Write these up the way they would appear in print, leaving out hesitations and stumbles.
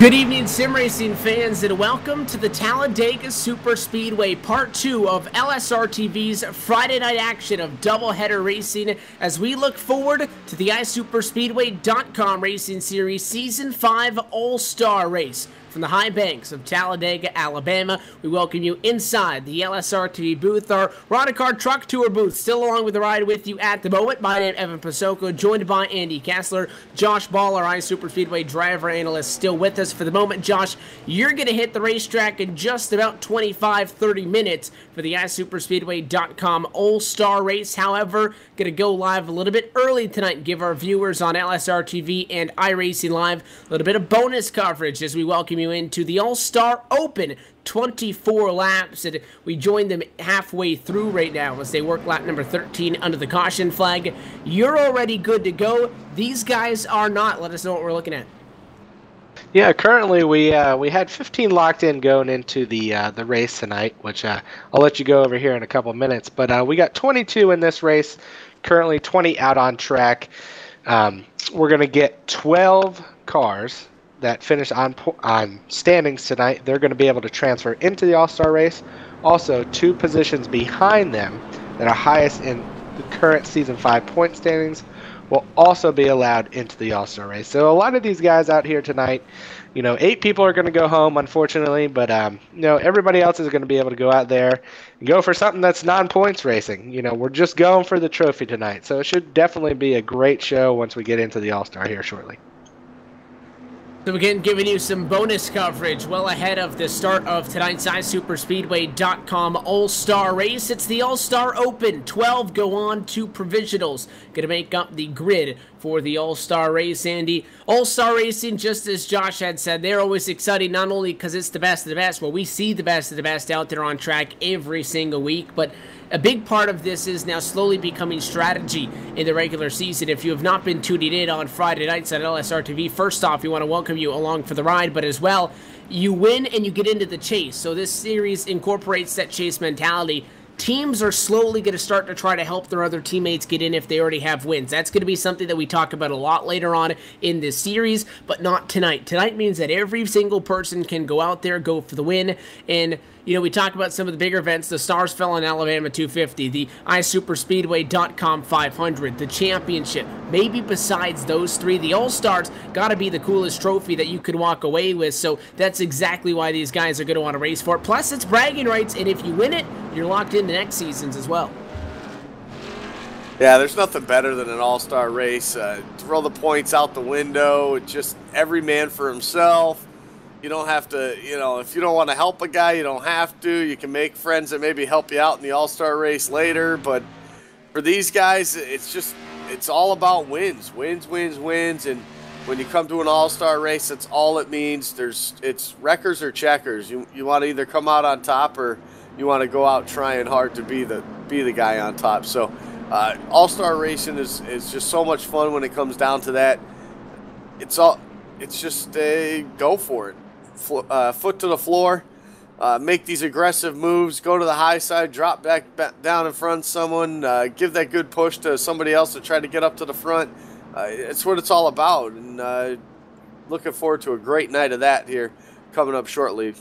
Good evening, sim racing fans, and welcome to the Talladega Superspeedway Part 2 of LSRTV's Friday night action of doubleheader racing as we look forward to the iSuperspeedway.com Racing Series Season 5 All-Star Race. From the high banks of Talladega, Alabama, we welcome you inside the LSRTV booth, our Car Truck Tour booth. Still along with the ride with you at the moment. My name is Evan Pasoko, joined by Andy Kessler. Josh Ball, our iSuperspeedway driver analyst, still with us for the moment. Josh, you're going to hit the racetrack in just about 25-30 minutes for the iSuperspeedway.com All-Star Race. However, going to go live a little bit early tonight and give our viewers on LSRTV and iRacing Live a little bit of bonus coverage as we welcome you into the All-Star Open, 24 laps, and we join them halfway through right now as they work lap number 13 under the caution flag. You're already good to go. These guys are not. Let us know what we're looking at. Yeah, currently we had 15 locked in going into the race tonight, which I'll let you go over here in a couple minutes. But we got 22 in this race, currently 20 out on track. We're going to get 12 cars that finish on standings tonight. They're going to be able to transfer into the All-Star race. Also, 2 positions behind them that are highest in the current Season 5 point standings will also be allowed into the All-Star race. So a lot of these guys out here tonight, 8 people are going to go home, unfortunately, but everybody else is going to be able to go out there and go for something that's non-points racing. We're just going for the trophy tonight. So it should definitely be a great show once we get into the All-Star here shortly. So again, giving you some bonus coverage well ahead of the start of tonight's iSuperspeedway.com All-Star Race. It's the All-Star Open. 12 go on, 2 provisionals. Going to make up the grid for the All-Star Race, Andy. All-Star Racing, just as Josh had said, they're always exciting, not only because it's the best of the best. Well, we see the best of the best out there on track every single week, but a big part of this is now slowly becoming strategy in the regular season. If you have not been tuning in on Friday nights at LSRTV, first off, we want to welcome you along for the ride, but as well, you win and you get into the chase. So this series incorporates that chase mentality. Teams are slowly going to start to try to help their other teammates get in if they already have wins. That's going to be something that we talk about a lot later on in this series, but not tonight. Tonight means that every single person can go out there, go for the win, and we talk about some of the bigger events. The Stars Fell on Alabama 250, the iSuperspeedway.com 500, the championship. Maybe besides those 3, the All-Stars got to be the coolest trophy that you could walk away with. So that's exactly why these guys are going to want to race for it. Plus, it's bragging rights, and if you win it, you're locked into next seasons as well. Yeah, there's nothing better than an all-star race. Throw the points out the window. Just every man for himself. You don't have to, if you don't want to help a guy, you don't have to. You can make friends that maybe help you out in the all-star race later. But for these guys, it's all about wins. Wins. And when you come to an all-star race, that's all it means. It's wreckers or checkers. You want to either come out on top or you want to go out trying hard to be the guy on top. So all-star racing is just so much fun when it comes down to that. It's just go for it. Foot to the floor, make these aggressive moves, go to the high side, drop back down in front of someone, give that good push to somebody else to try to get up to the front. It's what it's all about, and looking forward to a great night of that here coming up shortly.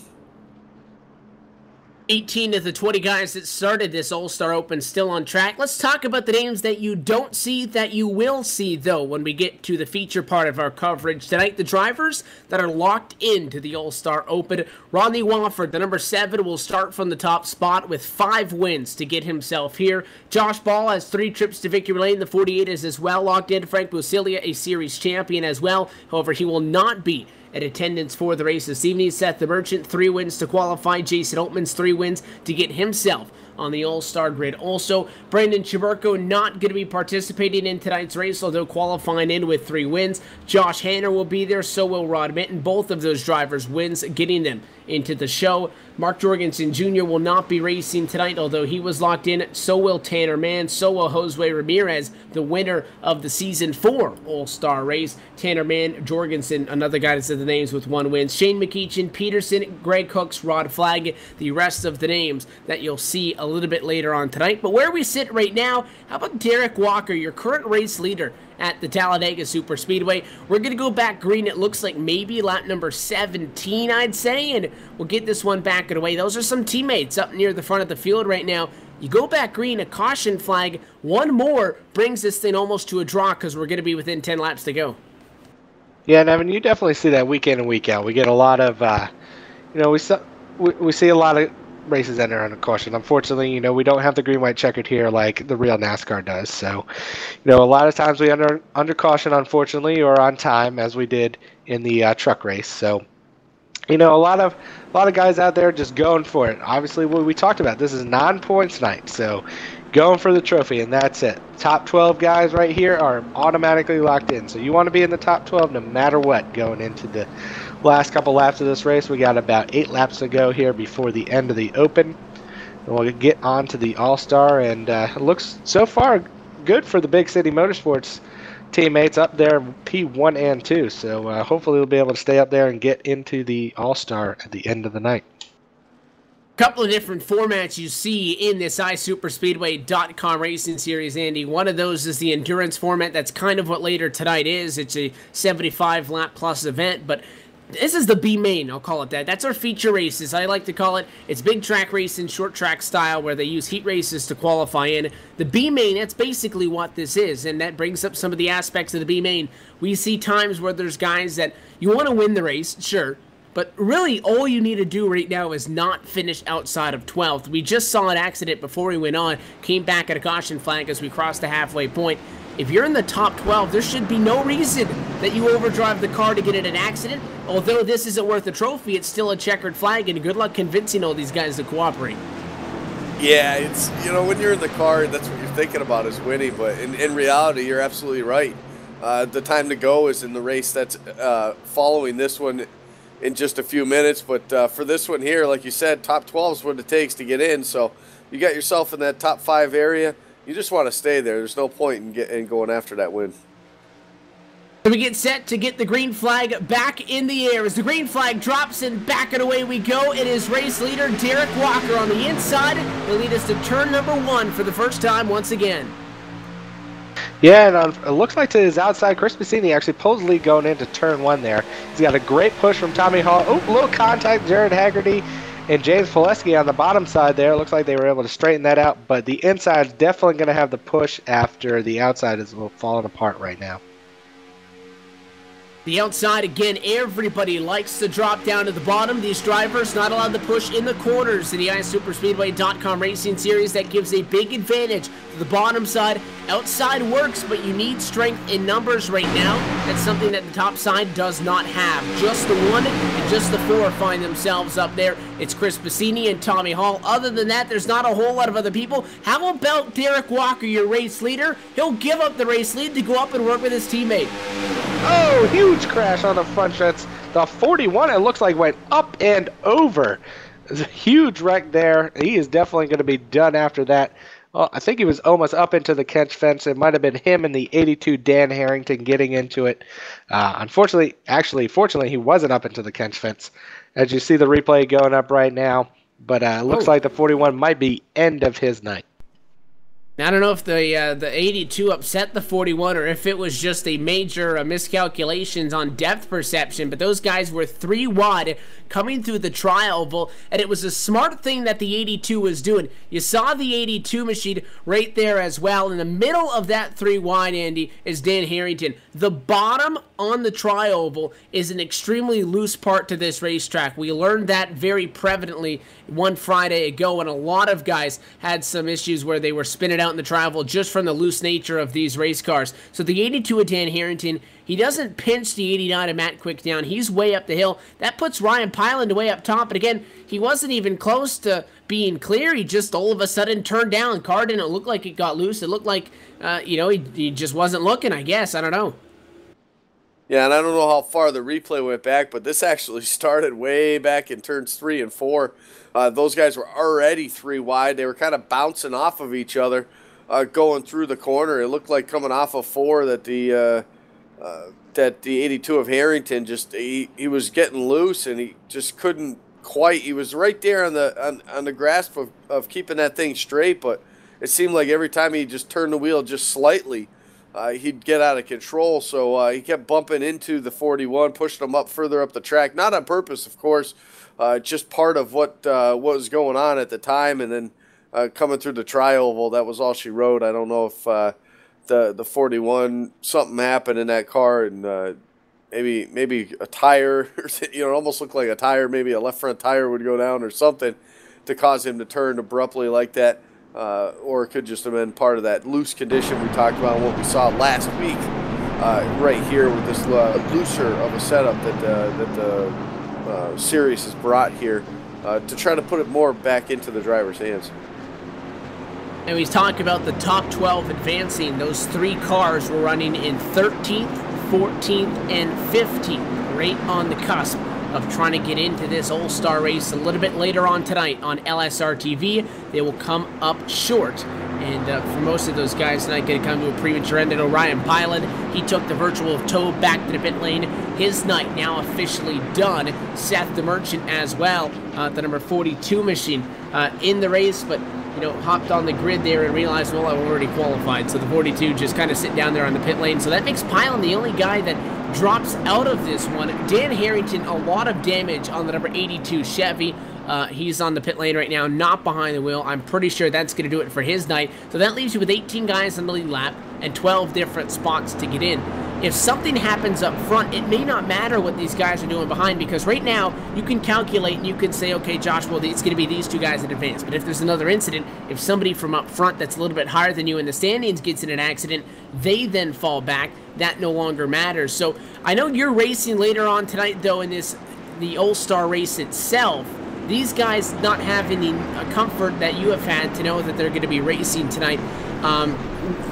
18 of the 20 guys that started this All-Star Open still on track. Let's talk about the names that you don't see that you will see, though, when we get to the feature part of our coverage tonight. The drivers that are locked into the All-Star Open. Rodney Wofford, the number 7, will start from the top spot with 5 wins to get himself here. Josh Ball has 3 trips to victory lane. The 48 is as well locked in. Frank Busilia, a series champion as well. However, he will not be at attendance for the race this evening. Seth the Merchant, 3 wins to qualify. Jason Altman's 3 wins to get himself on the All-Star grid. Also, Brandon Chiburko not going to be participating in tonight's race, although qualifying in with 3 wins. Josh Hanner will be there, so will Rod Minton. Both of those drivers wins, getting them into the show. Mark Jorgensen Jr. will not be racing tonight, although he was locked in. So will Tanner Mann. So will Josue Ramirez, the winner of the Season 4 All-Star race. Tanner Mann, Jorgensen, another guy that said the names with 1 win. Shane McEachin, Peterson, Greg Hooks, Rod Flagg, the rest of the names that you'll see a little bit later on tonight. But where we sit right now, how about Derek Walker, your current race leader at the Talladega Superspeedway. We're going to go back green. It looks like maybe lap number 17, I'd say, and we'll get this one back and away. Those are some teammates up near the front of the field right now. You go back green, a caution flag, one more brings this thing almost to a draw because we're going to be within 10 laps to go. Yeah, and I mean, you definitely see that week in and week out. We get a lot of, we see a lot of races enter under caution. Unfortunately, we don't have the green-white checkered here like the real NASCAR does. So, a lot of times we under caution, unfortunately, or on time, as we did in the truck race. So, a lot of guys out there just going for it. Obviously, what we talked about, this is 9 points night, so going for the trophy, and that's it. Top 12 guys right here are automatically locked in. So you want to be in the top 12 no matter what going into the last couple laps of this race. We got about 8 laps to go here before the end of the Open. And we'll get on to the All-Star, and it looks so far good for the Big City Motorsports teammates up there, P1 and 2. So hopefully we'll be able to stay up there and get into the All-Star at the end of the night. Couple of different formats you see in this iSuperspeedway.com racing series, Andy. One of those is the endurance format. That's kind of what later tonight is. It's a 75 lap plus event, but this is the B main, I'll call it that. That's our feature races, I like to call it. It's big track racing, short track style, where they use heat races to qualify in. The B main, that's basically what this is, and that brings up some of the aspects of the B main. We see times where there's guys that you want to win the race, sure, but really, all you need to do right now is not finish outside of 12th. We just saw an accident before we went on, came back at a caution flag as we crossed the halfway point. If you're in the top 12, there should be no reason that you overdrive the car to get in an accident. Although this isn't worth a trophy, it's still a checkered flag, and good luck convincing all these guys to cooperate. Yeah, it's, when you're in the car, that's what you're thinking about is winning, but in reality, you're absolutely right. The time to go is in the race that's following this one in just a few minutes, but for this one here, like you said, top 12 is what it takes to get in, so you got yourself in that top 5 area. You just want to stay there. There's no point in going after that win. So we get set to get the green flag back in the air. As the green flag drops and back and away we go, it is race leader Derek Walker on the inside. Will lead us to turn number 1 for the first time once again. Yeah, and it looks like to his outside, Chris Bassini actually pulls the lead going into turn 1 there. He's got a great push from Tommy Hall. Oh, a little contact, Jared Haggerty and James Pileski on the bottom side there. It looks like they were able to straighten that out, but the inside is definitely going to have the push after the outside is falling apart right now. The outside, again, everybody likes to drop down to the bottom. These drivers not allowed to push in the corners in the iSuperspeedway.com racing series. That gives a big advantage to the bottom side. Outside works, but you need strength in numbers right now. That's something that the top side does not have. Just the 1 and just the 4 find themselves up there. It's Chris Bassini and Tommy Hall. Other than that, there's not a whole lot of other people. How about Derek Walker, your race leader? He'll give up the race lead to go up and work with his teammate. Oh, huge crash on the front stretch. The 41, it looks like, went up and over. There's a huge wreck there. He is definitely going to be done after that. Well, I think he was almost up into the catch fence. It might have been him and the 82 Dan Harrington getting into it. Fortunately, he wasn't up into the catch fence. As you see the replay going up right now. But it looks like the 41 might be end of his night. Now, I don't know if the 82 upset the 41 or if it was just a major miscalculations on depth perception, but those guys were 3 wide coming through the tri-oval, and it was a smart thing that the 82 was doing. You saw the 82 machine right there as well. In the middle of that 3 wide, Andy, is Dan Harrington. The bottom on the tri-oval is an extremely loose part to this racetrack. We learned that very prevalently one Friday ago, and a lot of guys had some issues where they were spinning out in the tri-oval just from the loose nature of these race cars. So the 82 of Dan Harrington, he doesn't pinch the 89 of Matt Quick down. He's way up the hill. That puts Ryan Pyland way up top. But again, he wasn't even close to being clear. He just all of a sudden turned down. Car didn't look like it got loose. It looked like, he just wasn't looking, I guess. I don't know. Yeah, and I don't know how far the replay went back, but this actually started way back in turns 3 and 4. Those guys were already 3 wide. They were kind of bouncing off of each other going through the corner. It looked like coming off of 4 that the 82 of Harrington just he was getting loose, and he just couldn't quite. He was right there on the grasp of keeping that thing straight, but it seemed like every time he just turned the wheel just slightly, he'd get out of control. So he kept bumping into the 41, pushing him up further up the track. Not on purpose, of course, just part of what was going on at the time. And then coming through the tri-oval, that was all she rode. I don't know if the 41, something happened in that car, and maybe a tire, it almost looked like a tire, maybe a left front tire would go down or something to cause him to turn abruptly like that. Or it could just have been part of that loose condition we talked about, what we saw last week right here with this looser of a setup that the series has brought here to try to put it more back into the driver's hands. And we talk about the top 12 advancing. Those 3 cars were running in 13th, 14th, and 15th, right on the cusp of trying to get into this All-Star race a little bit later on tonight on LSRTV. They will come up short. And for most of those guys tonight, going to come to a premature end. And Orion Pilot, he took the virtual tow back to the pit lane. His night now officially done. Seth the Merchant as well, the number 42 machine in the race, but hopped on the grid there and realized, well, I've already qualified. So the 42 just kind of sitting down there on the pit lane. So that makes Pilot the only guy that drops out of this one. Dan Harrington, a lot of damage on the number 82 Chevy. He's on the pit lane right now, not behind the wheel. I'm pretty sure that's going to do it for his night. So that leaves you with 18 guys on the lead lap and 12 different spots to get in. If something happens up front, it may not matter what these guys are doing behind, because right now you can calculate and you can say, okay, Josh, well, it's going to be these 2 guys in advance. But if there's another incident, if somebody from up front that's a little bit higher than you in the standings gets in an accident, they then fall back. That no longer matters. So I know you're racing later on tonight, though, in the All-Star race itself. These guys not having the comfort that you have had to know that they're going to be racing tonight.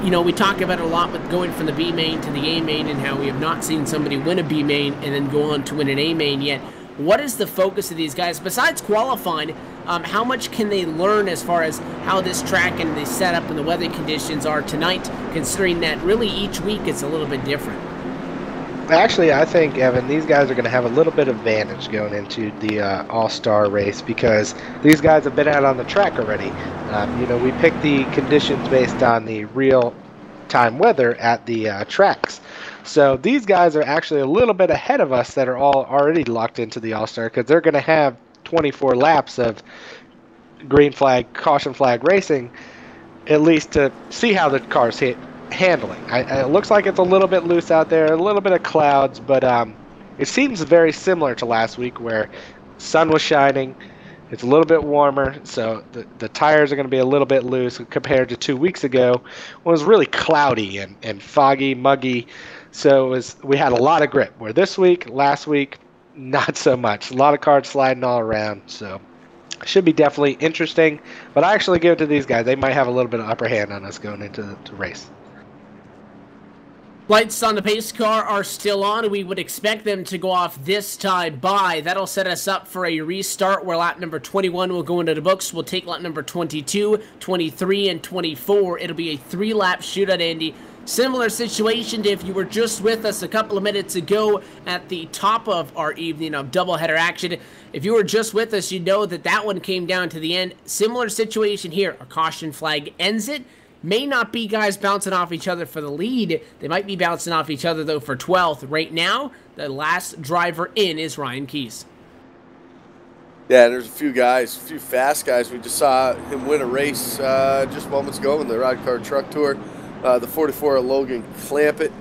We talk about it a lot with going from the B main to the A main and how we have not seen somebody win a B main and then go on to win an A main yet. What is the focus of these guys? Besides qualifying, how much can they learn as far as how this track and the setup and the weather conditions are tonight, considering that really each week it's a little bit different? Actually, I think, Evan, these guys are going to have a little bit of advantage going into the All-Star race, because these guys have been out on the track already. We picked the conditions based on the real-time weather at the tracks. So these guys are actually a little bit ahead of us that are all already locked into the All-Star, because they're going to have 24 laps of green flag, caution flag racing, at least to see how the cars handling. It looks like it's a little bit loose out there, a little bit of clouds, but it seems very similar to last week where sun was shining. It's a little bit warmer, so the tires are going to be a little bit loose compared to 2 weeks ago when it was really cloudy and foggy, muggy. So we had a lot of grip, where this week, last week, not so much. A lot of cars sliding all around, so should be definitely interesting. But I actually give it to these guys. They might have a little bit of upper hand on us going into the race. Lights on the pace car are still on. We would expect them to go off this time by. That'll set us up for a restart where lap number 21 will go into the books. We'll take lap number 22, 23, and 24. It'll be a 3-lap shootout, Andy. Similar situation to if you were just with us a couple of minutes ago at the top of our evening of doubleheader action. If you were just with us, you know that one came down to the end. Similar situation here. A caution flag ends it. May not be guys bouncing off each other for the lead. They might be bouncing off each other, though, for 12th. Right now, the last driver in is Ryan Keys. Yeah, there's a few fast guys. We just saw him win a race just moments ago in the Rod Car Truck Tour. The 44 Logan Clampett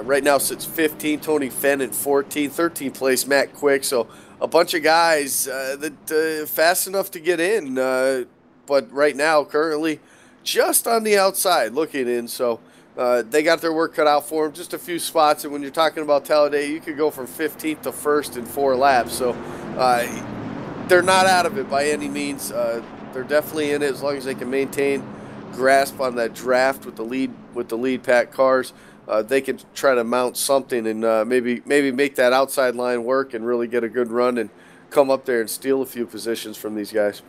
right now sits 15. Tony Fenn in 14. 13th place, Matt Quick. So a bunch of guys that fast enough to get in. But right now, currently, just on the outside looking in. So they got their work cut out for them. Just a few spots. And when you're talking about Talladega, you could go from 15th to 1st in 4 laps. So they're not out of it by any means. They're definitely in it as long as they can maintain grasp on that draft with the lead pack cars. They can try to mount something and maybe make that outside line work and really get a good run and come up there and steal a few positions from these guys.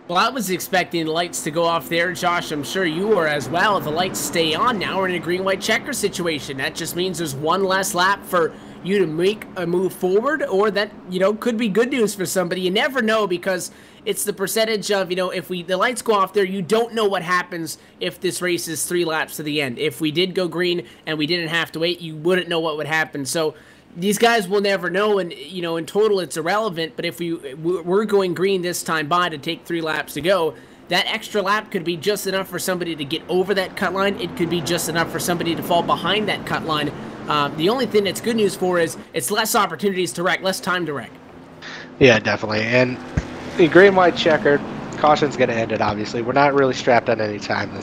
Well, I was expecting lights to go off there, Josh. I'm sure you were as well. If the lights stay on now, we're in a green-white checker situation. That just means there's one less lap for you to make a move forward, or that, you know, could be good news for somebody. You never know, because it's the percentage of, you know, if the lights go off there, you don't know what happens if this race is 3 laps to the end. If we did go green and we didn't have to wait, you wouldn't know what would happen. So these guys will never know, and, you know, in total it's irrelevant. But if we're going green this time by to take 3 laps to go, that extra lap could be just enough for somebody to get over that cut line. It could be just enough for somebody to fall behind that cut line. The only thing that's good news for is it's less opportunities to wreck, less time to wreck. Yeah, definitely. And the green-white checkered, caution's going to end it, obviously. We're not really strapped on any time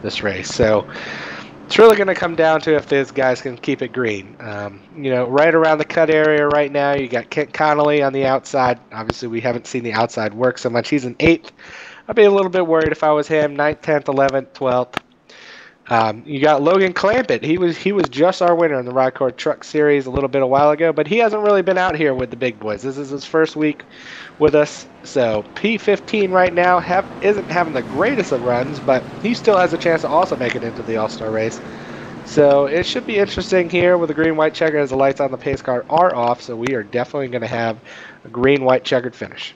this race. So it's really going to come down to if these guys can keep it green. You know, right around the cut area right now, you got Kent Connolly on the outside. Obviously, we haven't seen the outside work so much. He's in 8th. I'd be a little bit worried if I was him. 9th, 10th, 11th, 12th. You got Logan Clampett. He was just our winner in the Rod Truck Series a little bit a while ago, but he hasn't really been out here with the big boys. This is his first week with us. So P15 right now isn't having the greatest of runs, but he still has a chance to also make it into the All-Star race. So it should be interesting here with the green-white checker as the lights on the pace car are off. So we are definitely going to have a green-white checkered finish.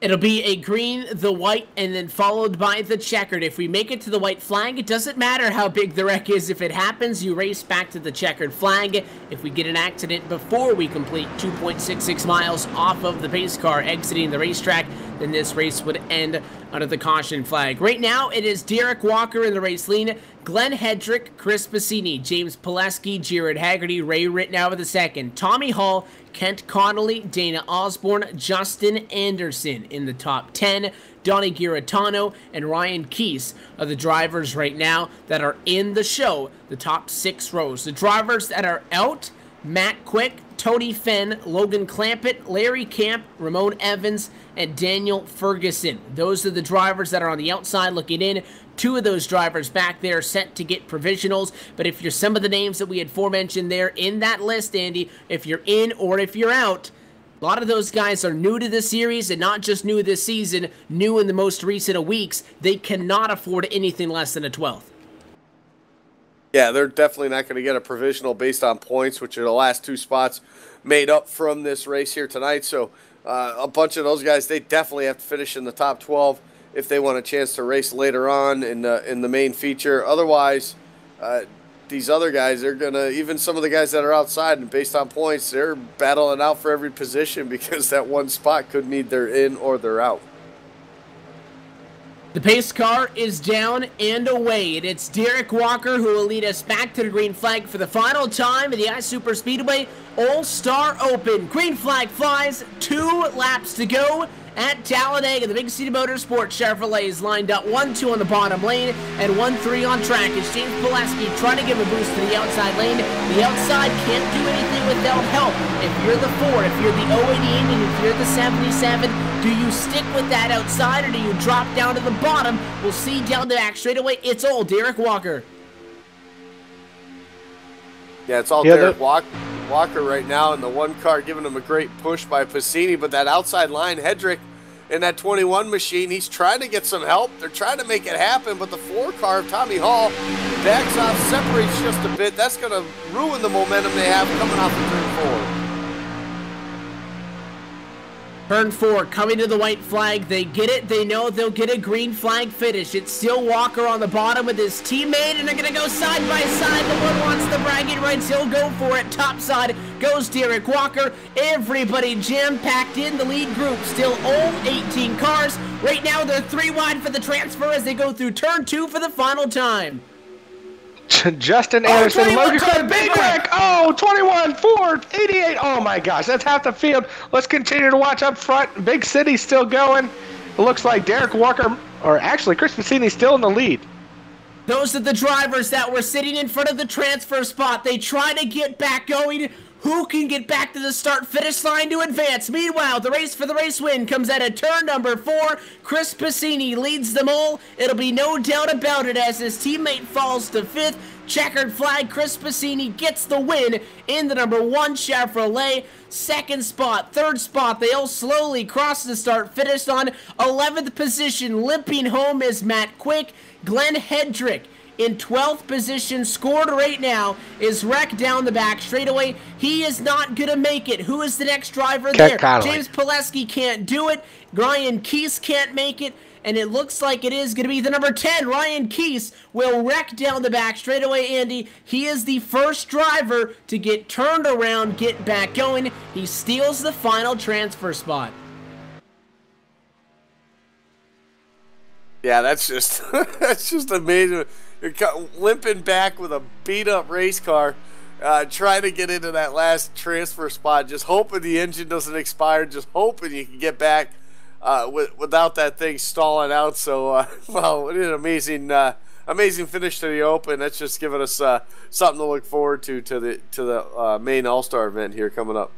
It'll be a green, the white, and then followed by the checkered. If we make it to the white flag, it doesn't matter how big the wreck is. If it happens, you race back to the checkered flag. If we get an accident before we complete 2.66 miles off of the pace car exiting the racetrack, then this race would end under the caution flag. Right now, it is Derek Walker in the race lead, Glenn Hedrick, Chris Bassini, James Pileski, Jared Haggerty, Ray Rittenauer the second, Tommy Hall, Kent Connolly, Dana Osborne, Justin Anderson in the top 10. Donnie Giratano and Ryan Keese are the drivers right now that are in the show, the top 6 rows. The drivers that are out, Matt Quick, Tony Fenn, Logan Clampett, Larry Camp, Ramon Evans, and Daniel Ferguson. Those are the drivers that are on the outside looking in. 2 of those drivers back there set to get provisionals. But if you're some of the names that we had aforementioned there in that list, Andy, if you're in or if you're out, a lot of those guys are new to this series, and not just new this season, new in the most recent weeks. They cannot afford anything less than a 12th. Yeah, they're definitely not going to get a provisional based on points, which are the last 2 spots made up from this race here tonight. So a bunch of those guys, they definitely have to finish in the top 12 if they want a chance to race later on in the main feature. Otherwise, these other guys, they're going to, even some of the guys that are outside and based on points, they're battling out for every position because that one spot could mean they're in or they're out. The pace car is down and away, and it's Derek Walker who will lead us back to the green flag for the final time in the iSuper Speedway All-Star Open. Green flag flies, 2 laps to go at Talladega. The Big City Motorsports Chevrolet is lined up 1-2 on the bottom lane and 1-3 on track. It's James Pileski trying to give a boost to the outside lane. The outside can't do anything without help. If you're the 4, if you're the 080 Indian, if you're the 77, do you stick with that outside or do you drop down to the bottom? We'll see down the back straight away. It's all Derek Walker. Yeah, it's all Derek Walker right now in the 1 car, giving him a great push by Bassini. But that outside line, Hedrick in that 21 machine, he's trying to get some help. They're trying to make it happen, but the 4 car of Tommy Hall backs off, separates just a bit. That's going to ruin the momentum they have coming off of turn 4. Turn 4, coming to the white flag. They get it. They know they'll get a green flag finish. It's still Walker on the bottom with his teammate, and they're going to go side by side. The one wants the bragging rights. He'll go for it. Top side goes Derek Walker. Everybody jam-packed in the lead group. Still all 18 cars. Right now, they're 3 wide for the transfer as they go through turn 2 for the final time. Justin Anderson, Logan Clampett, big wreck. Oh, 21, 4, 88. Oh my gosh, that's half the field. Let's continue to watch up front. Big City still going. It looks like Derek Walker, or actually Chris Bassini, still in the lead. Those are the drivers that were sitting in front of the transfer spot. They try to get back going. Who can get back to the start-finish line to advance? Meanwhile, the race for the race win comes at a turn number 4. Chris Bassini leads them all. It'll be no doubt about it as his teammate falls to 5th. Checkered flag, Chris Bassini gets the win in the number 1 Chevrolet. 2nd spot, 3rd spot, they all slowly cross the start-finish on. 11th position, limping home is Matt Quick. Glenn Hedrick in 12th position, scored right now, is Revved down the back straightaway. He is not going to make it. Who is the next driver there? James Pileski can't do it. Ryan Keese can't make it. And it looks like it is going to be the number 10, Ryan Keese, will wreck down the back straightaway, Andy. He is the first driver to get turned around, get back going. He steals the final transfer spot. Yeah, that's just that's just amazing. You're limping back with a beat-up race car, trying to get into that last transfer spot, just hoping the engine doesn't expire, just hoping you can get back without that thing stalling out. So, well, what an amazing finish to the Open. That's just giving us something to look forward to the main All-Star event here coming up.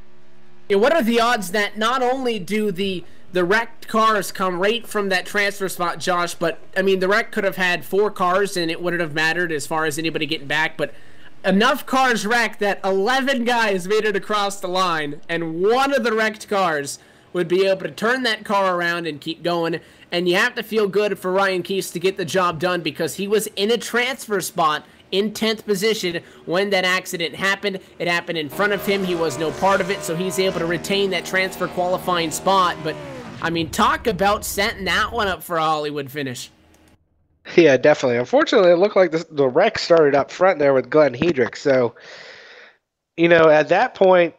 Yeah, what are the odds that not only do the wrecked cars come right from that transfer spot, Josh, but, I mean, the wreck could have had 4 cars and it wouldn't have mattered as far as anybody getting back, but enough cars wrecked that 11 guys made it across the line, and one of the wrecked cars would be able to turn that car around and keep going. And you have to feel good for Ryan Keese to get the job done, because he was in a transfer spot in 10th position when that accident happened. It happened in front of him. He was no part of it, so he's able to retain that transfer qualifying spot. But, I mean, talk about setting that one up for a Hollywood finish. Yeah, definitely. Unfortunately, it looked like the wreck started up front there with Glenn Hedrick. So, you know, at that point,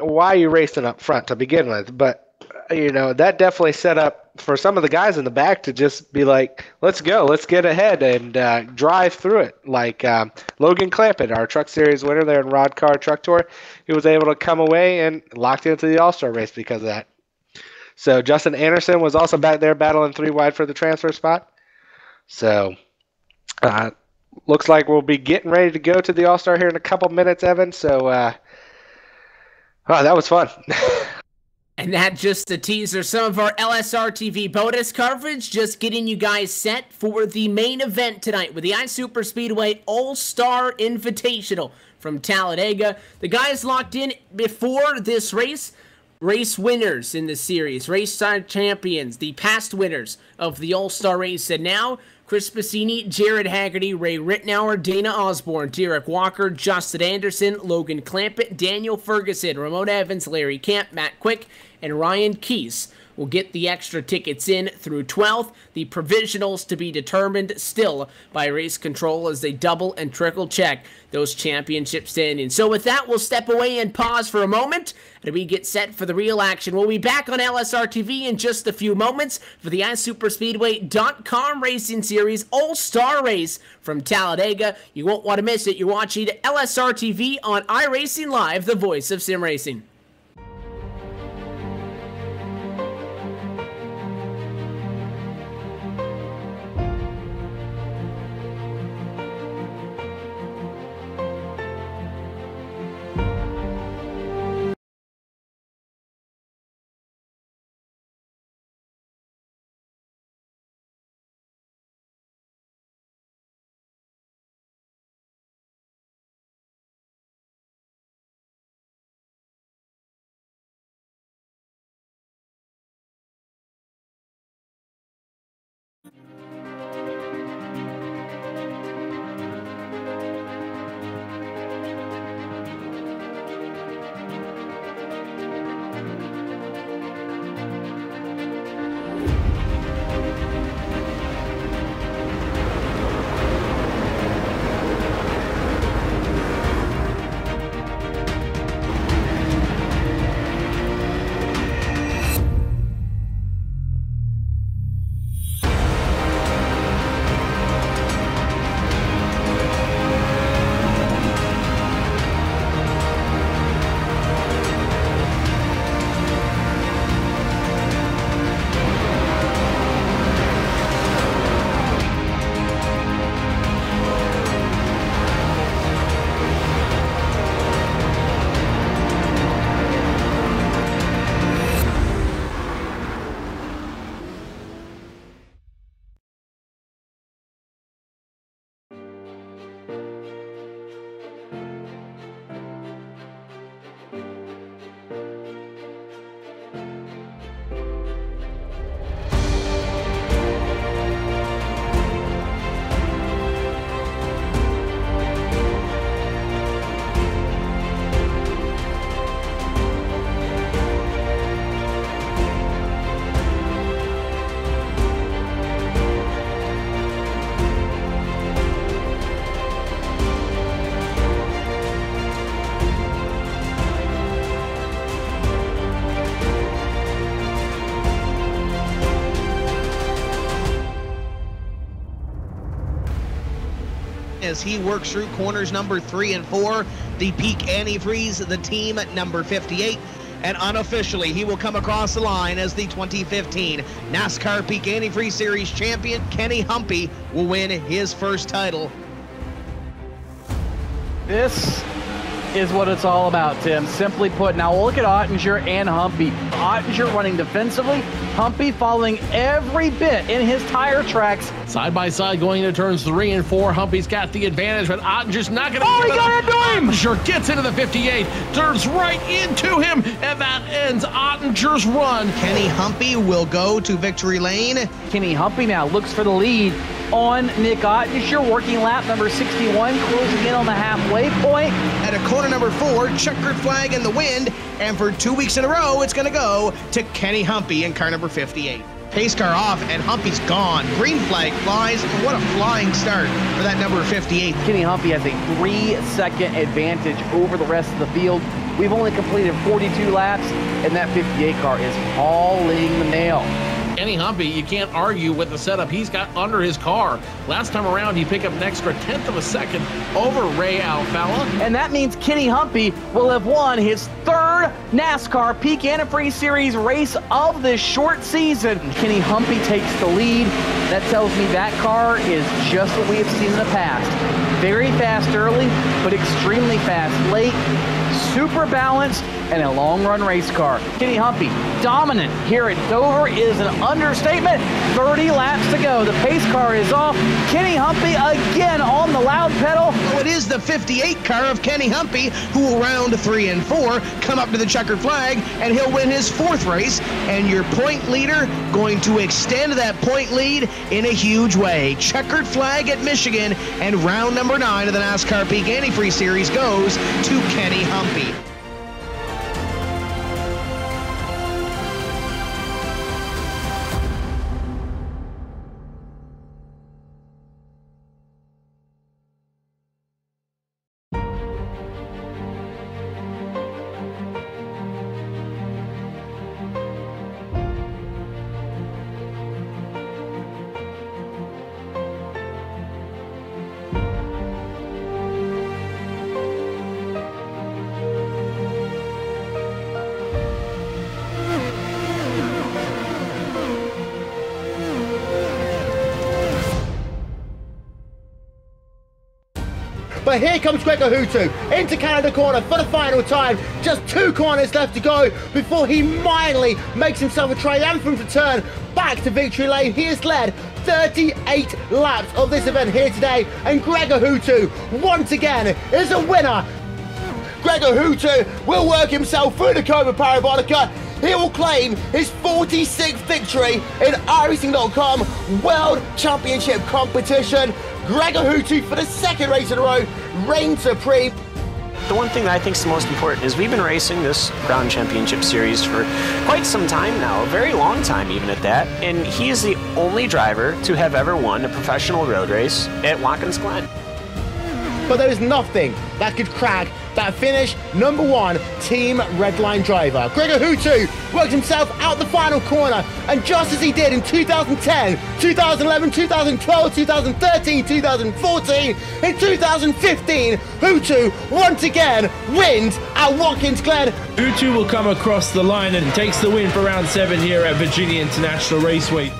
why are you racing up front to begin with? But, you know, that definitely set up for some of the guys in the back to just be like, let's go, let's get ahead and drive through it. Like Logan Clampett, our Truck Series winner there in Rod Car Truck Tour, he was able to come away and locked into the All-Star race because of that. So Justin Anderson was also back there battling 3 wide for the transfer spot. So looks like we'll be getting ready to go to the All-Star here in a couple minutes, Evan. So, oh, that was fun. And that just a teaser. Some of our LSRTV bonus coverage, just getting you guys set for the main event tonight with the iSuperspeedway All-Star Invitational from Talladega. The guys locked in before this race winners in the series, race champions, the past winners of the All-Star race. And now, Chris Bassini, Jared Haggerty, Ray Rittenauer, Dana Osborne, Derek Walker, Justin Anderson, Logan Clampett, Daniel Ferguson, Ramon Evans, Larry Camp, Matt Quick, and Ryan Keese will get the extra tickets in through 12th. The provisionals to be determined still by race control as they double and trickle check those championship standings. So with that, we'll step away and pause for a moment and we get set for the real action. We'll be back on LSRTV in just a few moments for the iSuperspeedway.com Racing Series All-Star Race from Talladega. You won't want to miss it. You're watching LSRTV on iRacing Live, the voice of sim racing. as he works through corners number 3 and 4. The peak antifreeze, the team at number 58. And unofficially, he will come across the line as the 2015 NASCAR Peak Antifreeze Series champion. Kenny Humpy will win his first title. This is what it's all about, Tim. Simply put, now look at Ottinger and Humpy. Ottinger running defensively, Humpy following every bit in his tire tracks. Side by side going into turns 3 and 4. Humpy's got the advantage, but Ottinger's not going to. Oh, he got into him! Ottinger gets into the 58, turns right into him, and that ends Ottinger's run. Kenny Humpy will go to victory lane. Kenny Humpy now looks for the lead on Nick Ottinger, working lap number 61, closing in on the halfway point. At a corner number 4, checkered flag in the wind, and for 2 weeks in a row, it's going to go to Kenny Humpy in car number 58. Pace car off, and Humpy's gone. Green flag flies, and what a flying start for that number 58. Kenny Humpy has a 3-second advantage over the rest of the field. We've only completed 42 laps, and that 58 car is hauling the nail. Kenny Humpy, you can't argue with the setup he's got under his car. Last time around, he picked up an extra 1/10 of a second over Ray Alfalla. And that means Kenny Humpy will have won his 3rd NASCAR Peak Antifreeze Series race of this short season. Kenny Humpy takes the lead. That tells me that car is just what we have seen in the past. Very fast early, but extremely fast late. Super balanced and a long run race car. Kenny Humpy, dominant here at Dover is an understatement. 30 laps to go. The pace car is off. Kenny Humpy again on the loud pedal. Oh, it is the 58 car of Kenny Humpy who will round 3 and 4, come up to the checkered flag, and he'll win his 4th race. And your point leader going to extend that point lead in a huge way. Checkered flag at Michigan, and round number 9 of the NASCAR Peak Antifreeze Series goes to Kenny Humpy. But here comes Gregor Hutu into Canada corner for the final time. Just 2 corners left to go before he finally makes himself a triumphant return back to victory lane. He has led 38 laps of this event here today, and Gregor Hutu once again is a winner. Gregor Hutu will work himself through the Cobra Parabolica. He will claim his 46th victory in iRacing.com World Championship competition. Gregor Hutu for the 2nd race in a row reigns supreme. The one thing that I think is the most important is we've been racing this Ground Championship Series for quite some time now, a very long time even at that, and he is the only driver to have ever won a professional road race at Watkins Glen. But there is nothing that could crack that finish number 1 Team Redline driver. Gregor Hutu works himself out the final corner, and just as he did in 2010, 2011, 2012, 2013, 2014, in 2015, Hutu once again wins at Watkins Glen. Hutu will come across the line and takes the win for round 7 here at Virginia International Raceway.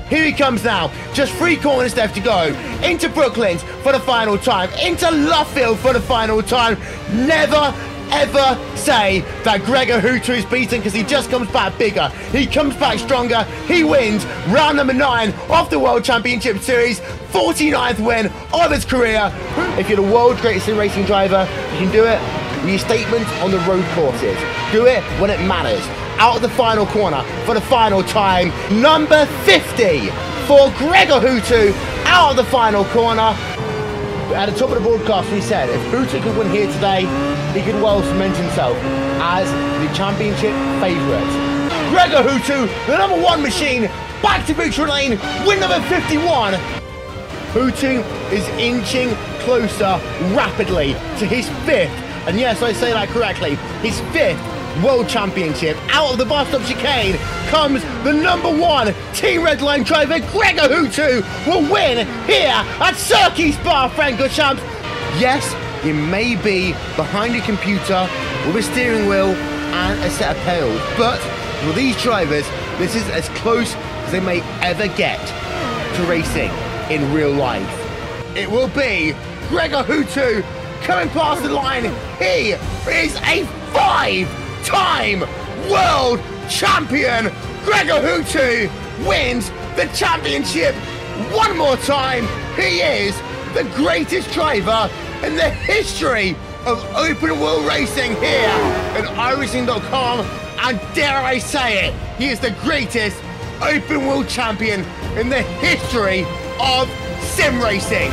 Here he comes now, just 3 corners left to go, into Brooklands for the final time, into Luffield for the final time. Never, ever say that Gregor Hutu is beaten, because he just comes back bigger, he comes back stronger. He wins round number 9 of the World Championship Series, 49th win of his career. If you're the world's greatest sim racing driver, you can do it with your statements on the road courses. Do it when it matters. Out of the final corner for the final time, number 50 for Gregor Hutu out of the final corner. At the top of the broadcast we said if Hutu could win here today, he could well cement himself as the championship favourite. Gregor Hutu, the number 1 machine, back to victory lane, win number 51. Hutu is inching closer rapidly to his 5th, and yes, I say that correctly, his 5th World Championship. Out of the bus stop chicane comes the #1 Team Redline driver, Gregor Hutu, will win here at Circuit Spa Francorchamps. Yes, you may be behind a computer with a steering wheel and a set of pedals, but for these drivers, this is as close as they may ever get to racing in real life. It will be Gregor Hutu coming past the line. He is a 5-time world champion. Gregor Hutu wins the championship one more time. He is the greatest driver in the history of open wheel racing here at iRacing.com, and dare I say it, he is the greatest open wheel champion in the history of sim racing.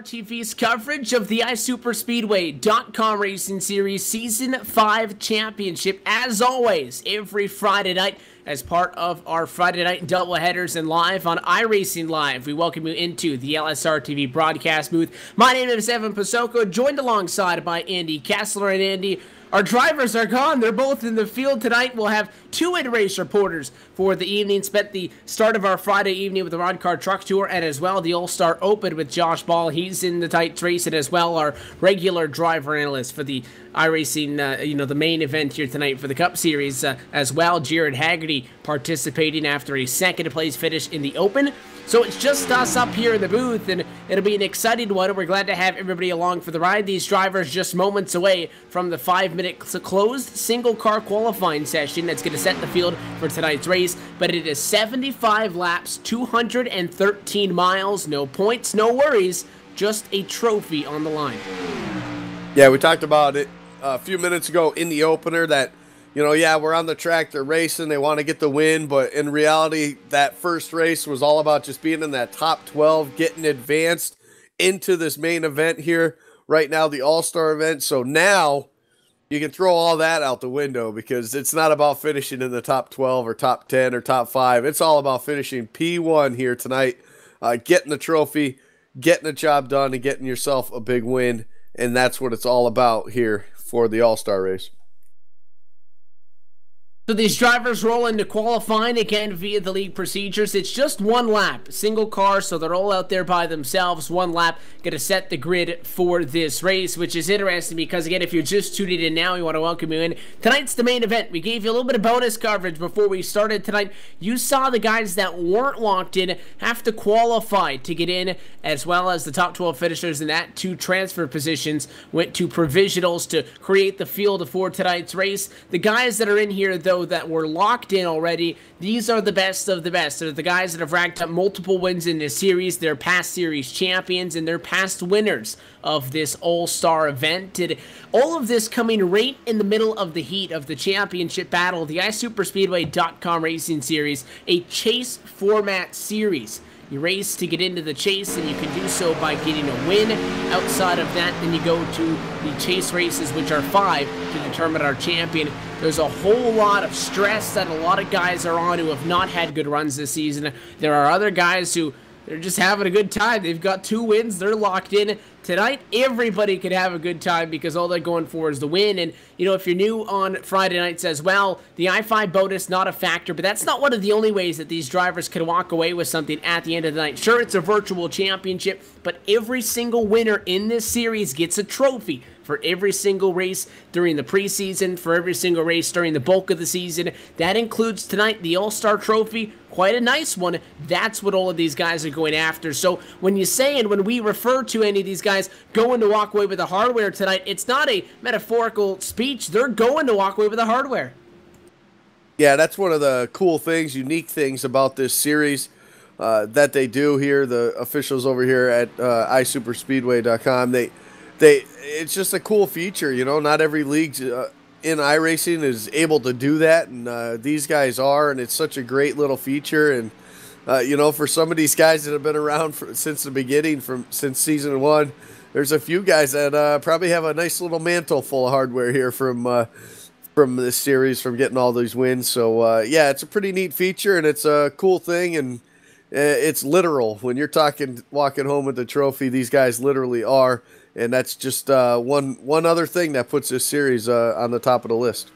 LSRTV's coverage of the iSuperspeedway.com Racing Series Season 5 Championship, as always, every Friday night as part of our Friday night doubleheaders and live on iRacing Live. We welcome you into the LSRTV broadcast booth. My name is Evan Pasoko, joined alongside by Andy Kessler. And Andy, our drivers are gone. They're both in the field tonight. We'll have two in-race reporters for the evening. Spent the start of our Friday evening with the Rod Car Truck Tour and as well the All-Star Open with Josh Ball. He's in the tights race, and as well our regular driver analyst for the iRacing, the main event here tonight for the Cup Series as well. Jared Haggerty participating after a second-place finish in the Open. So it's just us up here in the booth, and it'll be an exciting one. We're glad to have everybody along for the ride. These drivers just moments away from the 5-minute closed single-car qualifying session that's going to set the field for tonight's race. But it is 75 laps, 213 miles, no points, no worries, just a trophy on the line. Yeah, we talked about it a few minutes ago in the opener that, we're on the track, they're racing, they want to get the win, but in reality, that first race was all about just being in that top 12, getting advanced into this main event here right now, the All-Star event. So now you can throw all that out the window because it's not about finishing in the top 12 or top 10 or top 5. It's all about finishing P1 here tonight, getting the trophy, getting the job done, and getting yourself a big win, and that's what it's all about here for the All-Star race. So these drivers roll into qualifying again via the league procedures. It's just one lap, single car, so they're all out there by themselves. One lap, going to set the grid for this race, which is interesting because, again, if you're just tuning in now, we want to welcome you in. Tonight's the main event. We gave you a little bit of bonus coverage before we started tonight. You saw the guys that weren't locked in have to qualify to get in, as well as the top 12 finishers, and that 2 transfer positions went to provisionals to create the field for tonight's race. The guys that are in here, though, that were locked in already, these are the best of the best. They're the guys that have racked up multiple wins in this series. They're past series champions, and they're past winners of this all-star event. And all of this coming right in the middle of the heat of the championship battle, the iSuperspeedway.com Racing Series, a chase format series. You race to get into the chase, and you can do so by getting a win. Outside of that, then you go to the chase races, which are 5, to determine our champion. There's a whole lot of stress that a lot of guys are on who have not had good runs this season. There are other guys who they're just having a good time. They've got 2 wins. They're locked in. Tonight, everybody could have a good time because all they're going for is the win. And, if you're new on Friday nights as well, the I-5 bonus, not a factor, but that's not one of the only ways that these drivers can walk away with something at the end of the night. Sure, it's a virtual championship, but every single winner in this series gets a trophy for every single race during the preseason, for every single race during the bulk of the season. That includes tonight the All-Star Trophy. Quite a nice one. That's what all of these guys are going after. So when you say and when we refer to any of these guys going to walk away with the hardware tonight, it's not a metaphorical speech. They're going to walk away with the hardware. Yeah, that's one of the cool things, unique things about this series that they do here. The officials over here at iSuperspeedway.com, it's just a cool feature. Not every league in iRacing is able to do that, and these guys are, and it's such a great little feature. And for some of these guys that have been around since the beginning, since season 1, there's a few guys that probably have a nice little mantle full of hardware here from this series, from getting all these wins. So yeah, it's a pretty neat feature, and it's a cool thing, and it's literal. When you're talking walking home with the trophy, these guys literally are. And that's just one other thing that puts this series on the top of the list.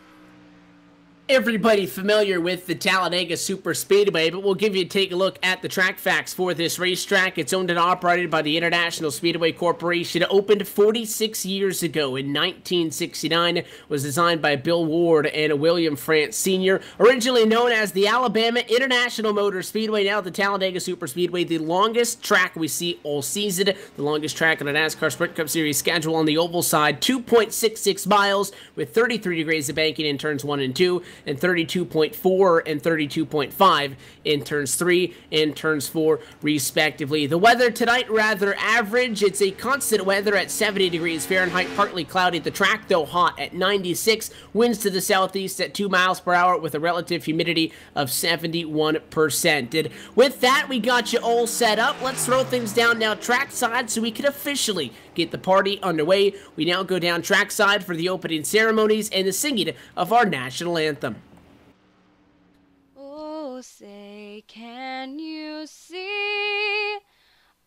Everybody familiar with the Talladega Super Speedway, but we'll give you a take a look at the track facts for this racetrack. It's owned and operated by the International Speedway Corporation. It opened 46 years ago in 1969. Was designed by Bill Ward and William France Sr. Originally known as the Alabama International Motor Speedway, now the Talladega Super Speedway, the longest track we see all season, the longest track on a NASCAR Sprint Cup Series schedule on the oval side, 2.66 miles with 33 degrees of banking in turns 1 and 2. and 32.4 and 32.5 in turns 3 and turns 4, respectively. The weather tonight, rather average. It's a constant weather at 70 degrees Fahrenheit, partly cloudy. The track, though, hot at 96. Winds to the southeast at 2 miles per hour with a relative humidity of 71%. And with that, we got you all set up. Let's throw things down now trackside so we can officially get the party underway. We now go down trackside for the opening ceremonies and the singing of our national anthem. Oh, say, can you see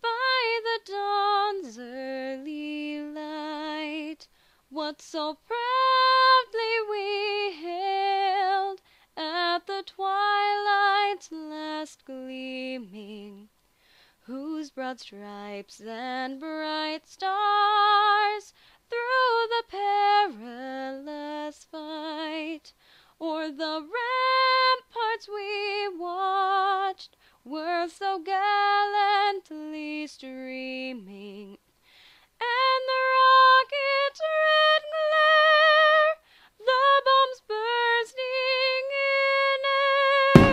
by the dawn's early light what so proudly we hailed at the twilight's last gleaming, whose broad stripes and bright stars through the perilous fight o'er the ramparts we watched were so gallantly streaming, and the rocket's red glare, the bombs bursting in air,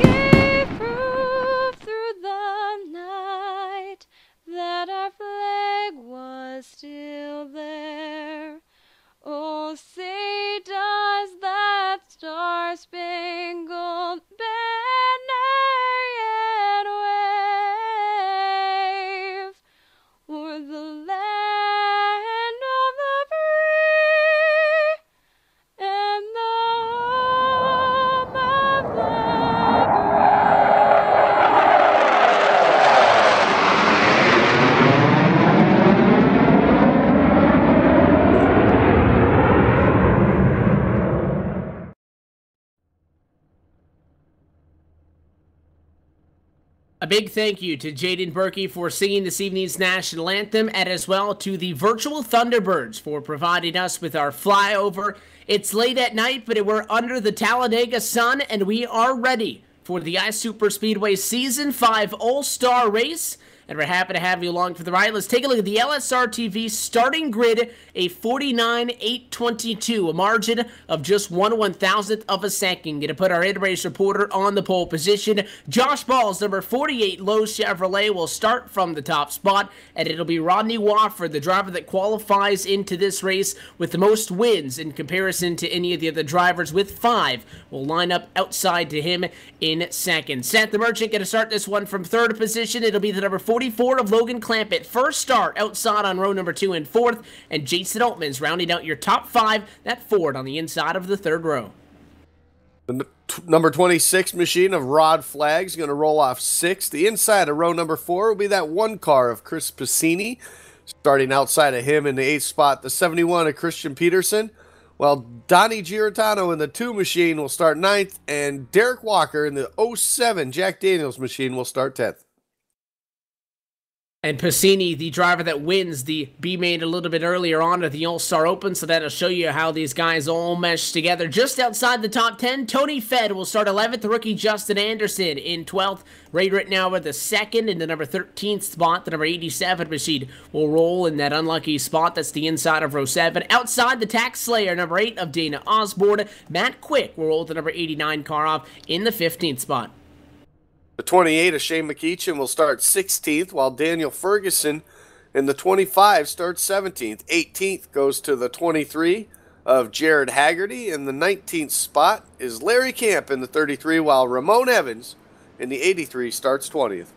gave proof through the night that our flag was still there. Oh, say does that star-spangled banner yet wave o'er the land of the free and the home of the brave? A big thank you to Jaden Berkey for singing this evening's national anthem, and as well to the virtual Thunderbirds for providing us with our flyover. It's late at night, but we're under the Talladega sun, and we are ready for the Ice Superspeedway Season 5 All-Star Race. And we're happy to have you along for the ride. Let's take a look at the LSRTV starting grid, a 49.822, a margin of just 1/1000th of a second. Going to put our in-race reporter on the pole position. Josh Ball's number 48 Lowe's Chevrolet will start from the top spot, and it'll be Rodney Wofford, the driver that qualifies into this race with the most wins in comparison to any of the other drivers, with 5 will line up outside to him in second. Seth the Merchant going to start this one from third position. It'll be the number 44 of Logan Clampett. First start outside on row number 2 and 4th, and Jason Altman's rounding out your top 5, that Ford on the inside of the third row. The number 26 machine of Rod Flagg's going to roll off 6th. The inside of row number 4 will be that one car of Chris Piscini. Starting outside of him in the 8th spot, the 71 of Christian Peterson. While Donnie Giratano in the 2 machine will start 9th, and Derek Walker in the 07 Jack Daniels machine will start 10th. And Piscini, the driver that wins the B-Main a little bit earlier on at the All-Star Open, so that'll show you how these guys all mesh together. Just outside the top 10, Tony Fedd will start 11th, the rookie Justin Anderson in 12th. Ray Rittenauer the 2nd in the number 13th spot. The number 87 machine will roll in that unlucky spot. That's the inside of row 7. Outside, the Tax Slayer, number 8 of Dana Osborne. Matt Quick will roll the number 89 car off in the 15th spot. The 28 of Shane McEachin will start 16th, while Daniel Ferguson in the 25 starts 17th. 18th goes to the 23 of Jared Haggerty. In the 19th spot is Larry Camp in the 33, while Ramon Evans in the 83 starts 20th.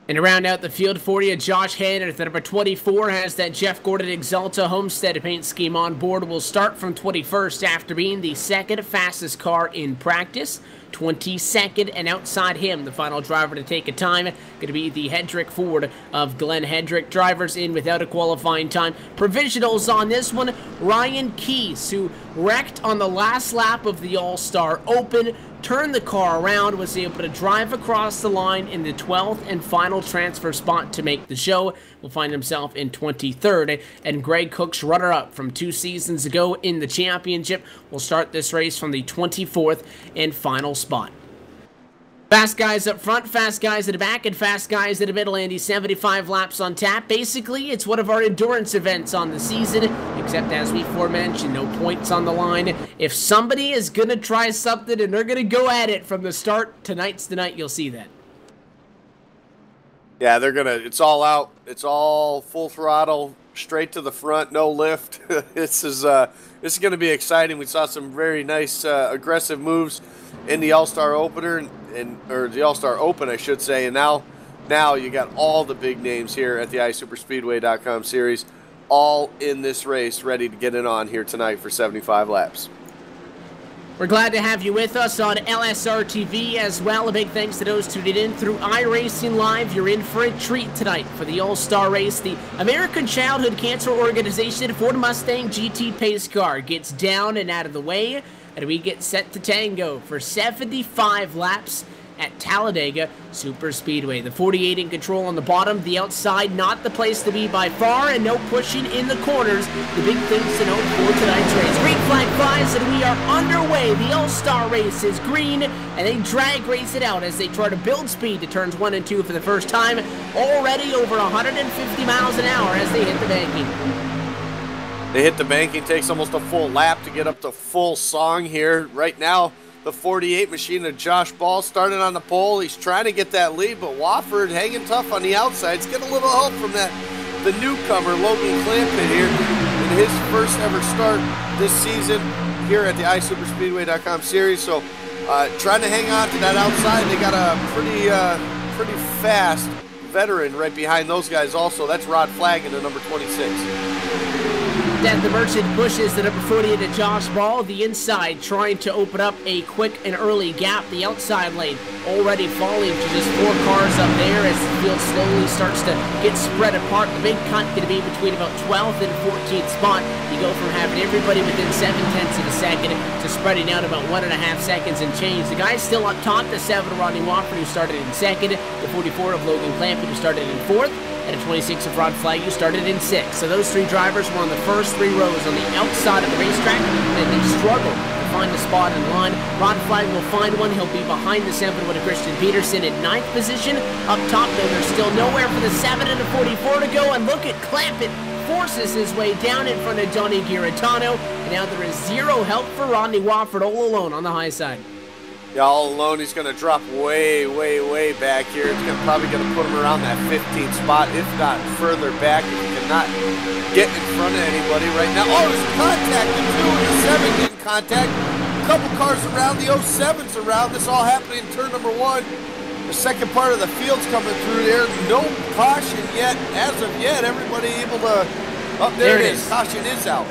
And to round out the field for you, Josh Hanner, the number 24, has that Jeff Gordon Exalta Homestead paint scheme on board. Will start from 21st after being the 2nd fastest car in practice. 22nd, and outside him, the final driver to take a time, going to be the Hedrick Ford of Glenn Hedrick. Drivers in without a qualifying time. Provisionals on this one, Ryan Keese, who wrecked on the last lap of the All-Star Open, turned the car around, was able to drive across the line in the 12th and final transfer spot to make the show. Will find himself in 23rd, and Greg Cook's runner-up from 2 seasons ago in the championship will start this race from the 24th and final spot. Fast guys up front, fast guys at the back, and fast guys at the middle, Andy. 75 laps on tap. Basically, it's one of our endurance events on the season, except as we aforementioned, no points on the line. If somebody is going to try something and they're going to go at it from the start, tonight's the night you'll see that. Yeah, they're going to, it's all out. It's all full throttle, straight to the front, no lift. This is going to be exciting. We saw some very nice aggressive moves in the All-Star opener, or the All-Star Open, I should say, and now you got all the big names here at the iSuperspeedway.com series, all in this race, ready to get it on here tonight for 75 laps. We're glad to have you with us on LSRTV as well. A big thanks to those tuning in through iRacing Live. You're in for a treat tonight for the All-Star Race. The American Childhood Cancer Organization Ford Mustang GT pace car gets down and out of the way, and we get set to tango for 75 laps at Talladega Super Speedway. The 48 in control on the bottom, the outside not the place to be by far, and no pushing in the corners. The big things to note for tonight's race. Green flag flies and we are underway. The All-Star Race is green, and they drag race it out as they try to build speed to turns 1 and 2 for the first time. Already over 150 miles an hour as they hit the banking. They hit the banking, takes almost a full lap to get up to full song here. Right now, the 48 machine of Josh Ball started on the pole. He's trying to get that lead, but Wofford hanging tough on the outsides. Get a little help from the newcomer, Logan Clampett here, in his first ever start this season here at the iSuperspeedway.com series. So trying to hang on to that outside. They got a pretty fast veteran right behind those guys also. That's Rod Flagg the number 26. Then the Merchant pushes the number 48 to Josh Ball. The inside trying to open up a quick and early gap. The outside lane already falling to just 4 cars up there as the field slowly starts to get spread apart. The big cut going to be between about 12th and 14th spot. You go from having everybody within 7/10 of a second to spreading out about 1.5 seconds and change. The guys still up top, the 7 of Rodney Wofford, who started in 2nd, the 44 of Logan Clampett, who started in 4th, and a 26 of Rod Flagg, who started in 6th. So those 3 drivers were on the first 3 rows on the outside of the racetrack, and they struggled to find a spot in line. Rod Flagg will find one. He'll be behind the 7 with a Christian Peterson in 9th position. Up top, though, there's still nowhere for the 7 and the 44 to go, and look at Clampett forces his way down in front of Donnie Giratano, and now there is 0 help for Rodney Wofford all alone on the high side. Yeah, all alone. He's going to drop way, way, way back here. It's probably going to put him around that 15th spot, if not further back. If he cannot get in front of anybody right now. Oh, there's contact. The 2 and the 7 getting contact. A couple cars around. The 07's around. This all happening in turn number 1. The second part of the field's coming through there. No caution yet. As of yet, everybody able to... Oh, there it is. Caution is out.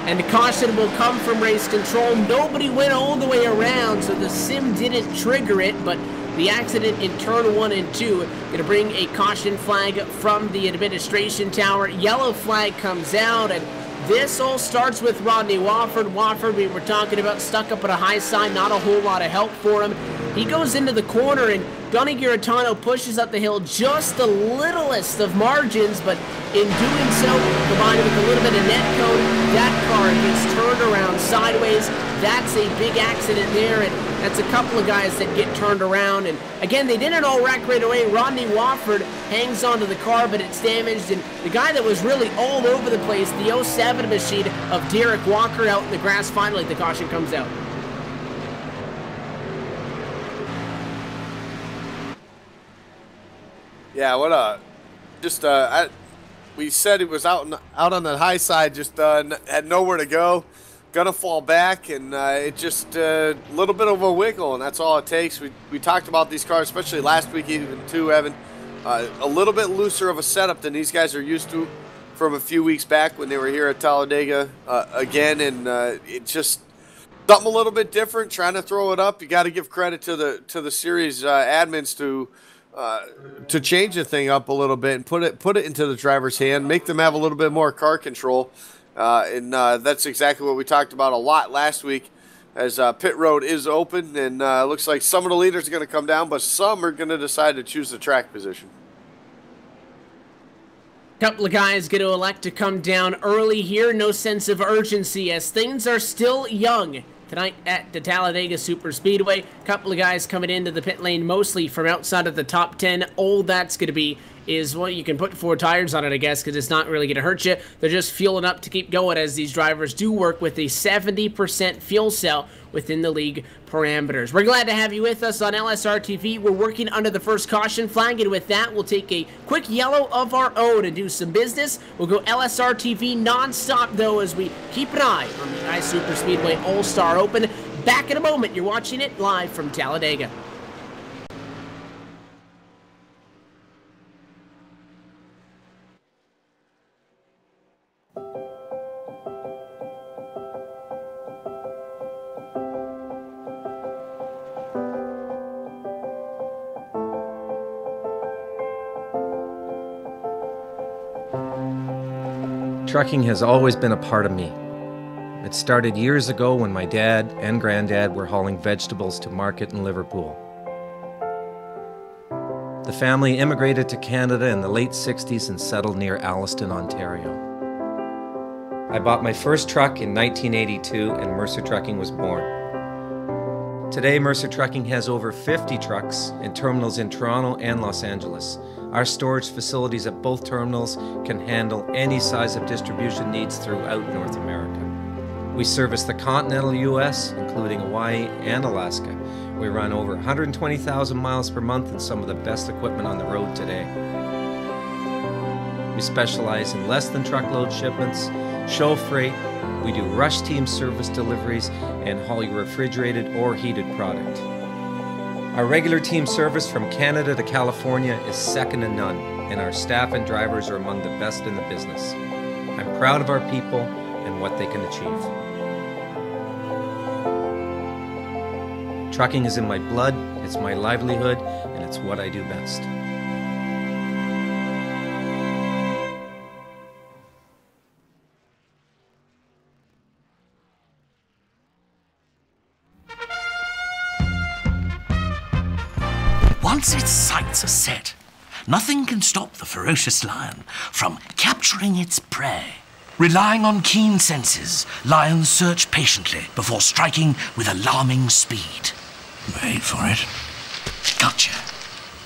And the caution will come from race control. Nobody went all the way around, so the sim didn't trigger it, but the accident in turn 1 and 2 going to bring a caution flag from the administration tower. Yellow flag comes out, and this all starts with Rodney Wofford. Wofford, we were talking about, stuck up at a high side, not a whole lot of help for him. He goes into the corner, and Donnie Giratano pushes up the hill just the littlest of margins, but in doing so, combined with a little bit of net cone, that car gets turned around sideways. That's a big accident there, and that's a couple of guys that get turned around. And again, they didn't all wreck right away. Rodney Wofford hangs onto the car, but it's damaged. And the guy that was really all over the place, the 07 machine of Derek Walker, out in the grass. Finally, the caution comes out. Yeah, what a just we said he was out on the high side, just had nowhere to go, gonna fall back, and it just a little bit of a wiggle, and that's all it takes. We talked about these cars, especially last week even too, Evan, a little bit looser of a setup than these guys are used to from a few weeks back when they were here at Talladega again, and it just something a little bit different. Trying to throw it up, you got to give credit to the series admins to change the thing up a little bit and put it into the driver's hand, make them have a little bit more car control, and that's exactly what we talked about a lot last week, as pit road is open, and looks like some of the leaders are going to come down, but some are going to decide to choose the track position. Couple of guys going to elect to come down early here. No sense of urgency as things are still young tonight at the Talladega Superspeedway. A couple of guys coming into the pit lane, mostly from outside of the top 10. All that's going to be is, well, you can put 4 tires on it, I guess, because it's not really going to hurt you. They're just fueling up to keep going, as these drivers do work with a 70% fuel cell within the league parameters. We're glad to have you with us on LSRTV. We're working under the first caution flag, and with that, we'll take a quick yellow of our own and do some business. We'll go LSRTV non-stop, though, as we keep an eye on the iSuperspeedway All-Star Open. Back in a moment. You're watching it live from Talladega. Trucking has always been a part of me. It started years ago when my dad and granddad were hauling vegetables to market in Liverpool. The family immigrated to Canada in the late 60s and settled near Alliston, Ontario. I bought my first truck in 1982 and Mercer Trucking was born. Today, Mercer Trucking has over 50 trucks in terminals in Toronto and Los Angeles. Our storage facilities at both terminals can handle any size of distribution needs throughout North America. We service the continental U.S., including Hawaii and Alaska. We run over 120,000 miles per month and some of the best equipment on the road today. We specialize in less than truckload shipments, show freight, we do rush team service deliveries, and haul your refrigerated or heated product. Our regular team service from Canada to California is second to none, and our staff and drivers are among the best in the business. I'm proud of our people and what they can achieve. Trucking is in my blood, it's my livelihood, and it's what I do best. Once its sights are set, nothing can stop the ferocious lion from capturing its prey. Relying on keen senses, lions search patiently before striking with alarming speed. Wait for it. Gotcha,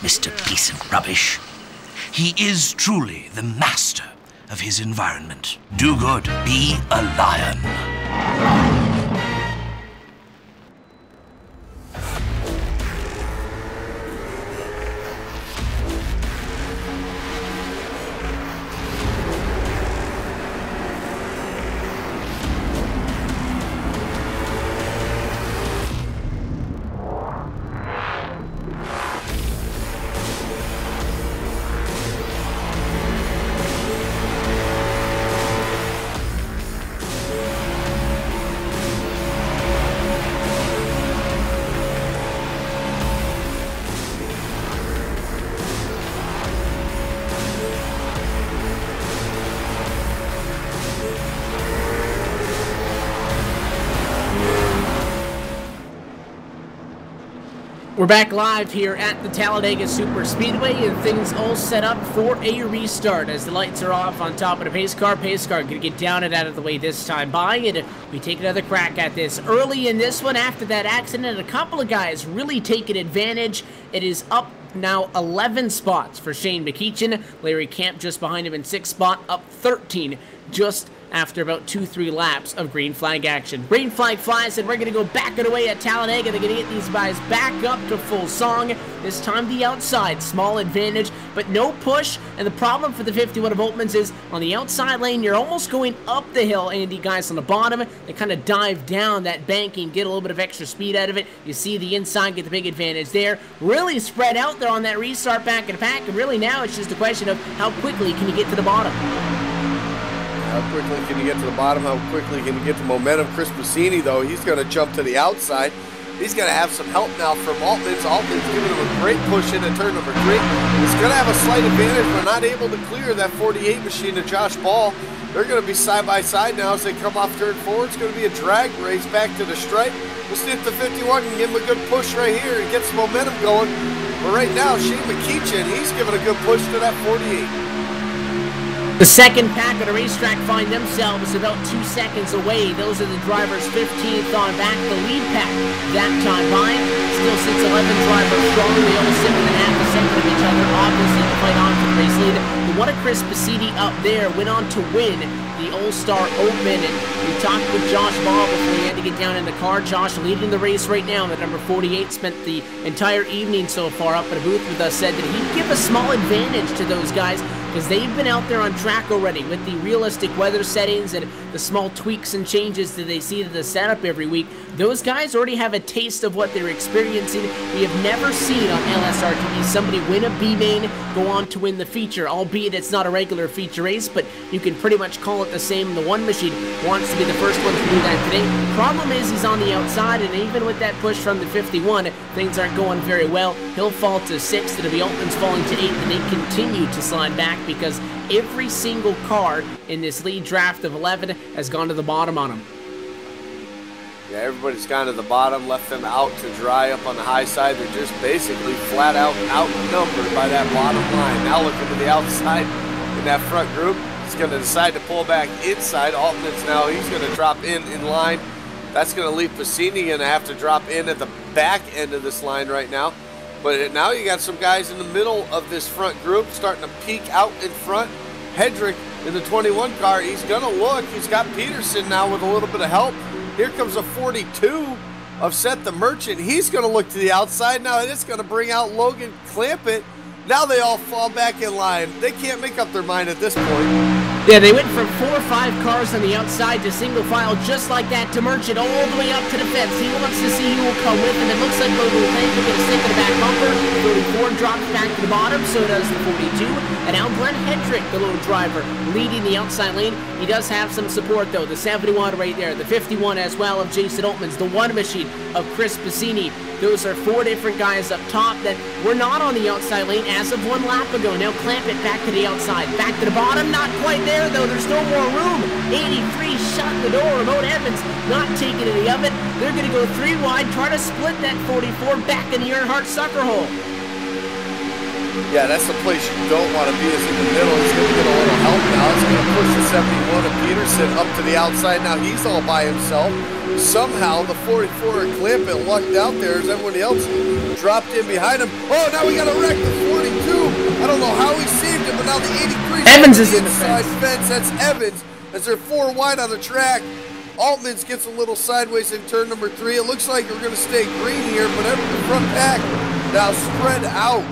Mr. Piece of Rubbish. He is truly the master of his environment. Do good, be a lion. We're back live here at the Talladega Superspeedway, and things all set up for a restart as the lights are off on top of the pace car. Pace car going to get down and out of the way this time by, and we take another crack at this. Early in this one, after that accident, a couple of guys really taking advantage. It is up now 11 spots for Shane McEachin. Larry Camp just behind him in 6th spot, up 13 just after about 2-3 laps of green flag action. Green flag flies, and we're going to go back and away at Talladega. They're going to get these guys back up to full song. This time the outside, small advantage, but no push. And the problem for the 51 of Voltmans is on the outside lane, you're almost going up the hill, Andy. Guys on the bottom, they kind of dive down that banking, get a little bit of extra speed out of it. You see the inside get the big advantage there. Really spread out there on that restart back in the pack, and really now it's just a question of how quickly can you get to the bottom. How quickly can you get to the bottom? How quickly can you get the momentum? Chris Bassini, though, he's going to jump to the outside. He's going to have some help now from Altman's. Altman's giving him a great push into turn number 3. He's going to have a slight advantage, but not able to clear that 48 machine to Josh Ball. They're going to be side by side now as they come off turn 4. It's going to be a drag race back to the stripe. We'll see if the 51 can give him a good push right here and get some momentum going. But right now, Shane McEachin, he's giving a good push to that 48. The second pack of the racetrack find themselves about 2 seconds away. Those are the drivers 15th on back. The lead pack that time by still sits 11 drivers strong. They all sit within half a second of each other, obviously to fight on for the race lead. The one of Chris Passini up there went on to win the All-Star Open, and we talked with Josh Ball before he had to get down in the car. Josh leading the race right now. The number 48 spent the entire evening so far up at a booth with us, said that he'd give a small advantage to those guys because they've been out there on track already with the realistic weather settings and the small tweaks and changes that they see to the setup every week. Those guys already have a taste of what they're experiencing. We have never seen on LSRTV somebody win a B-main, go on to win the feature, albeit it's not a regular feature race, but you can pretty much call it the same. The one machine wants to be the first one to do that today. Problem is he's on the outside, and even with that push from the 51, things aren't going very well. He'll fall to 6th, it'll be Altman's falling to 8th, and they continue to slide back because every single car in this lead draft of 11 has gone to the bottom on them. Yeah, everybody's gone to the bottom, left them out to dry up on the high side. They're just basically flat out outnumbered by that bottom line. Now looking to the outside in that front group. He's going to decide to pull back inside. Altman's now, he's going to drop in line. That's going to leave Passini going to have to drop in at the back end of this line right now. But now you got some guys in the middle of this front group starting to peek out in front. Hedrick in the 21 car, he's going to look. He's got Peterson now with a little bit of help. Here comes a 42 of Seth the Merchant. He's going to look to the outside. Now it's going to bring out Logan Clampett. Now they all fall back in line. They can't make up their mind at this point. Yeah, they went from 4 or 5 cars on the outside to single file just like that to Merchant all the way up to the fence. He wants to see who will come with him. It looks like Logan Clampett will get a stick in the back bumper. 34 drops back to the bottom, so does the 42. And now Glenn Hendrick, the little driver, leading the outside lane. He does have some support, though. The 71 right there, the 51 as well of Jason Altman's, the one machine of Chris Passini. Those are 4 different guys up top that were not on the outside lane as of 1 lap ago. Now Clampett back to the outside, back to the bottom, not quite there though. There's no more room. 83 shut the door. Remote Evans not taking any of it. They're going to go 3 wide, try to split that 44 back in the Earnhardt sucker hole. Yeah, that's the place you don't want to be, is in the middle. He's going to get a little help now. It's going to push the 71 of Peterson up to the outside. Now he's all by himself. Somehow the 44 of Clampett lucked out there as everybody else dropped in behind him. Oh, now we got to wreck the 42. I don't know how he saved it, but now the 83. Evans is in the fence. That's Evans as they're 4 wide on the track. Altman's gets a little sideways in turn number 3. It looks like we're going to stay green here, but the front pack now spread out.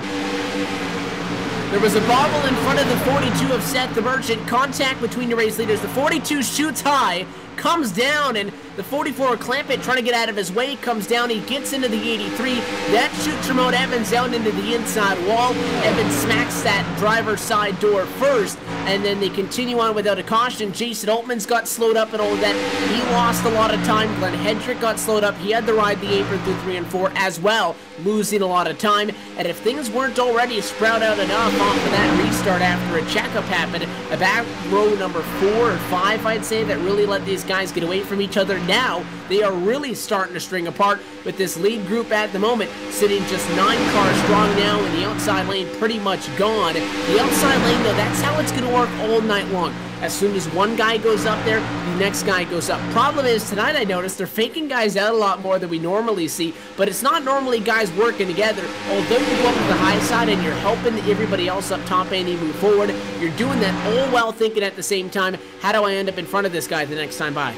There was a bobble in front of the 42 of Seth the Merchant. Contact between the race leaders. The 42 shoots high, comes down, and the 44 of Clampett trying to get out of his way, comes down. He gets into the 83. That shoots Remote Evans down into the inside wall. Evans smacks that driver's side door first, and then they continue on without a caution. Jason Altman's got slowed up and all of that. He lost a lot of time. Glenn Hendrick got slowed up. He had to ride the apron through 3 and 4 as well, losing a lot of time. And if things weren't already sprout out enough off of that restart after a checkup happened, a back row number 4 or 5, I'd say, that really let these guys get away from each other. Now they are really starting to string apart with this lead group at the moment sitting just 9 cars strong now, and the outside lane pretty much gone. The outside lane, though, that's how it's going to work all night long. As soon as one guy goes up there, the next guy goes up. Problem is, tonight I noticed they're faking guys out a lot more than we normally see, but it's not normally guys working together. Although you go up to the high side and you're helping everybody else up top and you move forward, you're doing that all while thinking at the same time, how do I end up in front of this guy the next time by?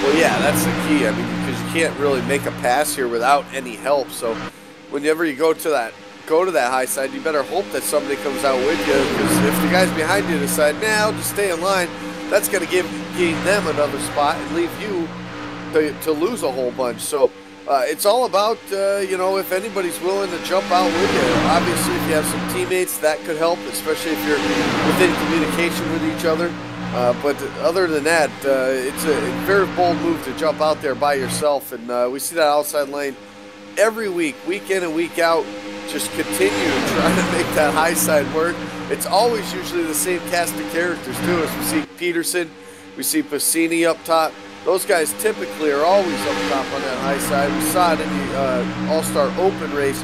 Well, yeah, that's the key. I mean, because you can't really make a pass here without any help. So whenever you go to that high side, you better hope that somebody comes out with you, because if the guys behind you decide, nah, I'll just stay in line, that's going to gain them another spot and leave you to lose a whole bunch. So it's all about, you know, if anybody's willing to jump out with you. Obviously, if you have some teammates, that could help, especially if you're within communication with each other. But other than that, it's a very bold move to jump out there by yourself. And we see that outside lane every week, week in and week out, just continue to try to make that high side work. It's always usually the same cast of characters too. As we see Peterson, we see Passini up top. Those guys typically are always up top on that high side. We saw it in the All-Star Open race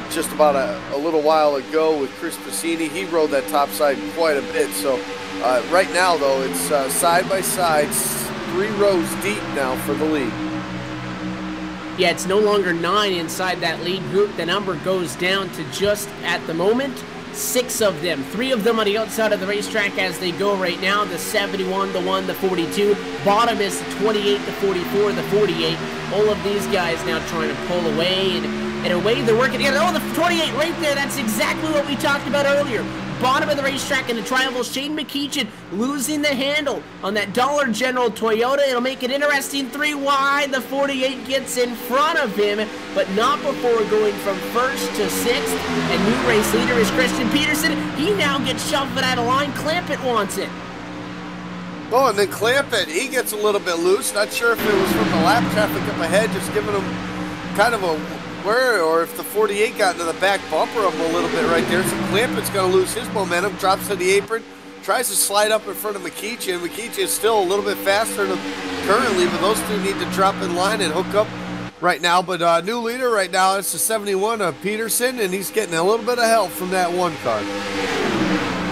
just about a little while ago with Chris Piscini. He rode that top side quite a bit. So right now, though, it's side by side, 3 rows deep now for the lead. Yeah, it's no longer 9 inside that lead group. The number goes down to just, at the moment, 6 of them. 3 of them on the outside of the racetrack as they go right now. The 71, the 1, the 42. Bottom is the 28, the 44, the 48. All of these guys now trying to pull away, and in a way they're working together. Oh, the 28 right there. That's exactly what we talked about earlier. Bottom of the racetrack in the triangle, Shane McEachin losing the handle on that Dollar General Toyota. It'll make it interesting. 3 wide. The 48 gets in front of him, but not before going from 1st to 6th. And new race leader is Christian Peterson. He now gets shoved out of line. Clampett wants it. Oh, and then Clampett, he gets a little bit loose. Not sure if it was from the lap traffic up ahead, just giving him kind of a where, or if the 48 got into the back bumper of him a little bit right there. So Clampett's going to lose his momentum, drops to the apron, tries to slide up in front of McEachin. McEachin is still a little bit faster than currently, but those two need to drop in line and hook up right now. But new leader right now, it's the 71 of Peterson, and he's getting a little bit of help from that 1 car.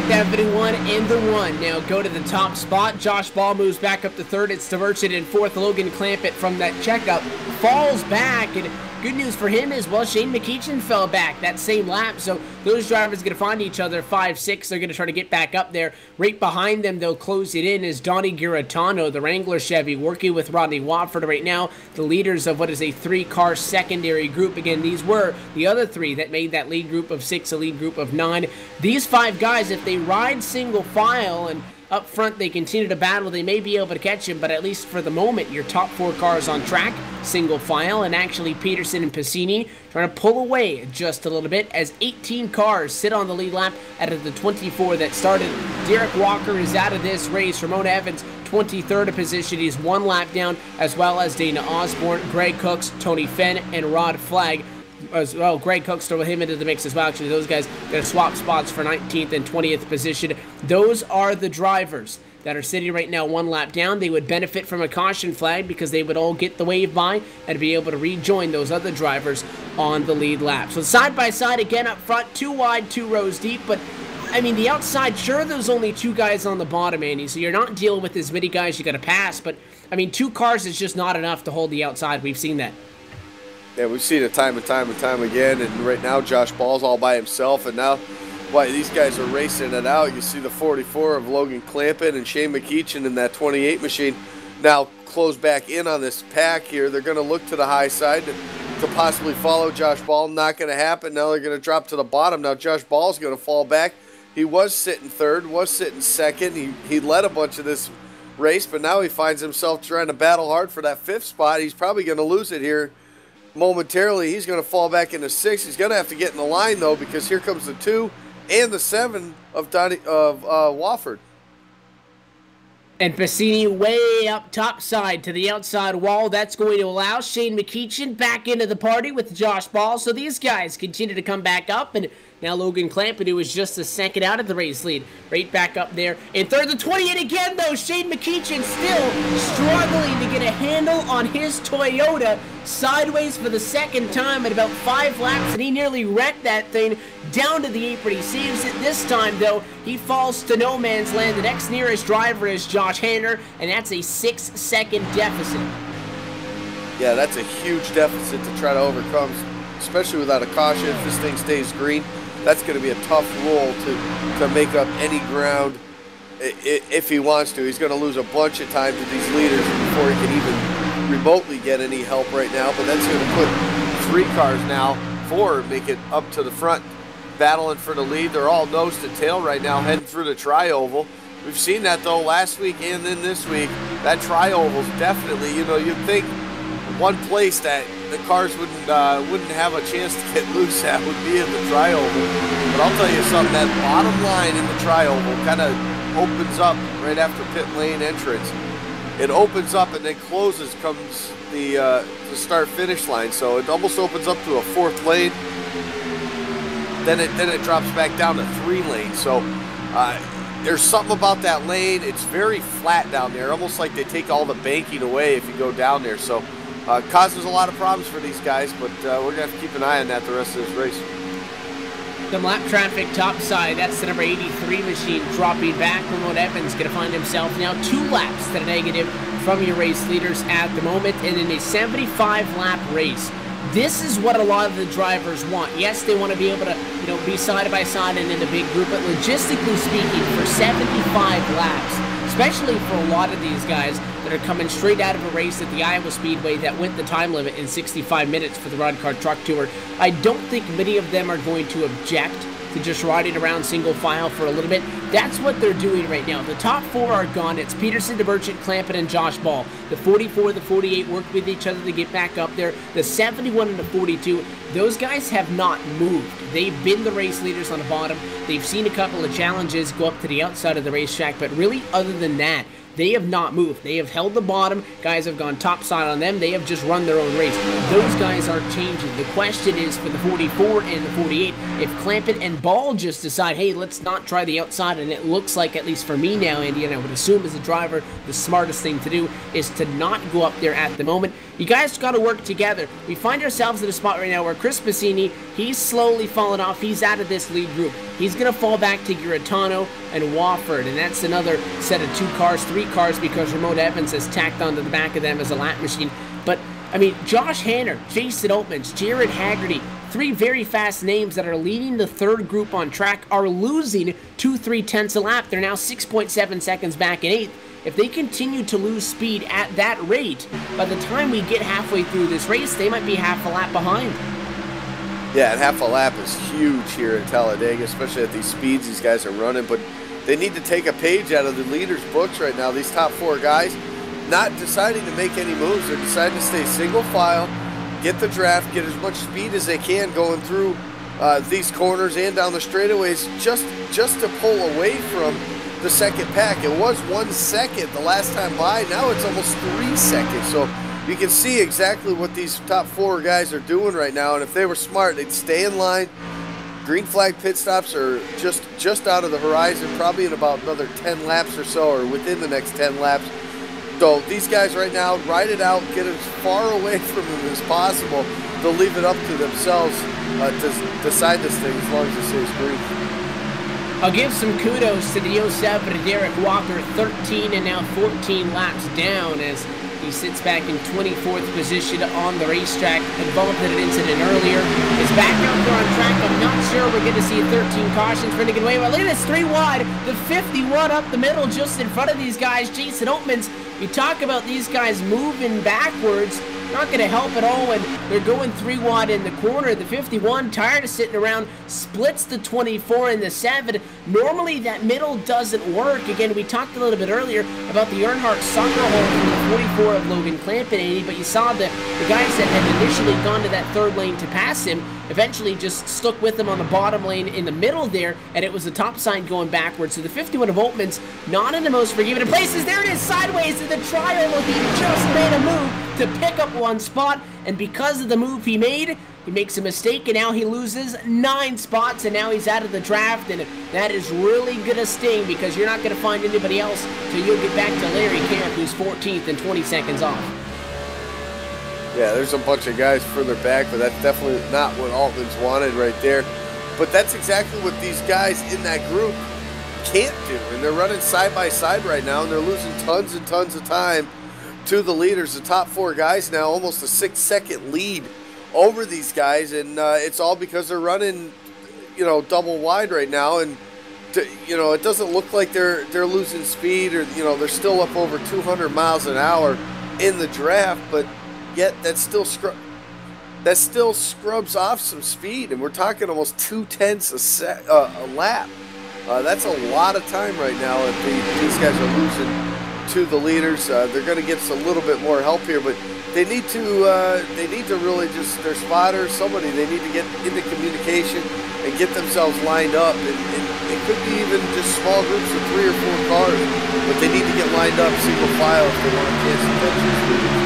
71 and the 1 now go to the top spot. Josh Ball moves back up to 3rd. It's Diversion in 4th. Logan Clampett from that checkup falls back, and good news for him is, well, Shane McEachin fell back that same lap, so those drivers are going to find each other 5, 6. They're going to try to get back up there. Right behind them, they'll close it in, is Donnie Giratano, the Wrangler Chevy, working with Rodney Watford right now, the leaders of what is a 3-car secondary group. Again, these were the other 3 that made that lead group of 6, a lead group of 9. These 5 guys, if they ride single file and up front they continue to battle, they may be able to catch him, but at least for the moment, your top 4 cars on track, single file, and actually Peterson and Piscini trying to pull away just a little bit as 18 cars sit on the lead lap out of the 24 that started. Derek Walker is out of this race. Ramona Evans, 23rd position. He's 1 lap down, as well as Dana Osborne, Greg Cooks, Tony Fenn, and Rod Flagg. As well, Greg Cooks throw him into the mix as well. Actually, those guys going to swap spots for 19th and 20th position. Those are the drivers that are sitting right now 1 lap down. They would benefit from a caution flag because they would all get the wave by and be able to rejoin those other drivers on the lead lap. So side by side again up front, 2 wide, 2 rows deep, but I mean, the outside, sure, there's only 2 guys on the bottom, Andy, so you're not dealing with as many guys you got to pass, but I mean, 2 cars is just not enough to hold the outside. We've seen that. Yeah, we've seen it time and time again, and right now Josh Ball's all by himself, and now these guys are racing it out. You see the 44 of Logan Clampett and Shane McEachin in that 28 machine now close back in on this pack here. They're going to look to the high side to possibly follow Josh Ball. Not going to happen. Now they're going to drop to the bottom. Now Josh Ball's going to fall back. He was sitting 3rd, was sitting 2nd. He led a bunch of this race, but now he finds himself trying to battle hard for that 5th spot. He's probably going to lose it here momentarily. He's going to fall back into 6th. He's going to have to get in the line, though, because here comes the 2 and the 7 of Wofford. And Piscini way up top side to the outside wall. That's going to allow Shane McEachin back into the party with Josh Ball. So these guys continue to come back up, and now Logan Clampett, who was just a second out of the race lead, right back up there. In 3rd, the 28 again, though. Shane McEachin still struggling to get a handle on his Toyota. Sideways for the 2nd time at about 5 laps, and he nearly wrecked that thing down to the apron. He saves it this time, though. He falls to no man's land. The next nearest driver is Josh Hanner, and that's a 6-second deficit. Yeah, that's a huge deficit to try to overcome, especially without a caution. If this thing stays green, that's going to be a tough roll to make up any ground if he wants to. He's going to lose a bunch of time to these leaders before he can even remotely get any help right now, but that's going to put 3 cars now, 4 make it up to the front, battling for the lead. They're all nose to tail right now, heading through the tri-oval. We've seen that, though, last week and then this week. That tri-oval's definitely, you'd think one place that the cars wouldn't have a chance to get loose at would be in the tri-oval. But I'll tell you something, that bottom line in the tri-oval kind of opens up right after pit lane entrance. It opens up and then closes comes the start-finish line. So it almost opens up to a 4th lane. Then it drops back down to 3 lanes. So there's something about that lane. It's very flat down there, almost like they take all the banking away if you go down there. So Causes a lot of problems for these guys, but we're going to have to keep an eye on that the rest of this race. The lap traffic top side, that's the number 83 machine dropping back. Remote Evans going to find himself now 2 laps to the negative from your race leaders at the moment, and in a 75-lap race. This is what a lot of the drivers want. Yes, they want to be able to, be side by side and in a big group, but logistically speaking, for 75 laps, especially for a lot of these guys that are coming straight out of a race at the Iowa Speedway that went the time limit in 65 minutes for the Rod Car Truck Tour, I don't think many of them are going to object to just riding around single file for a little bit. That's what they're doing right now. The top 4 are gone. It's Peterson, DeBurchett, Clampett, and Josh Ball. The 44, the 48 work with each other to get back up there. The 71 and the 42, those guys have not moved. They've been the race leaders on the bottom. They've seen a couple of challenges go up to the outside of the racetrack, but really, other than that, they have not moved. They have held the bottom. Guys have gone topside on them. They have just run their own race. Those guys aren't changing. The question is for the 44 and the 48, if Clampett and Ball just decide, hey, let's not try the outside, and it looks like, at least for me now, Andy, and I would assume as a driver, the smartest thing to do is to not go up there at the moment. You guys got to work together. We find ourselves in a spot right now where Chris Bassini, he's slowly falling off. He's out of this lead group. He's going to fall back to Giratano and Wofford, and that's another set of 2 cars, 3 cars, because Remote Evans has tacked onto the back of them as a lap machine. But, I mean, Josh Hanner, Jason Oatmans, Jared Haggerty, 3 very fast names that are leading the 3rd group on track, are losing 2-3 tenths a lap. They're now 6.7 seconds back in 8th. If they continue to lose speed at that rate, by the time we get halfway through this race, they might be half a lap behind. Yeah, and half a lap is huge here at Talladega, especially at these speeds these guys are running. But they need to take a page out of the leaders' books right now. These top 4 guys not deciding to make any moves. They're deciding to stay single file, get the draft, get as much speed as they can going through these corners and down the straightaways just to pull away from the second pack. It was 1 second the last time by. Now it's almost 3 seconds. So you can see exactly what these top 4 guys are doing right now. And if they were smart, they'd stay in line. Green flag pit stops are just out of the horizon, probably in about another 10 laps or so, or within the next 10 laps. So these guys right now, ride it out, get as far away from them as possible. They'll leave it up to themselves to decide this thing as long as it stays green. I'll give some kudos to the 07 Derek Walker, 13 and now 14 laps down as he sits back in 24th position on the racetrack, involved in an incident earlier. Is back out there on track. I'm not sure we're going to see 13 cautions for Nick Way. Well, look at this, 3 wide. The 51 up the middle just in front of these guys. Jason Oatmans, you talk about these guys moving backwards. Not going to help at all when they're going 3 wide in the corner. The 51, tired of sitting around, splits the 24 and the 7. Normally that middle doesn't work. Again, we talked a little bit earlier about the Earnhardt sucker hole from the 44 of Logan Clampett, but you saw the guys that had initially gone to that 3rd lane to pass him eventually just stuck with him on the bottom lane in the middle there, and it was the top side going backwards. So the 51 of Oatmans, not in the most forgiving of places. There it is, sideways to the triangle. He just made a move to pick up 1 spot, and because of the move he made, he makes a mistake, and now he loses 9 spots, and now he's out of the draft, and that is really going to sting because you're not going to find anybody else till you'll get back to Larry Camp, who's 14th and 20 seconds off. Yeah, there's a bunch of guys further back, but that's definitely not what Altman's wanted right there. But that's exactly what these guys in that group can't do, and they're running side by side right now, and they're losing tons and tons of time to the leaders. The top 4 guys now almost a 6-second lead over these guys, and it's all because they're running, double wide right now, and it doesn't look like they're losing speed, or they're still up over 200 miles an hour in the draft, but yet that still scrubs off some speed, and we're talking almost 2 tenths a lap. That's a lot of time right now if these guys are losing to the leaders. They're going to get a little bit more help here, but they need to really just, their spotters, somebody, they need to get into communication and get themselves lined up, and it could be even just small groups of 3 or 4 cars, but they need to get lined up single file if they want to chance the pictures.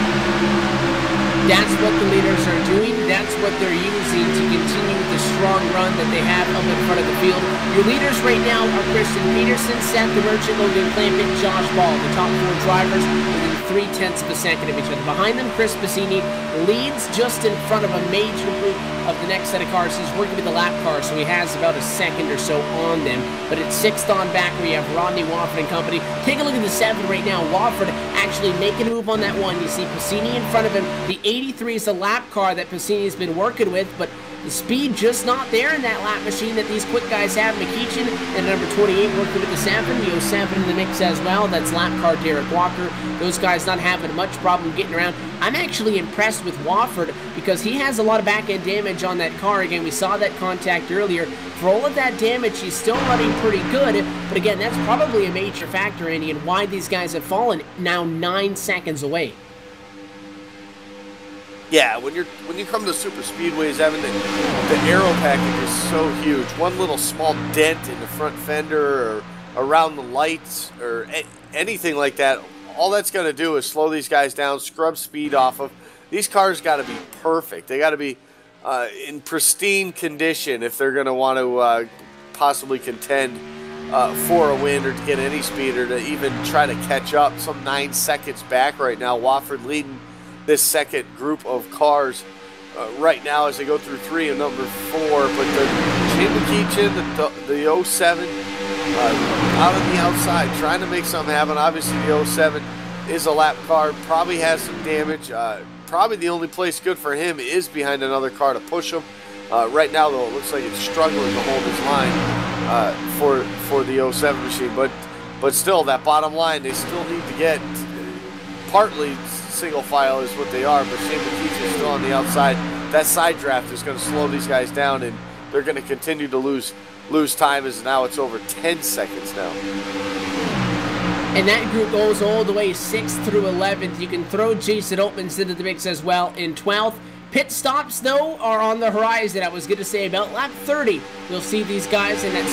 That's what the leaders are doing. That's what they're using to continue the strong run that they have up in front of the field. Your leaders right now are Christian Peterson, Seth the Merchant, Logan Clampett, Josh Ball. The top 4 drivers within 0.3 of a second of each other. Behind them, Chris Bassini leads just in front of a major group of the next set of cars. He's working with the lap car, so he has about a second or so on them. But it's 6th on back where you have Rodney Wofford and company. Take a look at the 7 right now. Wofford actually making a move on that one. You see Bassini in front of him. The 83 is the lap car that Bassini's been working with, but the speed just not there in that lap machine that these quick guys have. McEachin and number 28 working with the 7. The 07 in the mix as well. That's lap car Derek Walker. Those guys not having much problem getting around. I'm actually impressed with Wofford because he has a lot of back-end damage on that car. Again, we saw that contact earlier. For all of that damage, he's still running pretty good. But again, that's probably a major factor, Andy, in why these guys have fallen now 9 seconds away. Yeah, when you come to super speedways, Evan, the aero package is so huge. One little small dent in the front fender or around the lights or anything like that, all that's going to do is slow these guys down, scrub speed off of. These cars got to be perfect. They got to be in pristine condition if they're going to want to possibly contend for a win or to get any speed or to even try to catch up. Some 9 seconds back right now. Wofford leading this second group of cars right now as they go through 3 and number 4. But the McEachin, the 07, out on the outside, trying to make something happen. Obviously, the 07 is a lap car, probably has some damage. Probably the only place good for him is behind another car to push him. Right now, though, it looks like it's struggling to hold his line for the 07 machine. But still, that bottom line, they still need to get partly single file is what they are, but Shane McEachin is still on the outside. That side draft is going to slow these guys down, and they're going to continue to lose time as now it's over 10 seconds now. And that group goes all the way 6th through 11th. You can throw Jason Oatmans into the mix as well in 12th. Pit stops, though, are on the horizon. I was going to say about lap 30, you'll see these guys in that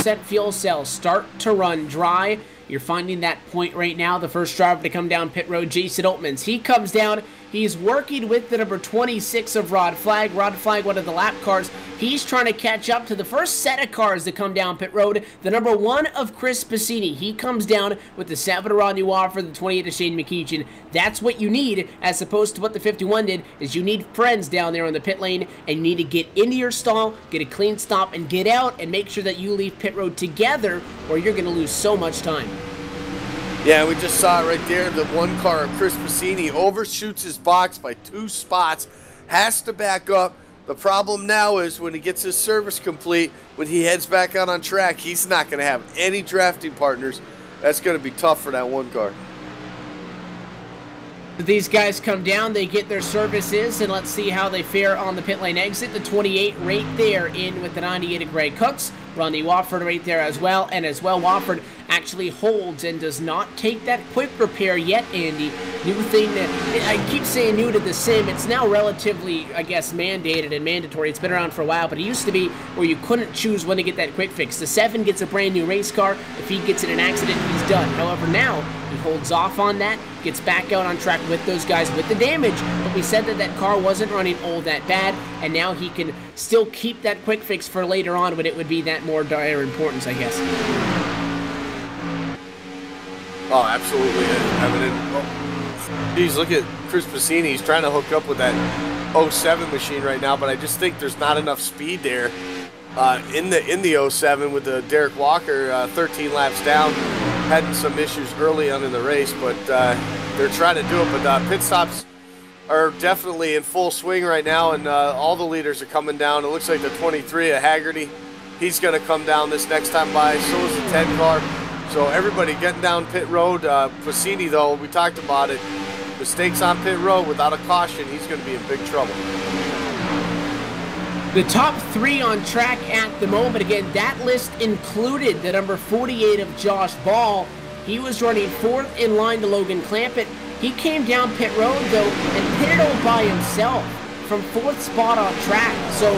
70% fuel cell start to run dry. You're finding that point right now. The first driver to come down pit road, Jason Oatmans. He comes down. He's working with the number 26 of Rod Flag. Rod Flag, one of the lap cars. He's trying to catch up to the first set of cars that come down pit road. The number 1 of Chris Bassini. He comes down with the 7 of Rodney Wofford, the 28 of Shane McEachin. That's what you need, as opposed to what the 51 did, is you need friends down there on the pit lane, and you need to get into your stall, get a clean stop, and get out, and make sure that you leave pit road together, or you're going to lose so much time. Yeah, we just saw it right there. The 1 car of Chris Bassini overshoots his box by 2 spots, has to back up. The problem now is when he gets his service complete, when he heads back out on track, he's not going to have any drafting partners. That's going to be tough for that 1 car. These guys come down, they get their services, and let's see how they fare on the pit lane exit. The 28 right there in with the 98 of Greg Cooks. Rodney Wofford right there as well, and as well Wofford actually holds and does not take that quick repair yet, Andy. New thing that, I keep saying new to the sim, it's now relatively, I guess, mandated and mandatory. It's been around for a while, but it used to be where you couldn't choose when to get that quick fix. The 7 gets a brand new race car. If he gets in an accident, he's done. However, now he holds off on that, gets back out on track with those guys with the damage, but we said that that car wasn't running all that bad, and now he can still keep that quick fix for later on when it would be that more dire importance, I guess. Oh, absolutely. I mean, geez, look at Chris Bassini. He's trying to hook up with that 07 machine right now, but I just think there's not enough speed there in the 07 with the Derek Walker 13 laps down. Had some issues early on in the race, but they're trying to do it. But pit stops are definitely in full swing right now, and all the leaders are coming down. It looks like the 23 of Haggerty, he's going to come down this next time by. So is the 10 car. So everybody getting down pit road. Bassini, though, we talked about it. Mistakes on pit road without a caution, he's going to be in big trouble. The top 3 on track at the moment. Again, that list included the number 48 of Josh Ball. He was running 4th in line to Logan Clampett. He came down pit road, though, and pitted all by himself from 4th spot on track. So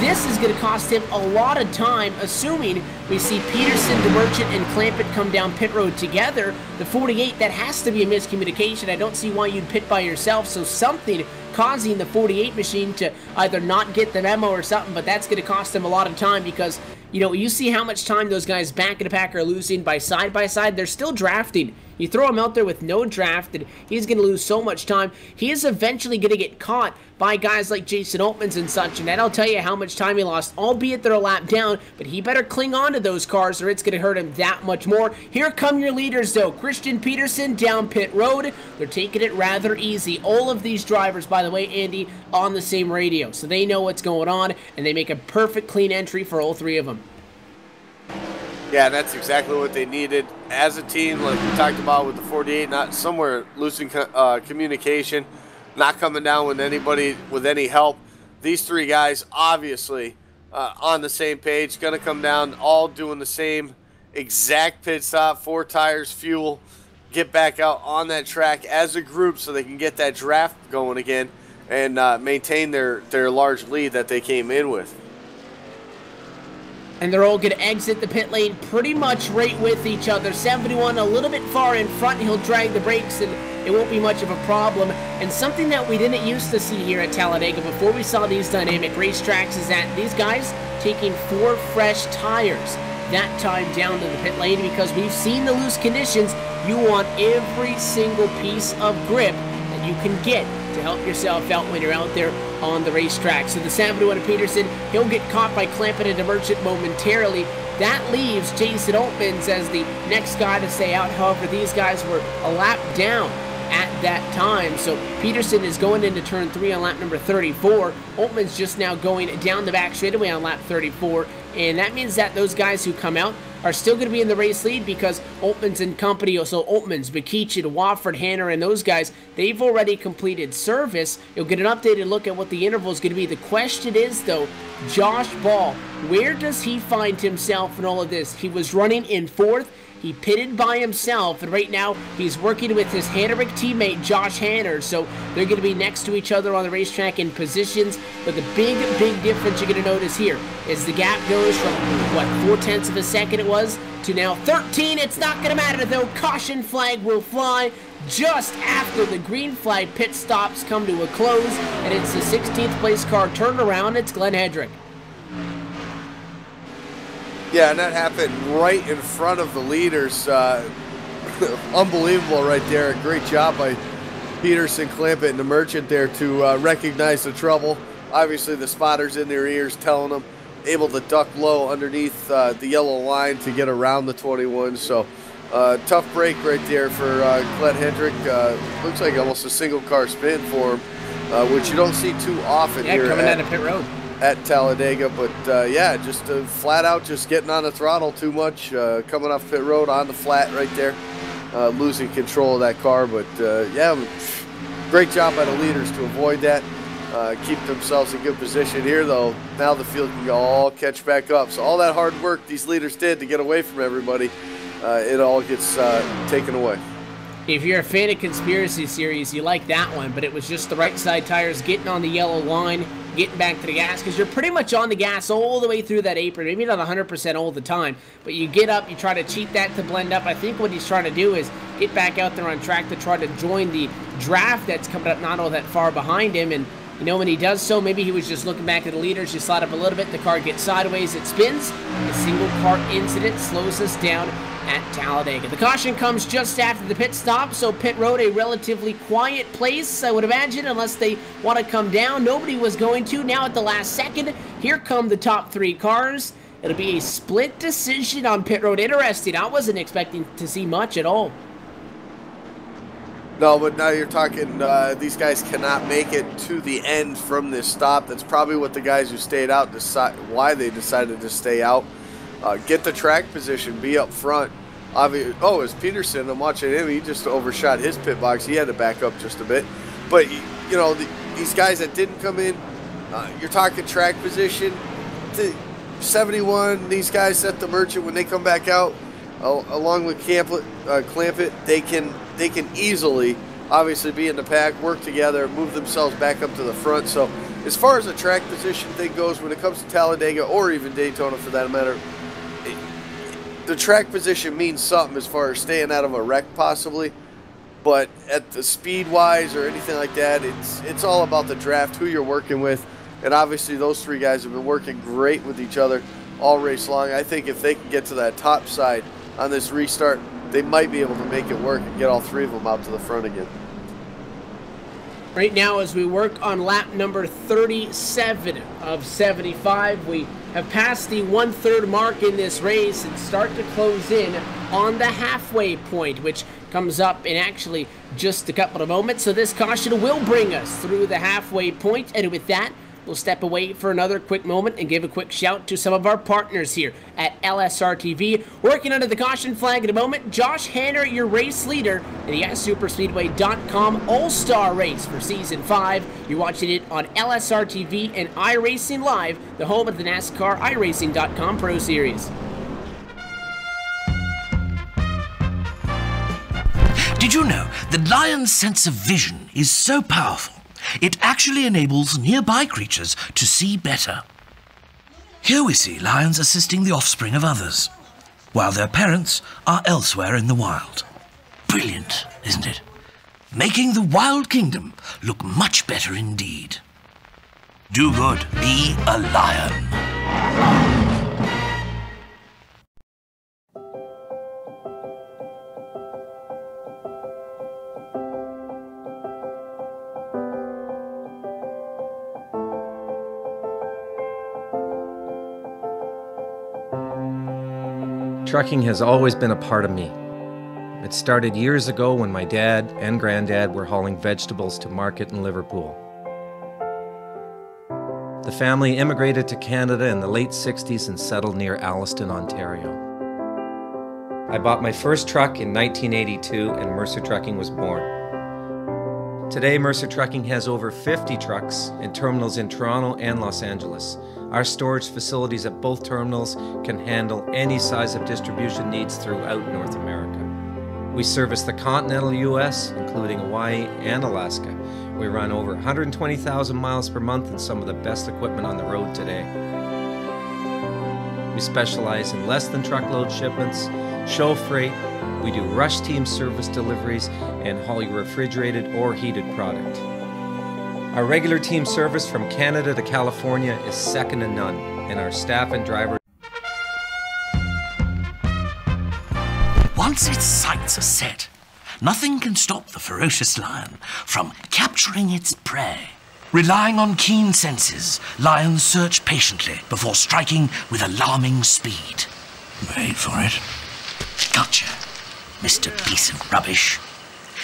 this is going to cost him a lot of time, assuming we see Peterson, DeMerchant, and Clampett come down pit road together. The 48, that has to be a miscommunication. I don't see why you'd pit by yourself, so something causing the 48 machine to either not get the memo or something, but that's going to cost him a lot of time because, you know, you see how much time those guys back in the pack are losing by side. They're still drafting. You throw him out there with no draft, and he's going to lose so much time. He is eventually going to get caught by guys like Jason Altmans and such, and that'll tell you how much time he lost, albeit they're a lap down, but he better cling on to those cars or it's going to hurt him that much more. Here come your leaders, though. Christian Peterson down pit road. They're taking it rather easy. All of these drivers, by the way, Andy, on the same radio, so they know what's going on, and they make a perfect clean entry for all 3 of them. Yeah, that's exactly what they needed as a team, like we talked about with the 48, not somewhere losing communication, not coming down with anybody with any help. These 3 guys obviously on the same page, going to come down, all doing the same exact pit stop, 4 tires, fuel, get back out on that track as a group so they can get that draft going again and maintain their large lead that they came in with. And they're all going to exit the pit lane pretty much right with each other. 71 a little bit far in front. He'll drag the brakes and it won't be much of a problem. And something that we didn't used to see here at Talladega before we saw these dynamic racetracks is that these guys taking 4 fresh tires that time down to the pit lane because we've seen the loose conditions. You want every single piece of grip that you can get to help yourself out when you're out there on the racetrack. So the 71 of Peterson, he'll get caught by Clampett and DeMerchant momentarily. That leaves Jason Altmans as the next guy to stay out. However, these guys were a lap down at that time. So Peterson is going into turn 3 on lap number 34. Altman's just now going down the back straightaway on lap 34. And that means that those guys who come out are still going to be in the race lead because Altmans and company, so Altmans, Bakichin, Wofford, Hanner, and those guys, they've already completed service. You'll get an updated look at what the interval is going to be. The question is, though, Josh Ball, where does he find himself in all of this? He was running in 4th. He pitted by himself, and right now he's working with his Hanerick teammate, Josh Hanner. So they're going to be next to each other on the racetrack in positions. But the big difference you're going to notice here is the gap goes from, what, 0.4 of a second it was, to now 13. It's not going to matter, though. Caution flag will fly just after the green flag pit stops come to a close, and it's the 16th place car turnaround. It's Glenn Hedrick. Yeah, and that happened right in front of the leaders. Unbelievable right there. Great job by Peterson, Clampett, and DeMerchant there to recognize the trouble. Obviously, the spotters in their ears telling them, able to duck low underneath the yellow line to get around the 21. So, tough break right there for Glenn Hedrick. Looks like almost a single car spin for him, which you don't see too often here coming down to pit road at Talladega, but yeah, just flat out just getting on the throttle too much, coming off pit road on the flat right there, losing control of that car. But yeah, great job by the leaders to avoid that, keep themselves in good position here, though. Now the field can all catch back up. So all that hard work these leaders did to get away from everybody, it all gets taken away. If you're a fan of Conspiracy Series, you like that one, but it was just the right side tires getting on the yellow line, getting back to the gas, because you're pretty much on the gas all the way through that apron, maybe not 100% all the time, but you get up, you try to cheat that to blend up. I think what he's trying to do is get back out there on track to try to join the draft that's coming up not all that far behind him, and you know, when he does so, maybe he was just looking back at the leaders, you slide up a little bit, the car gets sideways, it spins, a single car incident slows us down at Talladega. The caution comes just after the pit stop, so pit road, a relatively quiet place, I would imagine, unless they want to come down. Nobody was going to. Now at the last second, here come the top 3 cars. It'll be a split decision on pit road. Interesting. I wasn't expecting to see much at all. No, but now you're talking, these guys cannot make it to the end from this stop. That's probably what the guys who stayed out decide why they decided to stay out. Get the track position, be up front. Oh, it's Peterson. I'm watching him. He just overshot his pit box. He had to back up just a bit. But, you know, these guys that didn't come in, you're talking track position. 71, these guys set the Merchant when they come back out, along with Clampett, they can easily, obviously, be in the pack, work together, move themselves back up to the front. So as far as the track position thing goes, when it comes to Talladega or even Daytona for that matter, the track position means something as far as staying out of a wreck possibly. But at the speed-wise or anything like that, it's all about the draft, who you're working with. And obviously those three guys have been working great with each other all race long. I think if they can get to that top side on this restart, they might be able to make it work and get all three of them out to the front again. Right now, as we work on lap number 37 of 75, we have passed the 1/3 mark in this race and start to close in on the halfway point, which comes up in actually just a couple of moments. So this caution will bring us through the halfway point, and with that, we'll step away for another quick moment and give a quick shout to some of our partners here at LSRTV. Working under the caution flag at the moment, Josh Hanner, your race leader in the SuperSpeedway.com All-Star Race for Season 5. You're watching it on LSRTV and iRacing Live, the home of the NASCAR iRacing.com Pro Series. Did you know that Lion's sense of vision is so powerful, it actually enables nearby creatures to see better? Here we see lions assisting the offspring of others, while their parents are elsewhere in the wild. Brilliant, isn't it? Making the wild kingdom look much better indeed. Do good, be a lion. Trucking has always been a part of me. It started years ago when my dad and granddad were hauling vegetables to market in Liverpool. The family immigrated to Canada in the late 60s and settled near Alliston, Ontario. I bought my first truck in 1982 and Mercer Trucking was born. Today, Mercer Trucking has over 50 trucks in terminals in Toronto and Los Angeles. Our storage facilities at both terminals can handle any size of distribution needs throughout North America. We service the continental U.S., including Hawaii and Alaska. We run over 120,000 miles per month and some of the best equipment on the road today. We specialize in less than truckload shipments, show freight, we do rush team service deliveries, and haul your refrigerated or heated product. Our regular team service from Canada to California is second to none, and our staff and drivers. Once its sights are set, nothing can stop the ferocious lion from capturing its prey. Relying on keen senses, lions search patiently before striking with alarming speed. Wait for it. Gotcha, Mr. Piece of Rubbish.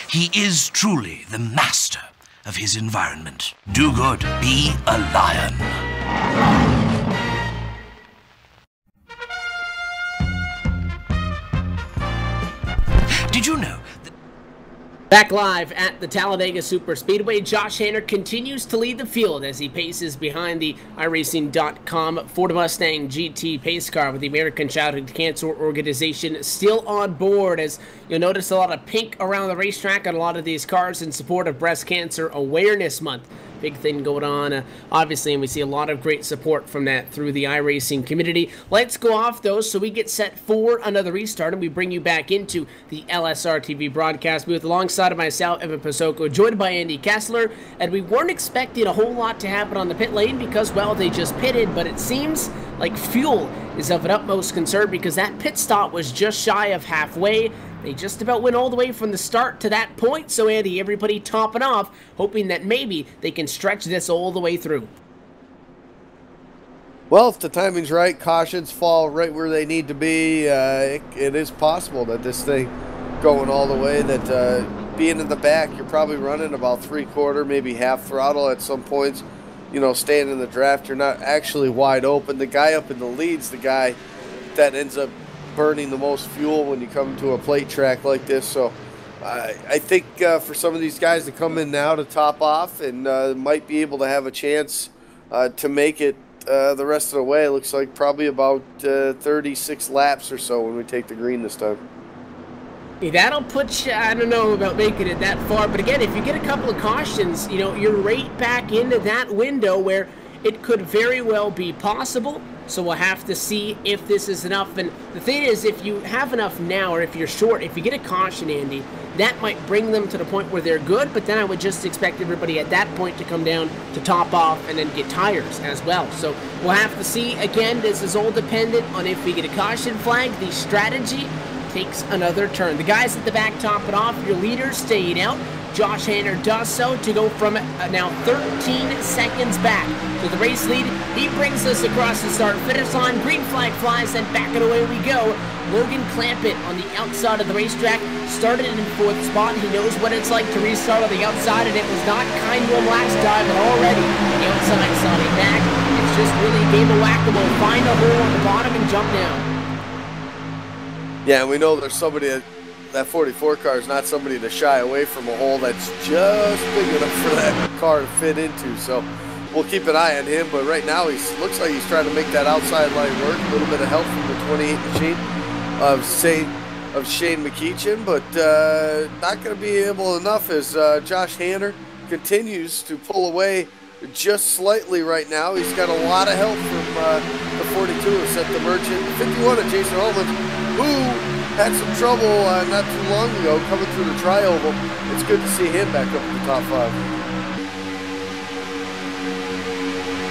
He is truly the master of his environment. Do good, be a lion. Did you know that... Back live at the Talladega Superspeedway, Josh Hanner continues to lead the field as he paces behind the iRacing.com Ford Mustang GT pace car with the American Childhood Cancer Organization still on board. As you'll notice, a lot of pink around the racetrack on a lot of these cars in support of Breast Cancer Awareness Month. Big thing going on, obviously, and we see a lot of great support from that through the iRacing community. Let's go off, though, so we get set for another restart, and we bring you back into the LSRTV broadcast booth alongside of myself, Evan Pasoko, joined by Andy Kessler, and we weren't expecting a whole lot to happen on the pit lane because, well, they just pitted, but it seems like fuel is of an utmost concern because that pit stop was just shy of halfway. They just about went all the way from the start to that point, so Andy, everybody topping off, hoping that maybe they can stretch this all the way through. Well, if the timing's right, cautions fall right where they need to be, it is possible that this thing going all the way, that being in the back, you're probably running about 3/4, maybe half throttle at some points. You know, staying in the draft, you're not actually wide open. The guy up in the lead's the guy that ends up burning the most fuel when you come to a plate track like this. So I think for some of these guys to come in now to top off and might be able to have a chance to make it the rest of the way. It looks like probably about 36 laps or so when we take the green this time. That'll put you, I don't know about making it that far, but again, if you get a couple of cautions, you know, you're right back into that window where it could very well be possible. So we'll have to see if this is enough. And the thing is, if you have enough now, or if you're short, if you get a caution, Andy, that might bring them to the point where they're good, but then I would just expect everybody at that point to come down to top off and then get tires as well. So we'll have to see. Again, this is all dependent on if we get a caution flag. The strategy takes another turn. The guys at the back top it off. Your leader staying out. Josh Hanner does so to go from now 13 seconds back to the race lead. He brings us across the start-finish line. Green flag flies, and back and away we go. Logan Clampett on the outside of the racetrack started in 4th spot. He knows what it's like to restart on the outside, and it was not kind to him last time, but already the outside saw him back. It's just really a game of whack-a-mole. Find a hole on the bottom and jump down. Yeah, and we know there's somebody that 44 car is not somebody to shy away from a hole that's just big enough for that car to fit into. So we'll keep an eye on him. But right now, he looks like he's trying to make that outside line work. A little bit of help from the 28 machine of Shane McEachin, but not going to be able enough as Josh Hanner continues to pull away just slightly right now. He's got a lot of help from the 42 who set the Merchant. 51 of Jason Holman, who had some trouble not too long ago coming through the tri-oval. It's good to see him back up in the top 5.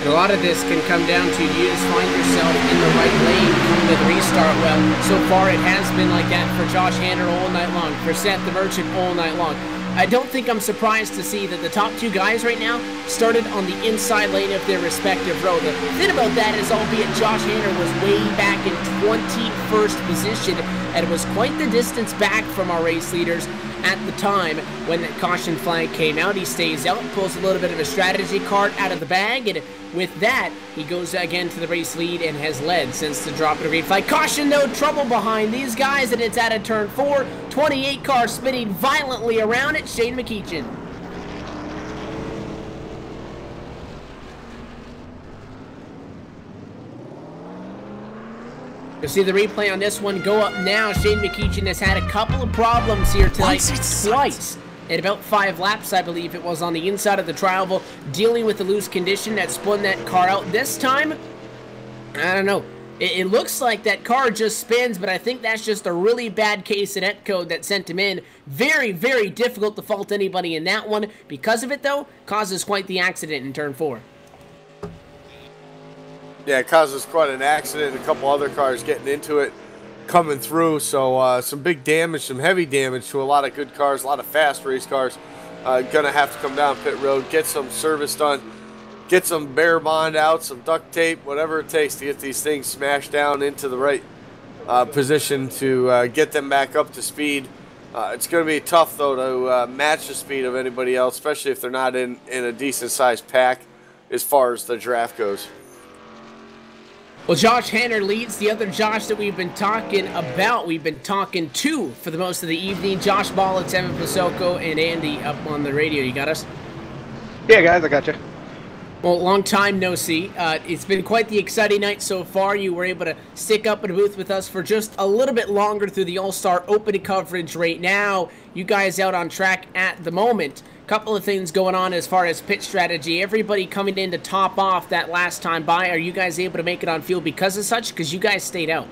And a lot of this can come down to you just find yourself in the right lane coming to the restart. Well, so far it has been like that for Josh Hanner all night long, for Seth the Merchant all night long. I don't think I'm surprised to see that the top 2 guys right now started on the inside lane of their respective row. The thing about that is, albeit Josh Hanner was way back in 21st position, and it was quite the distance back from our race leaders at the time when that caution flag came out. He stays out, pulls a little bit of a strategy card out of the bag, and with that, he goes again to the race lead and has led since the drop of the green flag. Caution, no trouble behind these guys, and it's out of turn 4. 28 car spinning violently around it. Shane McEachin. You'll see the replay on this one go up now. Shane McEachin has had a couple of problems here tonight, twice. At about 5 laps, I believe it was, on the inside of the tri-oval, dealing with the loose condition that spun that car out. This time, I don't know. It looks like that car just spins, but I think that's just a really bad case in netcode that sent him in. Very, very difficult to fault anybody in that one. Because of it, though, causes quite the accident in turn 4. Yeah, it causes quite an accident. A couple other cars getting into it, coming through. So some big damage, some heavy damage to a lot of good cars, a lot of fast race cars. Gonna have to come down pit road, get some service done, get some bare bond out, some duct tape, whatever it takes to get these things smashed down into the right position to get them back up to speed. It's going to be tough, though, to match the speed of anybody else, especially if they're not in a decent-sized pack as far as the draft goes. Well, Josh Hanner leads. The other Josh that we've been talking about, we've been talking to for the most of the evening. Josh Ball and Evan Pasoko and Andy up on the radio. You got us? Yeah, guys, I got you. Well, long time no see. It's been quite the exciting night so far. You were able to stick up in a booth with us for just a little bit longer through the All-Star Open coverage right now. You guys out on track at the moment. Couple of things going on as far as pit strategy. Everybody coming in to top off that last time by. Are you guys able to make it on field because of such? Because you guys stayed out.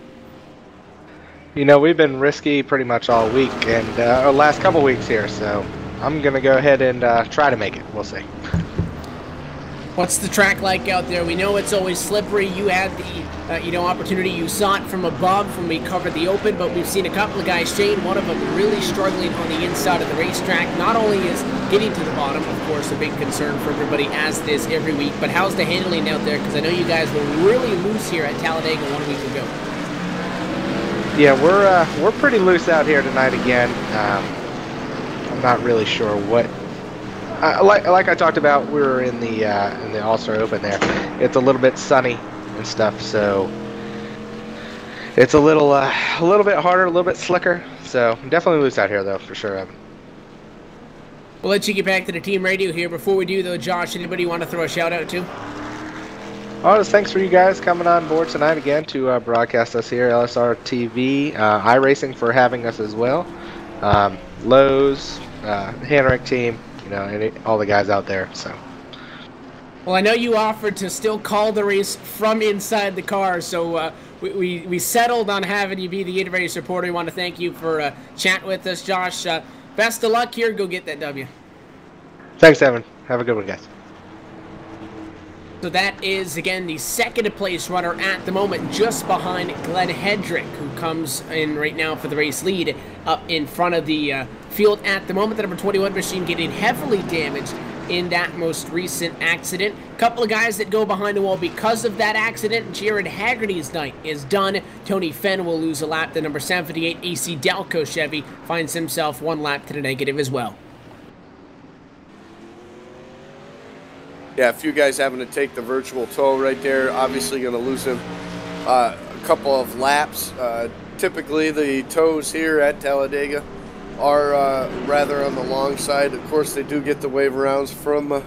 You know, we've been risky pretty much all week and last couple weeks here, so I'm going to go ahead and try to make it. We'll see. What's the track like out there? We know it's always slippery. You had the opportunity. You saw it from above when we covered the Open, but we've seen a couple of guys, Shane, one of them really struggling on the inside of the racetrack. Not only is getting to the bottom, of course, a big concern for everybody, as it is every week, but how's the handling out there? Because I know you guys were really loose here at Talladega 1 week ago. Yeah, we're pretty loose out here tonight again. I'm not really sure what. Like I talked about, we were in the All-Star Open there. It's a little bit sunny and stuff, so it's a little bit harder, a little bit slicker. So definitely loose out here, though, for sure, Evan. We'll let you get back to the team radio here. Before we do, though, Josh, anybody want to throw a shout-out to? Oh, just thanks for you guys coming on board tonight again to broadcast us here, LSRTV, iRacing for having us as well. Lowe's, Henrik team, all the guys out there. So. Well, I know you offered to still call the race from inside the car, so we settled on having you be the in-race reporter. We want to thank you for chatting with us, Josh. Best of luck here. Go get that W. Thanks, Evan. Have a good one, guys. So that is, again, the second-place runner at the moment, just behind Glenn Hedrick, who comes in right now for the race lead up in front of the field at the moment. The number 21 machine getting heavily damaged in that most recent accident. Couple of guys that go behind the wall because of that accident. Jared Haggerty's night is done. Tony Fenn will lose a lap. The number 78 AC Delco Chevy finds himself 1 lap to the negative as well. Yeah, a few guys having to take the virtual tow right there. Obviously going to lose him a couple of laps. Typically the tows here at Talladega are rather on the long side. Of course, they do get the wave arounds from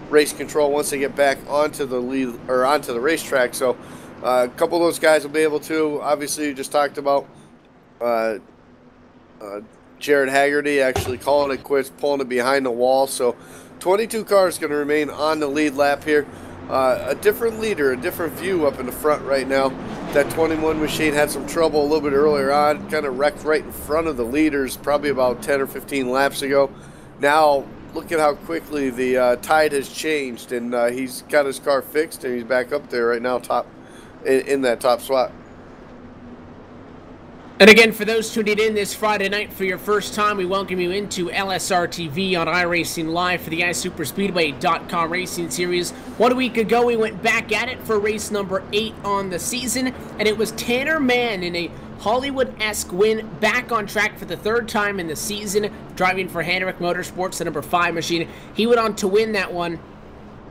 race control once they get back onto the lead or onto the racetrack. So a couple of those guys will be able to. Obviously, you just talked about Jared Haggerty actually calling it quits, pulling it behind the wall. So 22 cars going to remain on the lead lap here. A different leader, a different view up in the front right now. That 21 machine had some trouble a little bit earlier on, kind of wrecked right in front of the leaders probably about 10 or 15 laps ago. Now, look at how quickly the tide has changed, and he's got his car fixed, and he's back up there right now, top in that top spot. And again, for those tuning in this Friday night for your first time, we welcome you into LSRTV on iRacing Live for the iSuperspeedway.com racing series. 1 week ago, we went back at it for race number 8 on the season, and it was Tanner Mann in a Hollywood-esque win, back on track for the 3rd time in the season, driving for Henrik Motorsports, the number 5 machine. He went on to win that one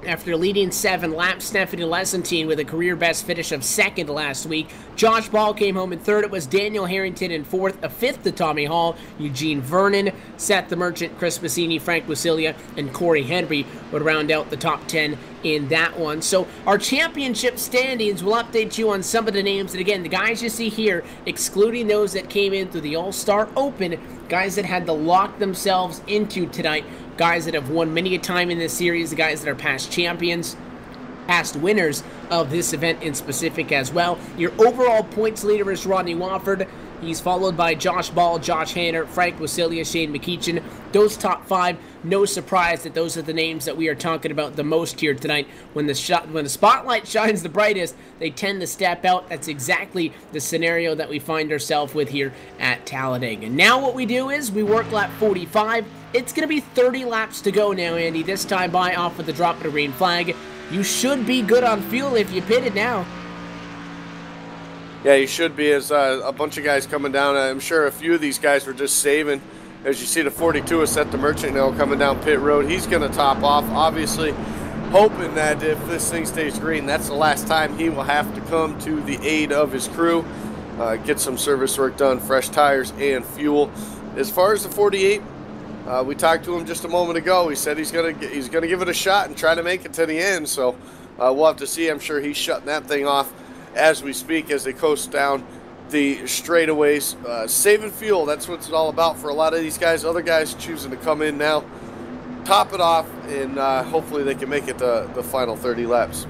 after leading 7 laps. Stephanie Lesentine with a career-best finish of 2nd last week. Josh Ball came home in 3rd. It was Daniel Harrington in 4th. A 5th to Tommy Hall, Eugene Vernon, Seth the Merchant, Chris Bassini, Frank Wasilia, and Corey Henry would round out the top 10 in that one. So our championship standings will update you on some of the names. And again, the guys you see here, excluding those that came in through the All-Star Open, guys that had to lock themselves into tonight, guys that have won many a time in this series, the guys that are past champions, past winners of this event in specific as well. Your overall points leader is Rodney Wofford. He's followed by Josh Ball, Josh Hanner, Frank Wasilia, Shane McEachin. Those top 5, no surprise that those are the names that we are talking about the most here tonight. When the spotlight shines the brightest, they tend to step out. That's exactly the scenario that we find ourselves with here at Talladega. Now what we do is we work lap 45. It's going to be 30 laps to go now, Andy. This time by off with the drop of the green flag. You should be good on fuel if you pitted now. Yeah, you should be, as a bunch of guys coming down. I'm sure a few of these guys were just saving. As you see, the 42 is Seth the Merchant now coming down pit road. He's going to top off, obviously hoping that if this thing stays green, that's the last time he will have to come to the aid of his crew, get some service work done, fresh tires and fuel. As far as the 48, we talked to him just a moment ago. He said he's gonna give it a shot and try to make it to the end. So we'll have to see. I'm sure he's shutting that thing off as we speak, as they coast down the straightaways, saving fuel. That's what it's all about for a lot of these guys. Other guys choosing to come in now, top it off, and hopefully they can make it the final 30 laps.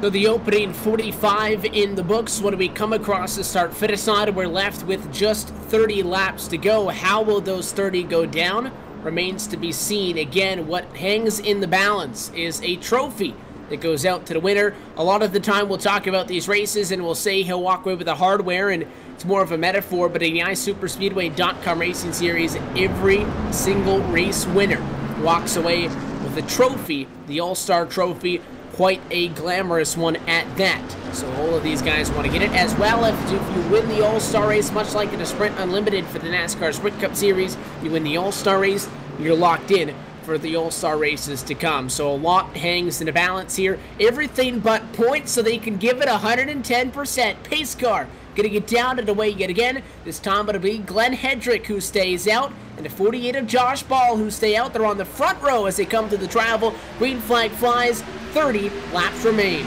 So the opening 45 in the books. When we come across the start-finish line, we're left with just 30 laps to go. How will those 30 go down? Remains to be seen. Again, what hangs in the balance is a trophy that goes out to the winner. A lot of the time we'll talk about these races and we'll say he'll walk away with the hardware, and it's more of a metaphor, but in the iSuperspeedway.com racing series, every single race winner walks away with a trophy, the All-Star Trophy, quite a glamorous one at that. So all of these guys want to get it, as well. If you win the All-Star race, much like in a Sprint Unlimited for the NASCAR Sprint Cup Series, you win the All-Star race, you're locked in for the All-Star races to come. So a lot hangs in the balance here. Everything but points, so they can give it 110%. Pace car gonna get down to the way yet again. This time it'll be Glenn Hedrick who stays out, and the 48 of Josh Ball who stay out. They're on the front row as they come to the travel. Green flag flies. 30 laps remain.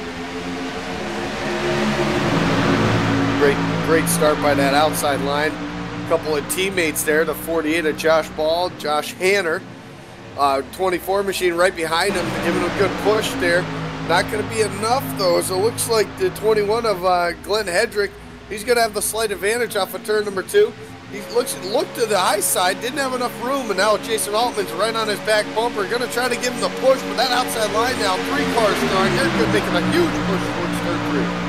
Great start by that outside line. A couple of teammates there, the 48 of Josh Ball, Josh Hanner. 24 machine right behind him, giving a good push there. Not going to be enough, though, so it looks like the 21 of Glenn Hedrick, he's going to have the slight advantage off of turn number 2. He looked to the high side, didn't have enough room, and now Jason Altman's right on his back bumper. Going to try to give him the push, but that outside line now, 3 cars starting. They're going to make a huge push towards turn 3.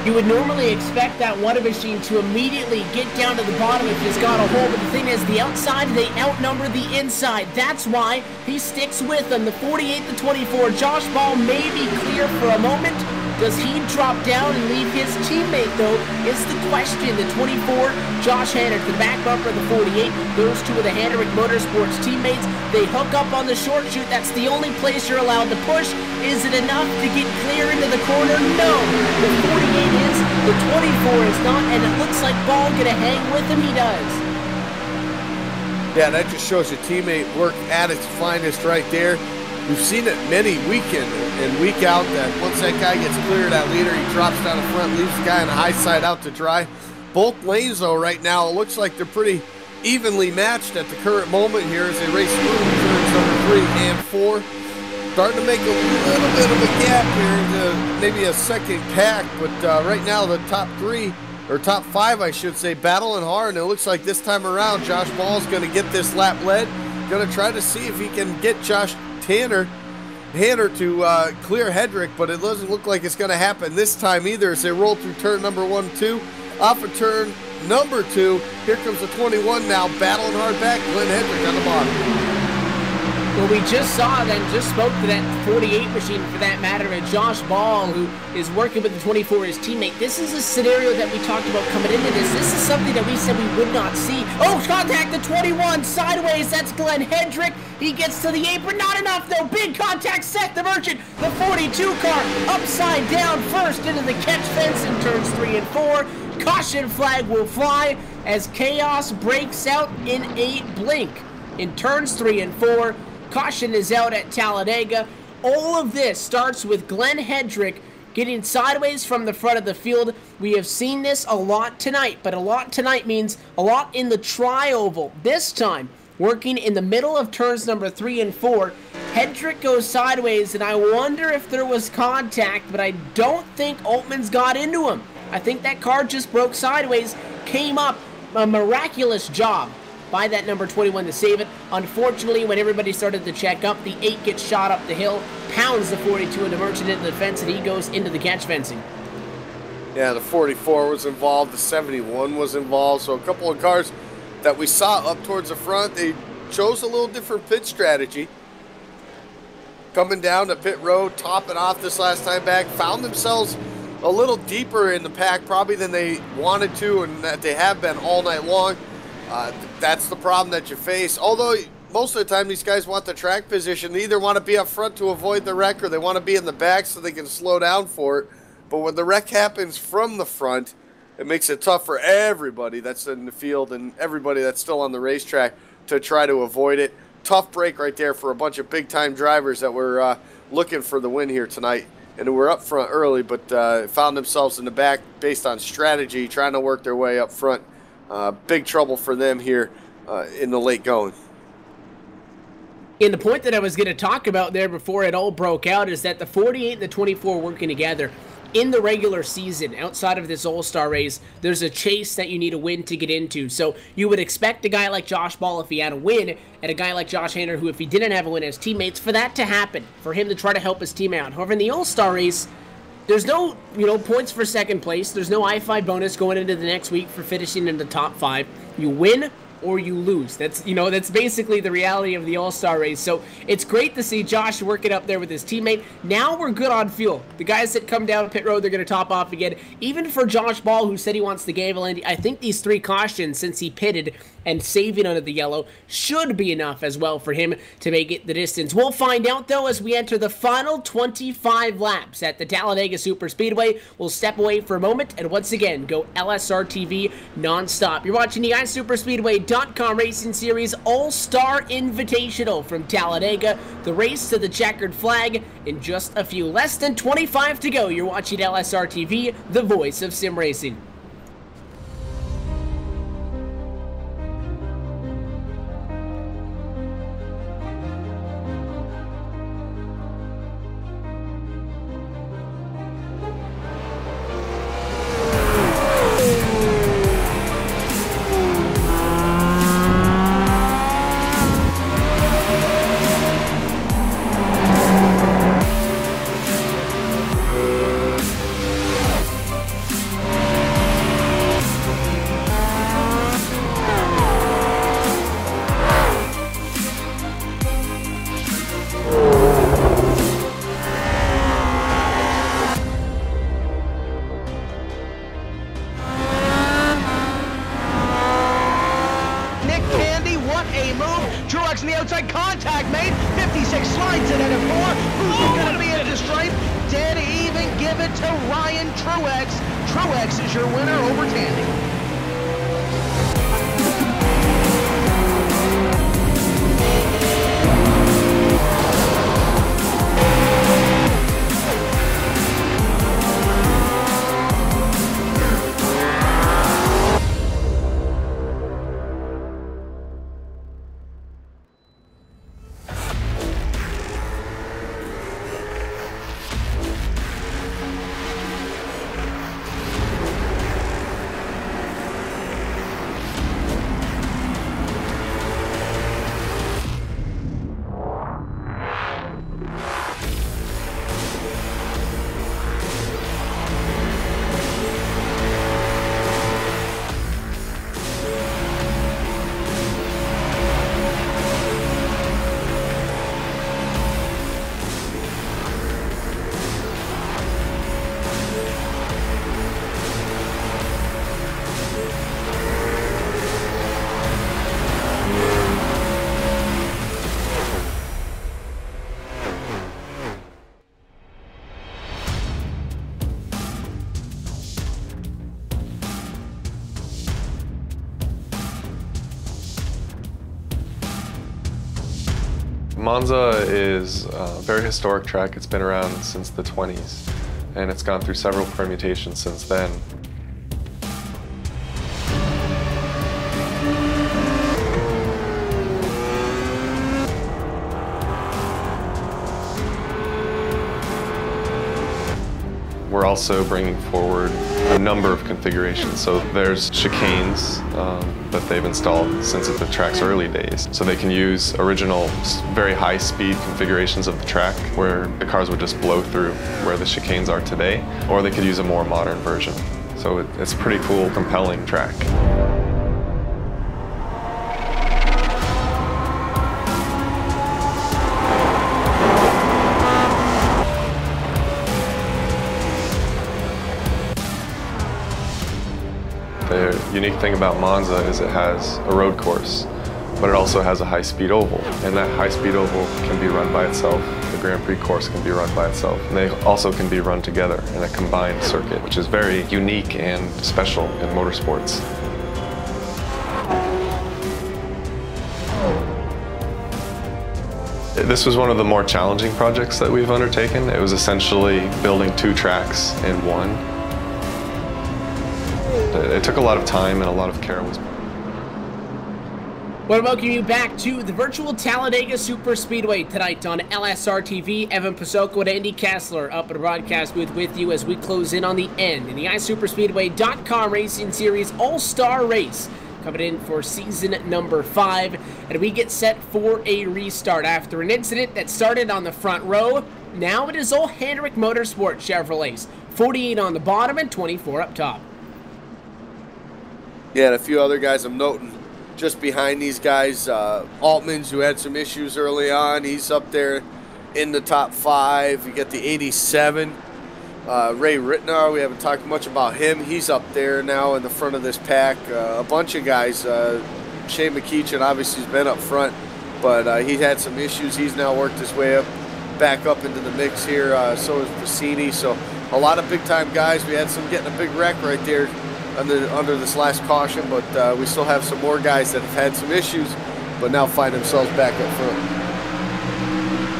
You would normally expect that water machine to immediately get down to the bottom if he's got a hole, but the thing is, the outside, they outnumber the inside. That's why he sticks with them. The 48 to 24, Josh Ball may be clear for a moment. Does he drop down and leave his teammate, though, is the question. The 24, Josh Hanner, to the back bumper of the 48. Those two of the Hendrick Motorsports teammates. They hook up on the short chute. That's the only place you're allowed to push. Is it enough to get clear into the corner? No. The 48 is, the 24 is not, and it looks like Ball gonna hang with him. He does. Yeah, that just shows your teammate work at its finest right there. We've seen it many week in and week out that once that guy gets clear of that leader, he drops down the front, leaves the guy on the high side out to dry. Both lanes, though, right now, it looks like they're pretty evenly matched at the current moment here as they race through turns number 3 and 4. Starting to make a little bit of a gap here into maybe a second pack, but right now the top 3, or top 5, I should say, battling hard, and it looks like this time around Josh Ball's going to get this lap led. Going to try to see if he can get Josh Hanner to clear Hedrick, but it doesn't look like it's going to happen this time either as they roll through turn number 1, 2. Off of turn number 2, here comes the 21 now, battling hard back, Glenn Hedrick on the bottom. Well, we just saw then, just spoke to that 48 machine for that matter, and Josh Ball, who is working with the 24, his teammate. This is a scenario that we talked about coming into this. This is something that we said we would not see. Oh, contact the 21, sideways, that's Glenn Hedrick. He gets to the apron, not enough though. Big contact, Seth the Merchant. The 42 car upside down first into the catch fence in turns 3 and 4. Caution flag will fly as chaos breaks out in a blink. In turns 3 and 4, caution is out at Talladega. All of this starts with Glenn Hedrick getting sideways from the front of the field. We have seen this a lot tonight, but a lot tonight means a lot in the tri-oval. This time, working in the middle of turns number 3 and 4, Hedrick goes sideways, and I wonder if there was contact, but I don't think Altman's got into him. I think that car just broke sideways, came up, a miraculous job by that number 21 to save it. Unfortunately, when everybody started to check up, the 8 gets shot up the hill, pounds the 42 and the Merchant into the fence, and he goes into the catch fencing. Yeah, the 44 was involved, the 71 was involved, so a couple of cars that we saw up towards the front, they chose a little different pit strategy. Coming down to pit road, topping off this last time back, found themselves a little deeper in the pack probably than they wanted to and that they have been all night long. That's the problem that you face. Although most of the time these guys want the track position. They either want to be up front to avoid the wreck or they want to be in the back so they can slow down for it. But when the wreck happens from the front, it makes it tough for everybody that's in the field and everybody that's still on the racetrack to try to avoid it. Tough break right there for a bunch of big-time drivers that were looking for the win here tonight. And who were up front early but found themselves in the back based on strategy, trying to work their way up front. Big trouble for them here in the late going. And the point that I was going to talk about there before it all broke out is that the 48 and the 24 working together in the regular season, outside of this all-star race, there's a chase that you need a win to get into. So you would expect a guy like Josh Ball, if he had a win, and a guy like Josh Hanner, who if he didn't have a win as teammates, for that to happen, for him to try to help his team out. However, in the all-star race, there's no, points for second place. There's no I-5 bonus going into the next week for finishing in the top 5. You win or you lose. That's, that's basically the reality of the all-star race. So it's great to see Josh working up there with his teammate. Now we're good on fuel. The guys that come down pit road, they're going to top off again. Even for Josh Ball, who said he wants the Gable Indy, I think these 3 cautions, since he pitted and saving under the yellow, should be enough as well for him to make it the distance. We'll find out, though, as we enter the final 25 laps at the Talladega Superspeedway. We'll step away for a moment and once again go LSRTV nonstop. You're watching the iSuperspeedway.com Racing Series All-Star Invitational from Talladega. The race to the checkered flag in just a few. Less than 25 to go. You're watching LSRTV, the voice of sim racing. you move. Truex on the outside, contact made. 56 slides it at a 4. Who's going to be at the stripe? Dead even, give it to Ryan Truex. Truex is your winner over Tandy. Monza is a very historic track. It's been around since the 20s, and it's gone through several permutations since then. We're also bringing forward a number of configurations. So there's chicanes that they've installed since the track's early days. So they can use original, very high-speed configurations of the track where the cars would just blow through where the chicanes are today, or they could use a more modern version. So it's a pretty cool, compelling track. The unique thing about Monza is it has a road course, but it also has a high-speed oval, and that high-speed oval can be run by itself. The Grand Prix course can be run by itself, and they also can be run together in a combined circuit, which is very unique and special in motorsports. This was one of the more challenging projects that we've undertaken. It was essentially building two tracks in one. It took a lot of time and a lot of care. Want to welcome you back to the virtual Talladega Superspeedway tonight on LSRTV. Evan Pasoko and Andy Kessler up at the broadcast booth with you as we close in on the end in the iSuperspeedway.com Racing Series All-Star Race. Coming in for season number 5, and we get set for a restart after an incident that started on the front row. Now it is all Hendrick Motorsport Chevrolets, 48 on the bottom and 24 up top. Yeah, and a few other guys I'm noting just behind these guys. Altman's, who had some issues early on, he's up there in the top 5. You get the 87. Ray Ritnar, we haven't talked much about him. He's up there now in the front of this pack. A bunch of guys. Shane McKeechan obviously has been up front, but he had some issues. He's now worked his way up, back up into the mix here. So is Pacini. So a lot of big-time guys. We had some getting a big wreck right there under this last caution, but we still have some more guys that have had some issues, but now find themselves back up front.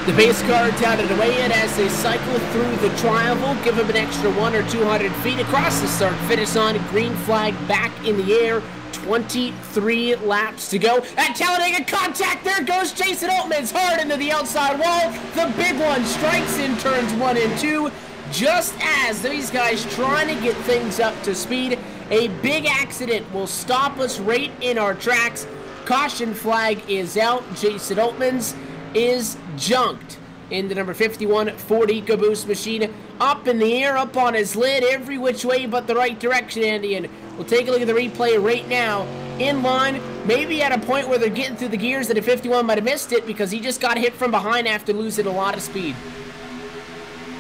The base car down and away in as they cycle through the tri-oval, give them an extra 100 or 200 feet across the start-finish line. Green flag back in the air. 23 laps to go. At Talladega, contact. There goes Jason Altman's hard into the outside wall. The big one strikes in turns 1 and 2. Just as these guys trying to get things up to speed, a big accident will stop us right in our tracks. Caution flag is out. Jason Altman's is junked in the number 51 Ford EcoBoost machine. Up in the air, up on his lid, every which way but the right direction, Andy. And we'll take a look at the replay right now. In line, maybe at a point where they're getting through the gears that a 51 might have missed it because he just got hit from behind after losing a lot of speed.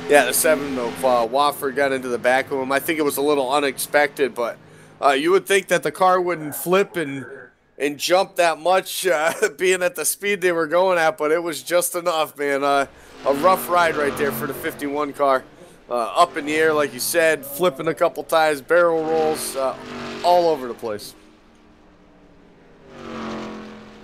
Yeah, the 7 of Wofford got into the back of him. I think it was a little unexpected, but you would think that the car wouldn't flip and and jump that much, being at the speed they were going at, but it was just enough, man. A rough ride right there for the 51 car. Up in the air, like you said, flipping a couple times, barrel rolls, all over the place.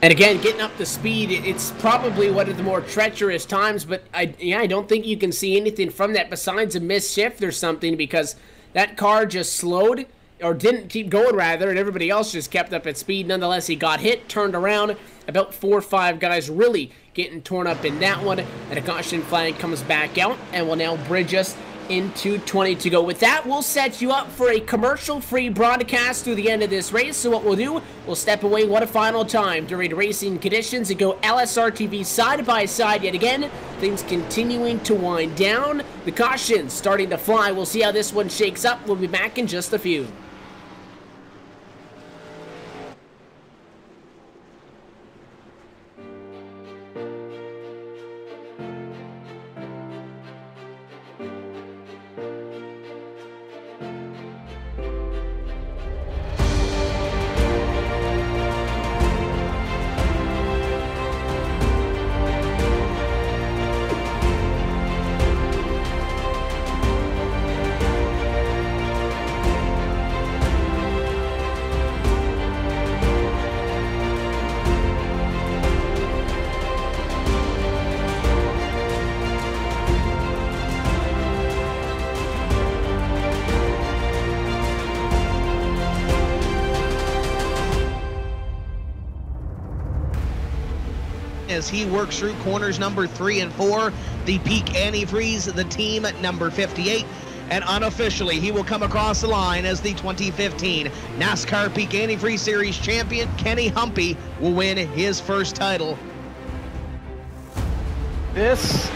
And again, getting up to speed, it's probably one of the more treacherous times, but I don't think you can see anything from that besides a missed shift or something, because that car just slowed, or didn't keep going rather, and everybody else just kept up at speed. Nonetheless, he got hit, turned around, about 4 or 5 guys really getting torn up in that one, and a caution flag comes back out and will now bridge us into 20 to go. With that, we'll set you up for a commercial-free broadcast through the end of this race. So what we'll do, we'll step away one final time during racing conditions and go LSRTV side by side yet again. Things continuing to wind down. The cautions starting to fly. We'll see how this one shakes up. We'll be back in just a few. As he works through corners number 3 and 4, the peak antifreeze, the team at number 58. And unofficially, he will come across the line as the 2015 NASCAR Peak Antifreeze Series champion. Kenny Humpy will win his first title. This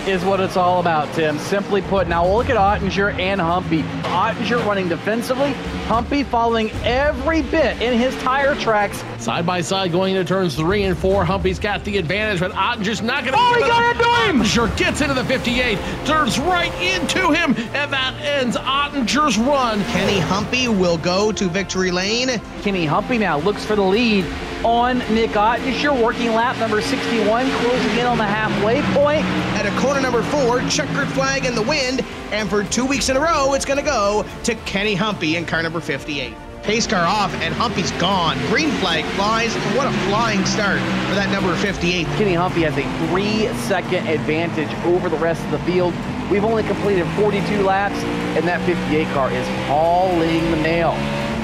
is what it's all about, Tim. Simply put, now look at Ottinger and Humpy. Ottinger running defensively, Humpy following every bit in his tire tracks. Side by side going into turns 3 and 4. Humpy's got the advantage, but Ottinger's not going to. Oh, he got into him! Ottinger gets into the 58, turns right into him, and that ends Ottinger's run. Kenny Humpy will go to victory lane. Kenny Humpy now looks for the lead on Nick Ottinger, working lap number 61, closing in on the halfway point. At a corner number 4, checkered flag in the wind, and for 2 weeks in a row, it's going to go to Kenny Humpy in car number 58. Pace car off, and Humpy's gone. Green flag flies. What a flying start for that number 58. Kenny Humpy has a 3-second advantage over the rest of the field. We've only completed 42 laps, and that 58 car is hauling the mail.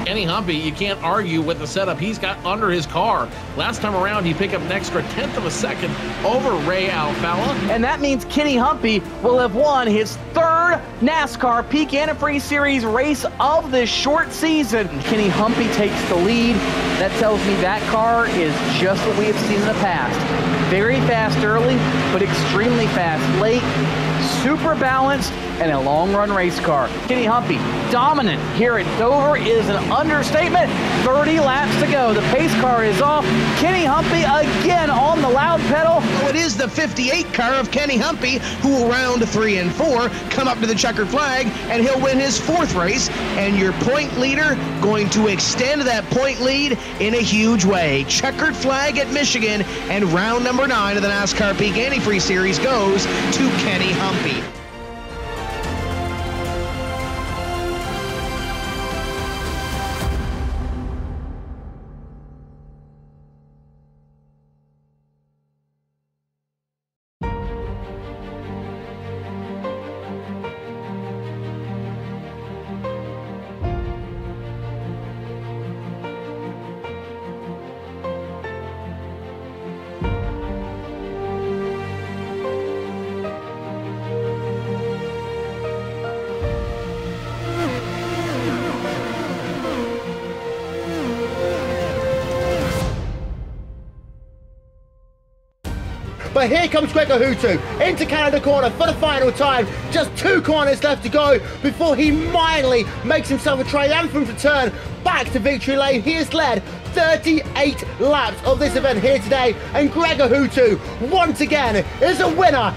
Kenny Humpy, you can't argue with the setup he's got under his car. Last time around, he picked up an extra 1/10 of a second over Ray Alfalla. And that means Kenny Humpy will have won his 3rd NASCAR Peak Antifreeze Series race of this short season. Kenny Humpy takes the lead. That tells me that car is just what we have seen in the past. Very fast early, but extremely fast late. Super balanced, and a long run race car. Kenny Humpy, dominant here at Dover is an understatement. 30 laps to go. The pace car is off. Kenny Humpy again on the loud pedal. Well, it is the 58 car of Kenny Humpy who will round 3 and 4, come up to the checkered flag, and he'll win his 4th race. And your point leader going to extend that point lead in a huge way. Checkered flag at Michigan, and round number 9 of the NASCAR Peak Antifreeze Series goes to Kenny Humpy. But here comes Greg Ahutu into Canada corner for the final time. Just 2 corners left to go before he mildly makes himself a triumphant return back to victory lane. He has led 38 laps of this event here today, and Greg Ahutu once again is a winner.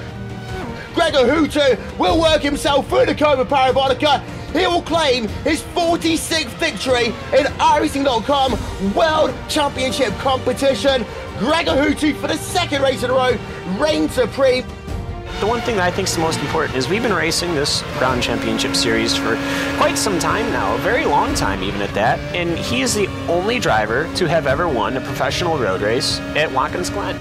Greg Ahutu will work himself through the Cobra Parabolica. he will claim his 46th victory in iRacing.com World Championship competition. Gregor Hutu, for the second race in a row, reigns supreme. The one thing that I think is the most important is we've been racing this Ground Championship Series for quite some time now, a very long time even at that, and he is the only driver to have ever won a professional road race at Watkins Glen.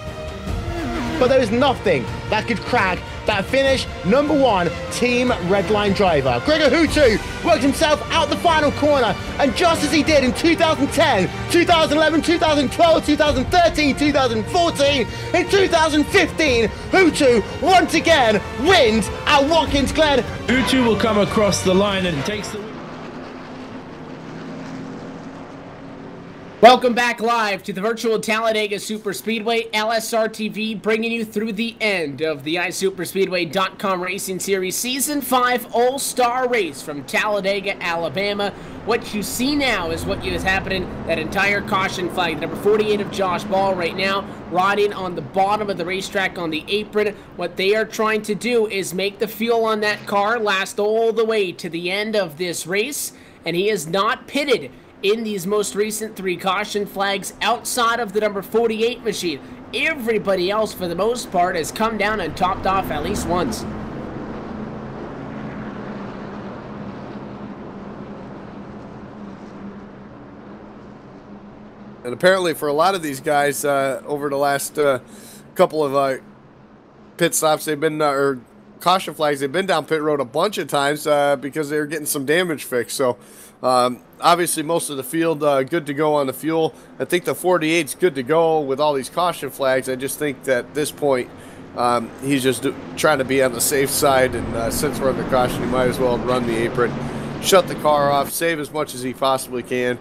But there is nothing that could crack that finish #1 Team Redline driver. Gregor Hutu worked himself out the final corner, and just as he did in 2010, 2011, 2012, 2013, 2014, in 2015, Hutu once again wins at Watkins Glen. Hutu will come across the line and takes the win. Welcome back live to the virtual Talladega Superspeedway. LSRTV bringing you through the end of the iSuperspeedway.com Racing Series Season 5 All-Star Race from Talladega, Alabama. What you see now is what is happening. That entire caution flag, number 48 of Josh Ball right now, riding on the bottom of the racetrack on the apron. What they are trying to do is make the fuel on that car last all the way to the end of this race, and he is not pitted in these most recent 3 caution flags outside of the number 48 machine. Everybody else, for the most part, has come down and topped off at least once. And apparently for a lot of these guys, over the last couple of pit stops, they've been, or caution flags, they've been down pit road a bunch of times because they were getting some damage fixed. So obviously most of the field good to go on the fuel. I think the 48's good to go with all these caution flags. I just think that at this point he's just trying to be on the safe side, and since we're under caution, he might as well run the apron, shut the car off, save as much as he possibly can.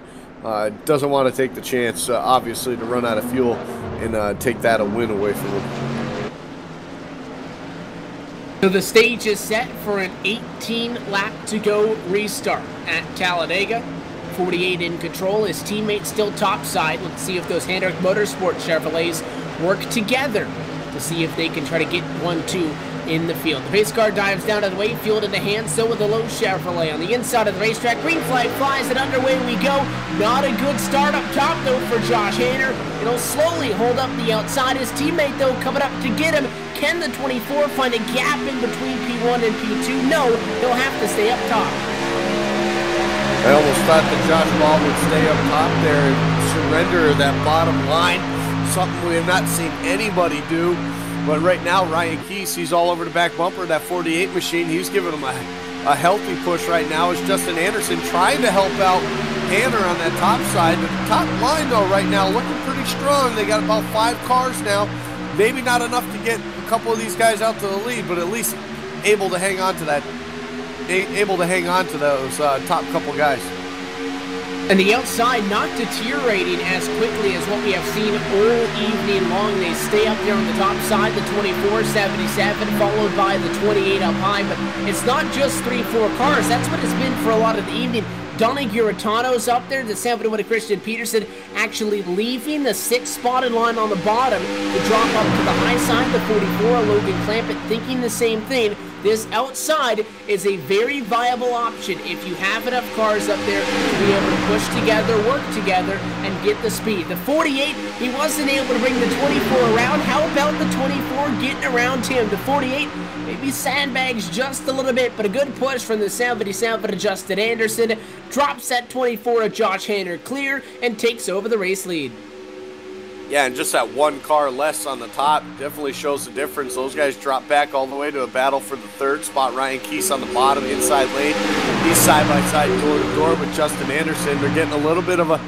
Doesn't want to take the chance, obviously, to run out of fuel and take that a win away from him. So the stage is set for an 18-lap-to-go restart at Talladega. 48 in control. His teammates still topside. Let's see if those Hendrick Motorsport Chevrolets work together to see if they can try to get 1-2 in the field. The pace car dives down to the way, fueled in the hand, so with the low Chevrolet. On the inside of the racetrack, green flag flies, and underway we go. Not a good start up top, though, for Josh Hanner. It'll slowly hold up the outside. His teammate, though, coming up to get him. Can the 24 find a gap in between P1 and P2? No, he'll have to stay up top. I almost thought that Josh Ball would stay up top there and surrender that bottom line. Something we have not seen anybody do. But right now, Ryan Keese, he's all over the back bumper of that 48 machine. He's giving him a healthy push right now. It's Justin Anderson trying to help out Hanner on that top side. The top line, though, right now looking pretty strong. They got about 5 cars now. Maybe not enough to get a couple of these guys out to the lead, but at least able to hang on to that, able to hang on to those top couple guys. And the outside not deteriorating as quickly as what we have seen all evening long. They stay up there on the top side, the 24-77, followed by the 28 up high. But it's not just 3-4 cars. That's what it's been for a lot of the evening. Donnie Giratano's up there, the 71 Christian Peterson actually leaving the 6-spotted line on the bottom to drop up to the high side, the 44, Logan Clampett thinking the same thing. This outside is a very viable option if you have enough cars up there to be able to push together, work together, and get the speed. The 48, he wasn't able to bring the 24 around. How about the 24 getting around him? The 48 maybe sandbags just a little bit, but a good push from the 77 of Justin Anderson. Drops that 24 of Josh Hanner clear and takes over the race lead. Yeah, and just that 1 car less on the top definitely shows the difference. Those guys drop back all the way to a battle for the 3rd spot. Ryan Keese on the bottom, inside lane. He's side-by-side, door-to-door with Justin Anderson. They're getting a little bit of a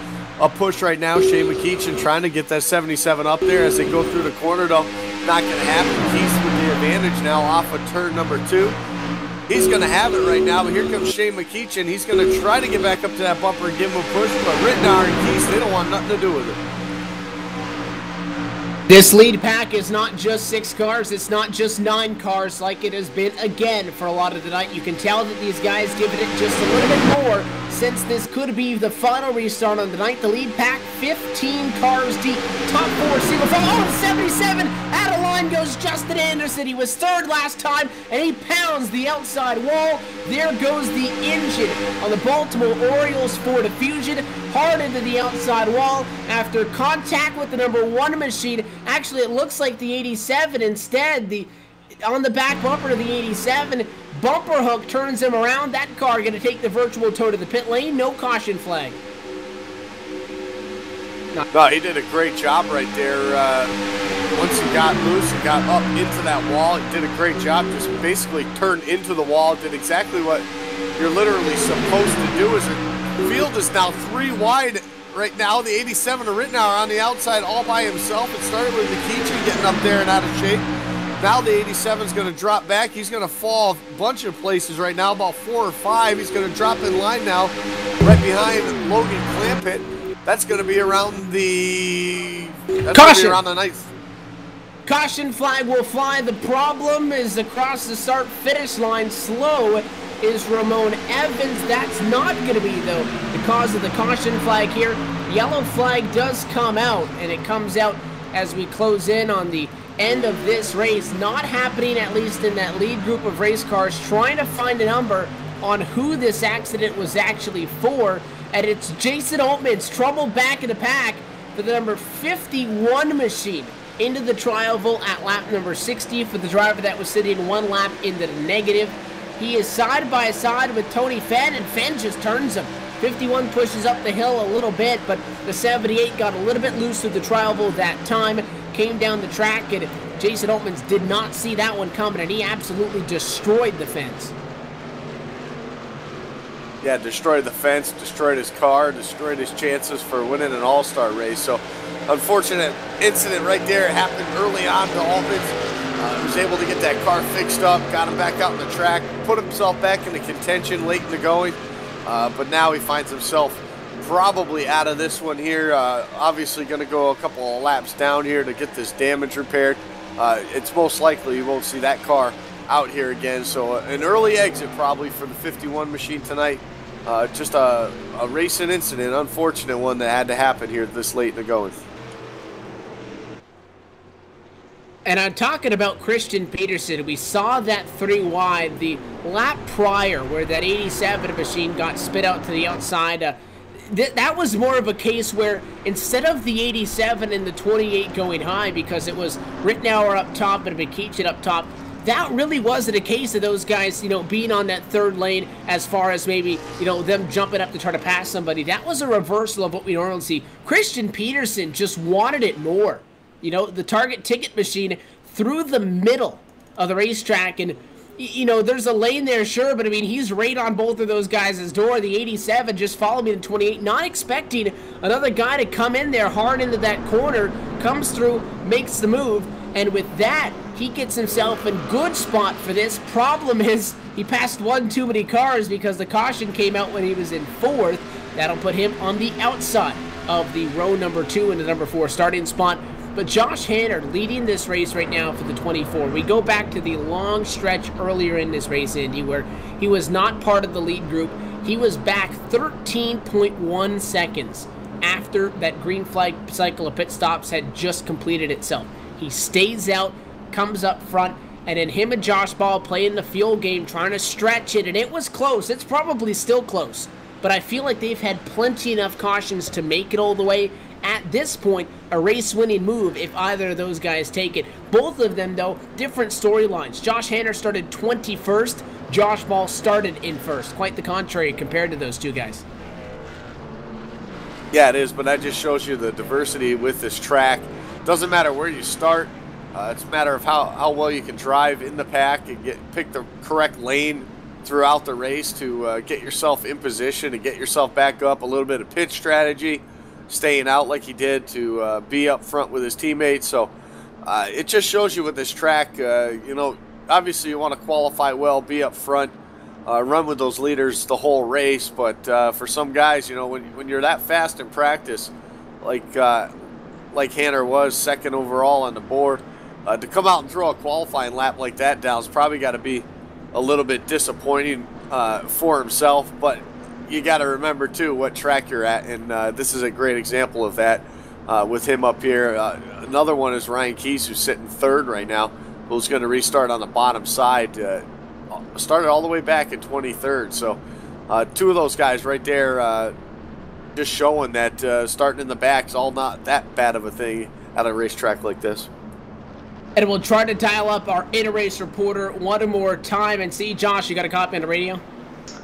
push right now. Shane McKeechan trying to get that 77 up there as they go through the corner, though. Not going to happen. Keese with the advantage now off of turn number 2. He's going to have it right now, but here comes Shane McKeechan. He's going to try to get back up to that bumper and give him a push, but Rittenauer and Keese, they don't want nothing to do with it. This lead pack is not just 6 cars, it's not just 9 cars like it has been again for a lot of the night. You can tell that these guys giving it just a little bit more. since this could be the final restart on the night. The lead pack, 15 cars deep. Top 4 single file. Oh, 77! Out of line goes Justin Anderson. He was third last time, and he pounds the outside wall. There goes the engine on the Baltimore Orioles Ford Fusion, hard into the outside wall after contact with the number 1 machine. Actually, it looks like the 87 instead. On the back bumper of the 87, bumper hook turns him around. That car going to take the virtual tow to the pit lane. No caution flag. No, he did a great job right there. Once he got loose and got up into that wall, he did a great job. Just basically turned into the wall, did exactly what you're literally supposed to do. As the field is now 3 wide right now. The 87 of Rittenauer on the outside all by himself. It started with Nikichi getting up there and out of shape. Now the 87 is going to drop back. He's going to fall a bunch of places right now, about 4 or 5. He's going to drop in line now, right behind Logan Clampett. That's going to be around the... Caution! Around the 9th. Caution flag will fly. The problem is across the start-finish line, slow is Ramon Evans. That's not going to be, though, the cause of the caution flag here. Yellow flag does come out, and it comes out as we close in on the end of this race. Not happening, at least in that lead group of race cars, trying to find a number on who this accident was actually for. And it's Jason Altman's trouble back in the pack for the number 51 machine into the tri-oval at lap number 60 for the driver that was sitting 1 lap into the negative. He is side by side with Tony Fenn, and Fenn just turns him. 51 pushes up the hill a little bit, but the 78 got a little bit loose of the tri-oval that time, came down the track, and Jason Altmans did not see that one coming, and he absolutely destroyed the fence. Yeah, destroyed the fence, destroyed his car, destroyed his chances for winning an all-star race. So, unfortunate incident right there. It happened early on to Altmans. He was able to get that car fixed up, got him back out on the track, put himself back into contention late in the going. But now he finds himself probably out of this one here. Obviously going to go a couple of laps down here to get this damage repaired. It's most likely you won't see that car out here again. So an early exit probably for the 51 machine tonight. Just a racing incident, unfortunate one that had to happen here this late in the going. And I'm talking about Christian Peterson. We saw that 3 wide the lap prior where that 87 machine got spit out to the outside. That was more of a case where instead of the 87 and the 28 going high because it was Rittenauer up top and Mikichin up top, that really wasn't a case of those guys, being on that 3rd lane as far as maybe, them jumping up to try to pass somebody. That was a reversal of what we normally see. Christian Peterson just wanted it more. The target ticket machine through the middle of the racetrack, and there's a lane there, sure, but I mean, he's right on both of those guys' door. The 87 just followed me to 28, not expecting another guy to come in there hard into that corner, comes through, makes the move, and with that, he gets himself in good spot for this. Problem is, he passed one too many cars because the caution came out when he was in 4th. That'll put him on the outside of the row number 2 and the number 4 starting spot. But Josh Hanner leading this race right now for the 24. We go back to the long stretch earlier in this race, Indy, where he was not part of the lead group. He was back 13.1 seconds after that green flag cycle of pit stops had just completed itself. He stays out, comes up front, and then him and Josh Ball playing the fuel game, trying to stretch it, and it was close. It's probably still close, but I feel like they've had plenty enough cautions to make it all the way. At this point, a race-winning move if either of those guys take it. Both of them, though, different storylines. Josh Hanner started 21st. Josh Ball started in 1st. Quite the contrary compared to those two guys. Yeah, it is, but that just shows you the diversity with this track. Doesn't matter where you start. It's a matter of how well you can drive in the pack and pick the correct lane throughout the race to get yourself in position and get yourself back up. A little bit of pit strategy, staying out like he did to be up front with his teammates. So it just shows you with this track, obviously you want to qualify well, be up front, run with those leaders the whole race. But for some guys, when you're that fast in practice, like Hanner was, 2nd overall on the board, to come out and throw a qualifying lap like that down is probably got to be a little bit disappointing for himself. But you got to remember too what track you're at, and this is a great example of that with him up here. Another one is Ryan Keese, who's sitting third right now, who's going to restart on the bottom side. Started all the way back in 23rd, so two of those guys right there just showing that starting in the back is all not that bad of a thing at a racetrack like this. And we'll try to dial up our in-race reporter one more time and see. Josh, you got a copy on the radio?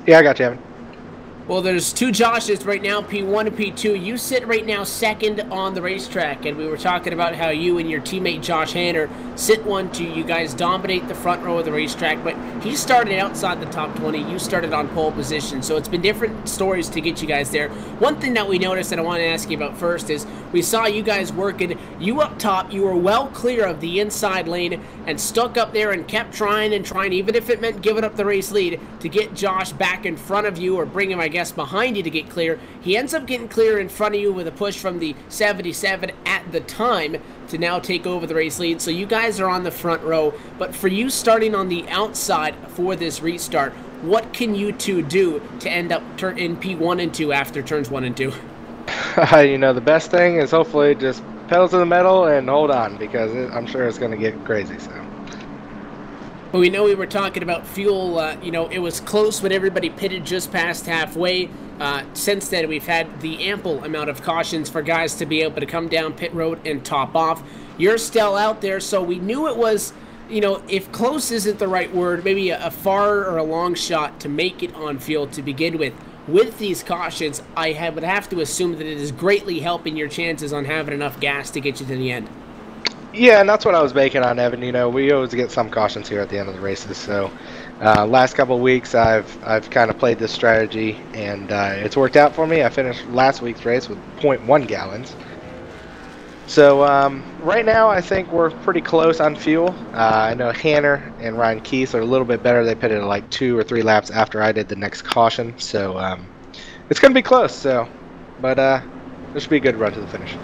Yeah, I got you, Evan. Well, there's two Joshes right now, P1 and P2. You sit right now second on the racetrack, and we were talking about how you and your teammate Josh Hanner sit 1-2. You guys dominate the front row of the racetrack, but he started outside the top 20. You started on pole position, so it's been different stories to get you guys there. One thing that we noticed that I want to ask you about first is we saw you guys working. You up top, you were well clear of the inside lane and stuck up there and kept trying and trying, even if it meant giving up the race lead, to get Josh back in front of you or bring him, I guess, behind you to get clear. He ends up getting clear in front of you with a push from the 77 at the time to now take over the race lead. So you guys are on the front row, but for you starting on the outside for this restart, what can you two do to end up in P1 and 2 after turns 1 and 2? You know, the best thing is hopefully just pedal to the metal and hold on, because I'm sure it's going to get crazy. So. Well, we know we were talking about fuel. You know, it was close when everybody pitted just past halfway. Since then, we've had the ample amount of cautions for guys to be able to come down pit road and top off. You're still out there, so we knew it was, you know, if close isn't the right word, maybe a far or a long shot to make it on fuel to begin with. With these cautions, I would have to assume that it is greatly helping your chances on having enough gas to get you to the end. Yeah, and that's what I was banking on, Evan. You know, we always get some cautions here at the end of the races. So last couple of weeks, I've kind of played this strategy, and it's worked out for me. I finished last week's race with 0.1 gallons. So right now, I think we're pretty close on fuel. I know Hanner and Ryan Keese are a little bit better. They pitted like 2 or 3 laps after I did the next caution. So it's going to be close. So, but this should be a good run to the finish.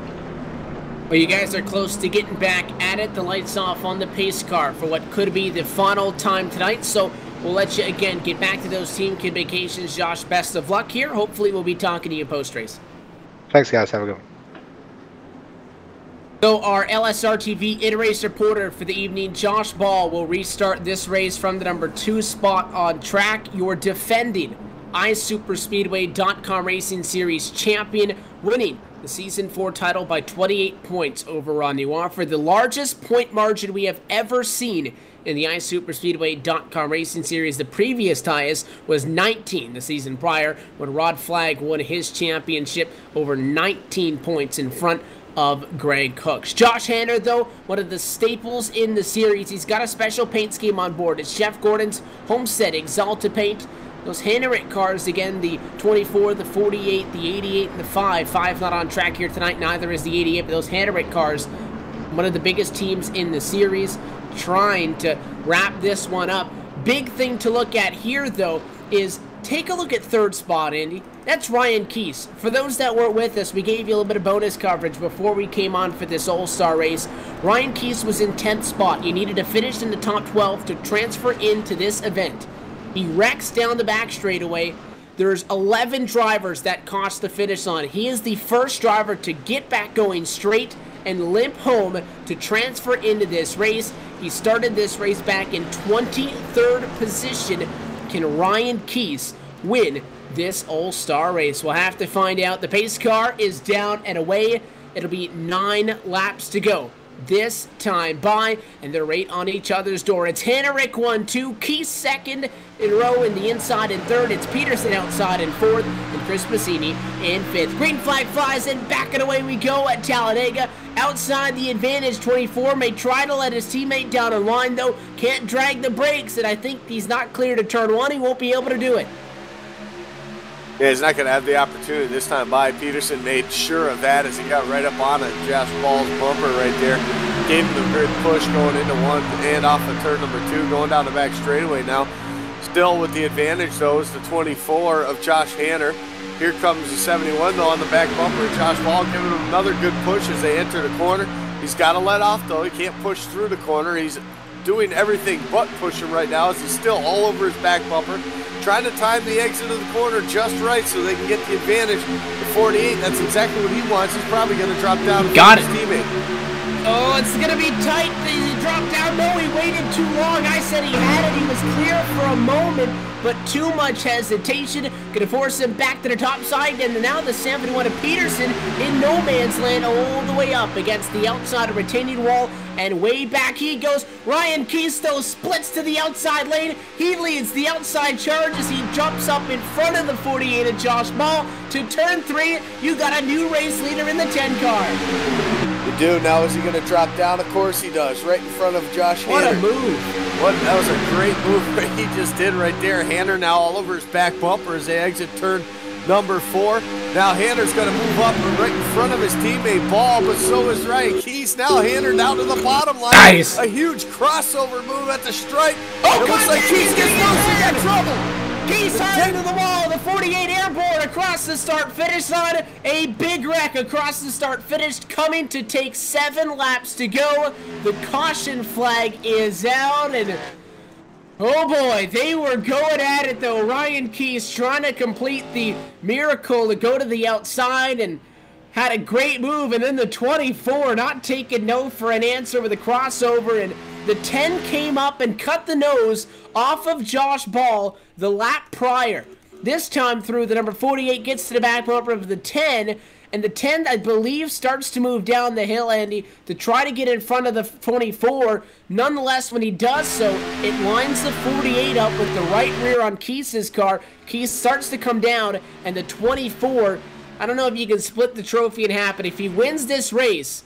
Well, you guys are close to getting back at it. The lights off on the pace car for what could be the final time tonight. So we'll let you, again, get back to those team communications. Josh, best of luck here. Hopefully we'll be talking to you post-race. Thanks, guys. Have a good one. So our LSRTV in-race reporter for the evening, Josh Ball, will restart this race from the number 2 spot on track. Your defending iSuperspeedway.com Racing Series champion, winning the Season 4 title by 28 points over Ron Newar for the largest point margin we have ever seen in the iSuperspeedway.com Racing Series. The previous highest was 19 the season prior when Rod Flagg won his championship, over 19 points in front of Greg Hooks. Josh Hanner, though, one of the staples in the series. He's got a special paint scheme on board. It's Jeff Gordon's Homestead Exalta paint. Those Hanner cars, again, the 24, the 48, the 88, and the 5. 5 not on track here tonight, neither is the 88, but those Hanner cars, one of the biggest teams in the series, trying to wrap this one up. Big thing to look at here, though, is take a look at 3rd spot, Andy. That's Ryan Keese. For those that weren't with us, we gave you a little bit of bonus coverage before we came on for this All-Star race. Ryan Keese was in 10th spot. You needed to finish in the top 12 to transfer into this event. He wrecks down the back straightaway. There's 11 drivers that cost the finish line. He is the first driver to get back going straight and limp home to transfer into this race. He started this race back in 23rd position. Can Ryan Keese win this All-Star race? We'll have to find out. The pace car is down and away. It'll be 9 laps to go this time by, and they're right on each other's door. It's Hanerick 1-2, Keese 2nd in row in the inside and 3rd. It's Peterson outside in 4th, and Chris Bassini in 5th. Green flag flies in, back and away we go at Talladega. Outside the advantage, 24 may try to let his teammate down in line, though can't drag the brakes, and I think he's not clear to turn 1. He won't be able to do it. Yeah, he's not going to have the opportunity this time by. Peterson made sure of that as he got right up on it. Josh Ball's bumper right there gave him a good push going into 1 and off of turn number 2, going down the back straightaway now. Still with the advantage, though, is the 24 of Josh Hanner. Here comes the 71, though, on the back bumper. Josh Ball giving him another good push as they enter the corner. He's got to let off, though. He can't push through the corner. He's doing everything but push him right now as he's still all over his back bumper, trying to time the exit of the corner just right so they can get the advantage. The 48, that's exactly what he wants. He's probably going to drop down and got his teammate. Oh, it's going to be tight. He dropped down. No, he waited too long. I said he had it. He was clear for a moment, but too much hesitation. Going to force him back to the top side. And now the 71 of Peterson in no man's land all the way up against the outside of retaining wall. And way back he goes. Ryan Keisto splits to the outside lane. He leads the outside charge as he jumps up in front of the 48 of Josh Ball. To turn 3, you got a new race leader in the 10 car. You do. Now is he going to drop down? Of course he does. Right in front of Josh Hanner. What a move. That was a great move that he just did right there. Hanner now all over his back bumper as they exit turn number 4. Now Hanner's going to move up right in front of his teammate Ball, but so is Ryan Keys. Now Hanner down to the bottom line. Nice. A huge crossover move at the stripe. Oh, it looks like Keys gets loose. He got trouble. Keys hard into the wall. The 48 airborne across the start-finish line. A big wreck across the start-finish, coming to take 7 laps to go. The caution flag is out, and oh boy, they were going at it though. Ryan Keys trying to complete the miracle to go to the outside and had a great move, and then the 24 not taking no for an answer with a crossover, and the 10 came up and cut the nose off of Josh Ball the lap prior. This time through, the number 48 gets to the back bumper of the 10, and the 10, I believe, starts to move down the hill, Andy, to try to get in front of the 24. Nonetheless, when he does so, it lines the 48 up with the right rear on Keys' car. Keys starts to come down, and the 24, I don't know if you can split the trophy in half, but if he wins this race,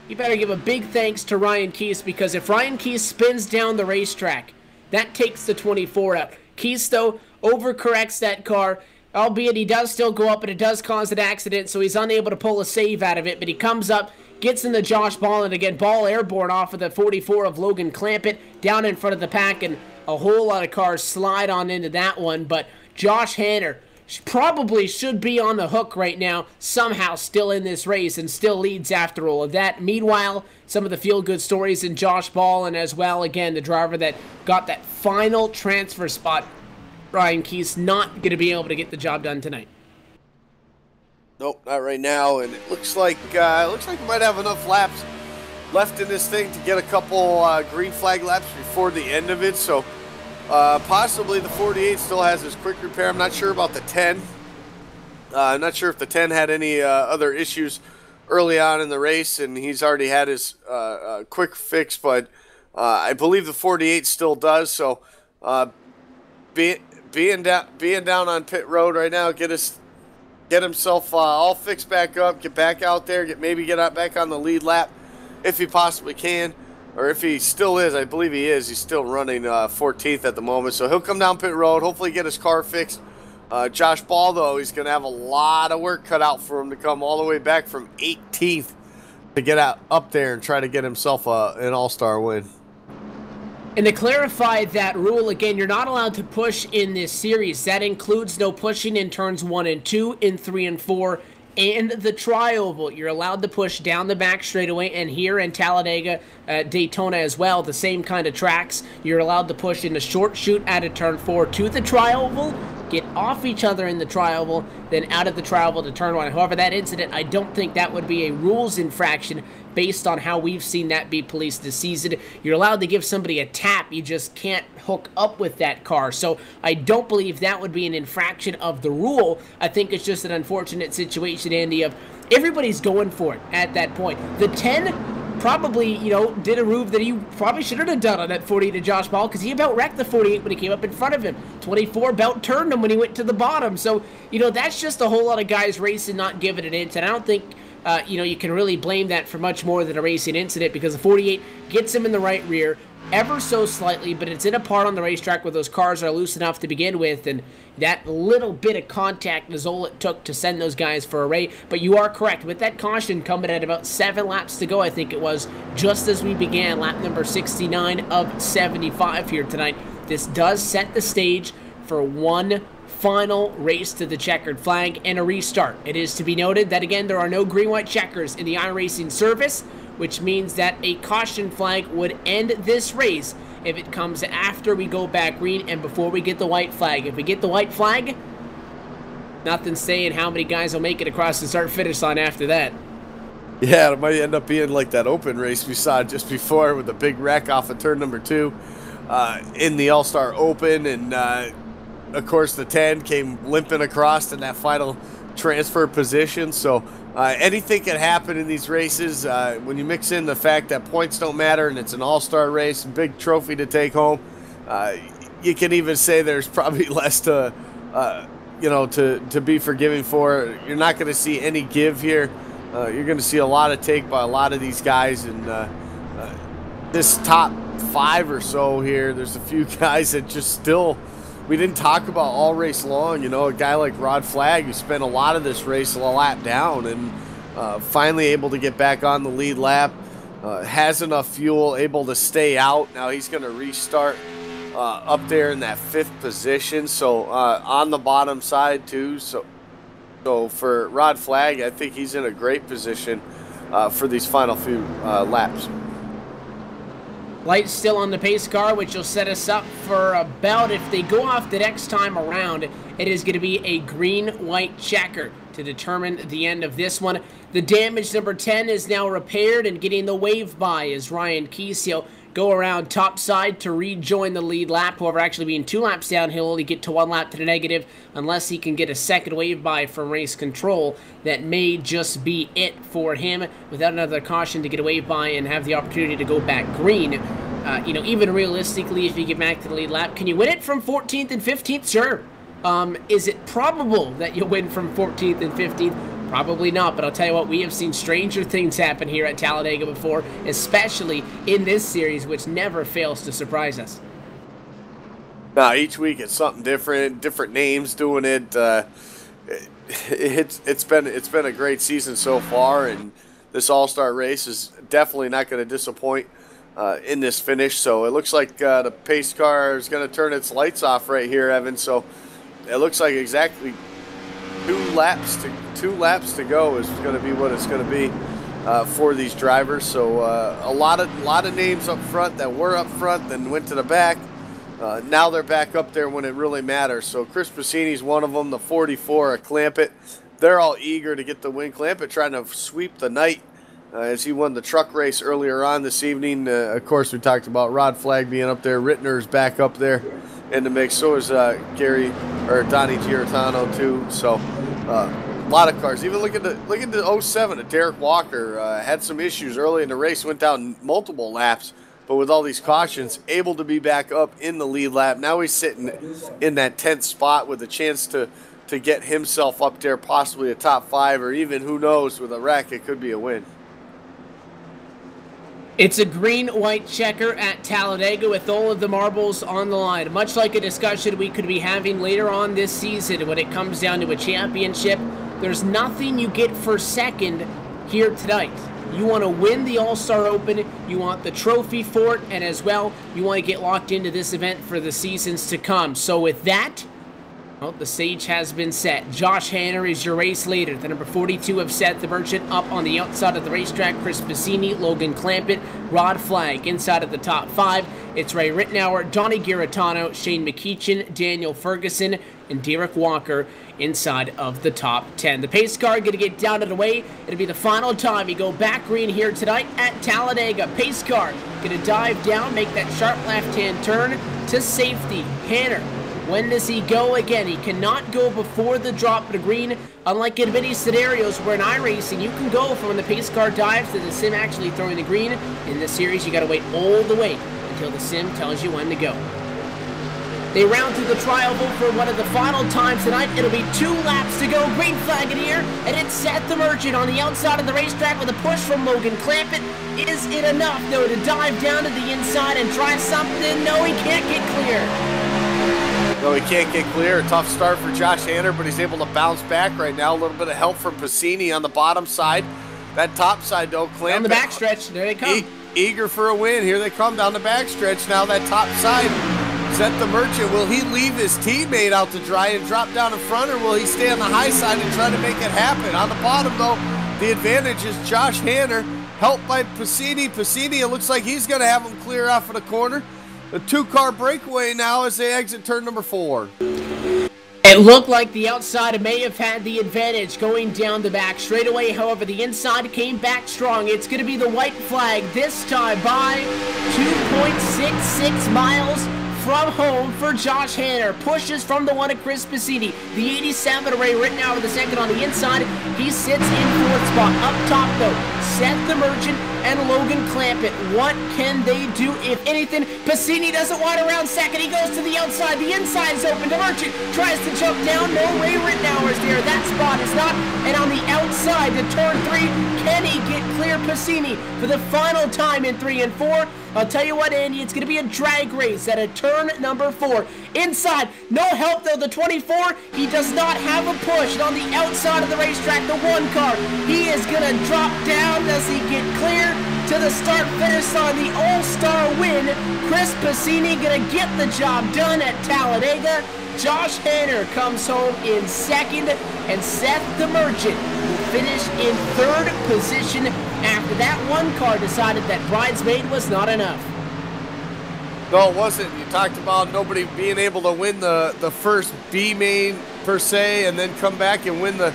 you better give a big thanks to Ryan Keys, because if Ryan Keys spins down the racetrack, that takes the 24 out. Keys, though, overcorrects that car, albeit he does still go up, and it does cause an accident, so he's unable to pull a save out of it, but he comes up, gets into Josh Ball, and again, Ball airborne off of the 44 of Logan Clampett, down in front of the pack, and a whole lot of cars slide on into that one, but Josh Hanner probably should be on the hook right now, somehow still in this race, and still leads after all of that. Meanwhile, some of the feel-good stories in Josh Ball, and as well, again, the driver that got that final transfer spot, Ryan Keys, not going to be able to get the job done tonight. Nope, not right now, and it looks like we might have enough laps left in this thing to get a couple green flag laps before the end of it, so possibly the 48 still has his quick repair. I'm not sure about the 10. I'm not sure if the 10 had any other issues early on in the race, and he's already had his quick fix, but I believe the 48 still does, so being down on pit road right now, get himself all fixed back up, get back out there, maybe get back on the lead lap if he possibly can, or if he still is. I believe he is. He's still running 14th at the moment, so he'll come down pit road, hopefully get his car fixed. Josh Ball, though, he's going to have a lot of work cut out for him to come all the way back from 18th to get up there and try to get himself an all-star win. And to clarify that rule, again, you're not allowed to push in this series. That includes no pushing in turns 1 and 2, in 3 and 4, and the tri-oval. You're allowed to push down the back straightaway, and here in Talladega, Daytona as well, the same kind of tracks. You're allowed to push in the short chute out of turn 4 to the tri-oval, get off each other in the tri-oval, then out of the tri-oval to turn 1. However, that incident, I don't think that would be a rules infraction based on how we've seen that be policed this season. You're allowed to give somebody a tap, you just can't hook up with that car. So I don't believe that would be an infraction of the rule. I think it's just an unfortunate situation, Andy, of everybody's going for it at that point. The 10 probably, you know, did a move that he probably shouldn't have done on that 48 to Josh Ball, because he about wrecked the 48 when he came up in front of him. 24 about turned him when he went to the bottom. So, you know, that's just a whole lot of guys racing, not giving it in. And I don't think, you know, you can really blame that for much more than a racing incident, because the 48 gets him in the right rear ever so slightly, but it's in a part on the racetrack where those cars are loose enough to begin with, and that little bit of contact is all it took to send those guys for a race. But you are correct, with that caution coming at about 7 laps to go, I think it was, just as we began lap number 69 of 75 here tonight. This does set the stage for one final race to the checkered flag and a restart. It is to be noted that, again, there are no green-white checkers in the iRacing service, which means that a caution flag would end this race if it comes after we go back green and before we get the white flag. If we get the white flag, nothing's saying how many guys will make it across the start-finish line after that. Yeah, it might end up being like that open race we saw just before with a big wreck off of turn number 2 in the All-Star Open. And, of course, the 10 came limping across in that final transfer position. So anything can happen in these races. When you mix in the fact that points don't matter and it's an all-star race, big trophy to take home, you can even say there's probably less to, to be forgiving for. You're not going to see any give here. You're going to see a lot of take by a lot of these guys. And this top 5 or so here, there's a few guys that just still we didn't talk about all race long. You know, a guy like Rod Flagg, who spent a lot of this race a lap down and finally able to get back on the lead lap, has enough fuel, able to stay out. Now he's going to restart up there in that 5th position, so on the bottom side too. So for Rod Flagg, I think he's in a great position for these final few laps. Lights still on the pace car, which will set us up for about, if they go off the next time around, it is going to be a green-white checker to determine the end of this one. The damage number 10 is now repaired, and getting the wave by as Ryan Keese go around top side to rejoin the lead lap. However, actually being 2 laps down, he'll only get to 1 lap to the negative unless he can get a second wave by from race control. That may just be it for him without another caution to get a wave by and have the opportunity to go back green. Even realistically, if you get back to the lead lap, can you win it from 14th and 15th? Sure. Is it probable that you'll win from 14th and 15th? Probably not, but I'll tell you what, we have seen stranger things happen here at Talladega before, especially in this series, which never fails to surprise us. No, each week it's something different, different names doing it. It's been a great season so far, and this All-Star race is definitely not going to disappoint in this finish. So it looks like the pace car is going to turn its lights off right here, Evan. So it looks like exactly 2 laps to go is going to be what it's going to be for these drivers. So a lot of names up front that were up front, then went to the back. Now they're back up there when it really matters. So Chris Bassini's one of them, the 44, a Clampett. They're all eager to get the win. Clampett trying to sweep the night as he won the truck race earlier on this evening. Of course, we talked about Rod Flagg being up there. Rittner's back up there in the mix. So is Donnie Giarratano too. So a lot of cars. Even look at the 07 of Derek Walker. Had some issues early in the race. Went down multiple laps. But with all these cautions, able to be back up in the lead lap. Now he's sitting in that 10th spot with a chance to get himself up there, possibly a top 5, or even, who knows, with a wreck, it could be a win. It's a green-white checker at Talladega with all of the marbles on the line. Much like a discussion we could be having later on this season when it comes down to a championship, there's nothing you get for second here tonight. You want to win the All-Star Open, you want the trophy for it, and as well, you want to get locked into this event for the seasons to come. So with that, well, the stage has been set. Josh Hanner is your race leader. The number 42 of Seth the Merchant up on the outside of the racetrack. Chris Bassini, Logan Clampett, Rod Flagg inside of the top 5. It's Ray Rittenauer, Donnie Giarratano, Shane McEachin, Daniel Ferguson, and Derek Walker inside of the top 10. The pace car going to get down and away. It'll be the final time you go back green here tonight at Talladega. Pace car going to dive down, make that sharp left-hand turn to safety. Hanner, when does he go again? He cannot go before the drop to green, unlike in many scenarios where in iRacing you can go from when the pace car dives to the sim actually throwing the green. In this series, you got to wait all the way until the sim tells you when to go. They round through the trial vote for one of the final times tonight. It'll be 2 laps to go. Green flag in here, and it's Seth the Merchant on the outside of the racetrack with a push from Logan Clampett. Is it enough, though, to dive down to the inside and try something? No, he can't get clear. No, he can't get clear. Tough start for Josh Hanner, but he's able to bounce back right now. A little bit of help from Bassini on the bottom side. That top side, though, Clampett. On the backstretch, there they come. Eager for a win. Here they come down the backstretch now, that top side. Seth the Merchant, will he leave his teammate out to dry and drop down in front, or will he stay on the high side and try to make it happen? On the bottom, though, the advantage is Josh Hanner, helped by Piscini. Piscini, it looks like he's going to have him clear off of the corner. A 2-car breakaway now as they exit turn number 4. It looked like the outside may have had the advantage going down the back straightaway. However, the inside came back strong. It's going to be the white flag this time by 2.66 miles from home for Josh Hanner. Pushes from the one of Chris Piscini. The 87 array written out of the second on the inside. He sits in 4th spot. Up top, though, Seth the Merchant and Logan Clampett. What can they do, if anything? Piscini doesn't want around second. He goes to the outside. The inside is open. The Merchant tries to jump down. No Ray Rittenhour's there. That spot is not. And on the outside to turn 3, can he get clear Piscini for the final time in 3 and 4? I'll tell you what, Andy, it's going to be a drag race at a turn number 4. Inside, no help though, the 24, he does not have a push. And on the outside of the racetrack, the 1 car, he is going to drop down. Does he get clear to the start-finish line? The All-Star win. Chris Piscini going to get the job done at Talladega. Josh Hanner comes home in 2nd, and Seth the Merchant will finish in 3rd position after that 1 car decided that Bridesmaid was not enough. No, it wasn't. You talked about nobody being able to win the first B main per se, and then come back and win the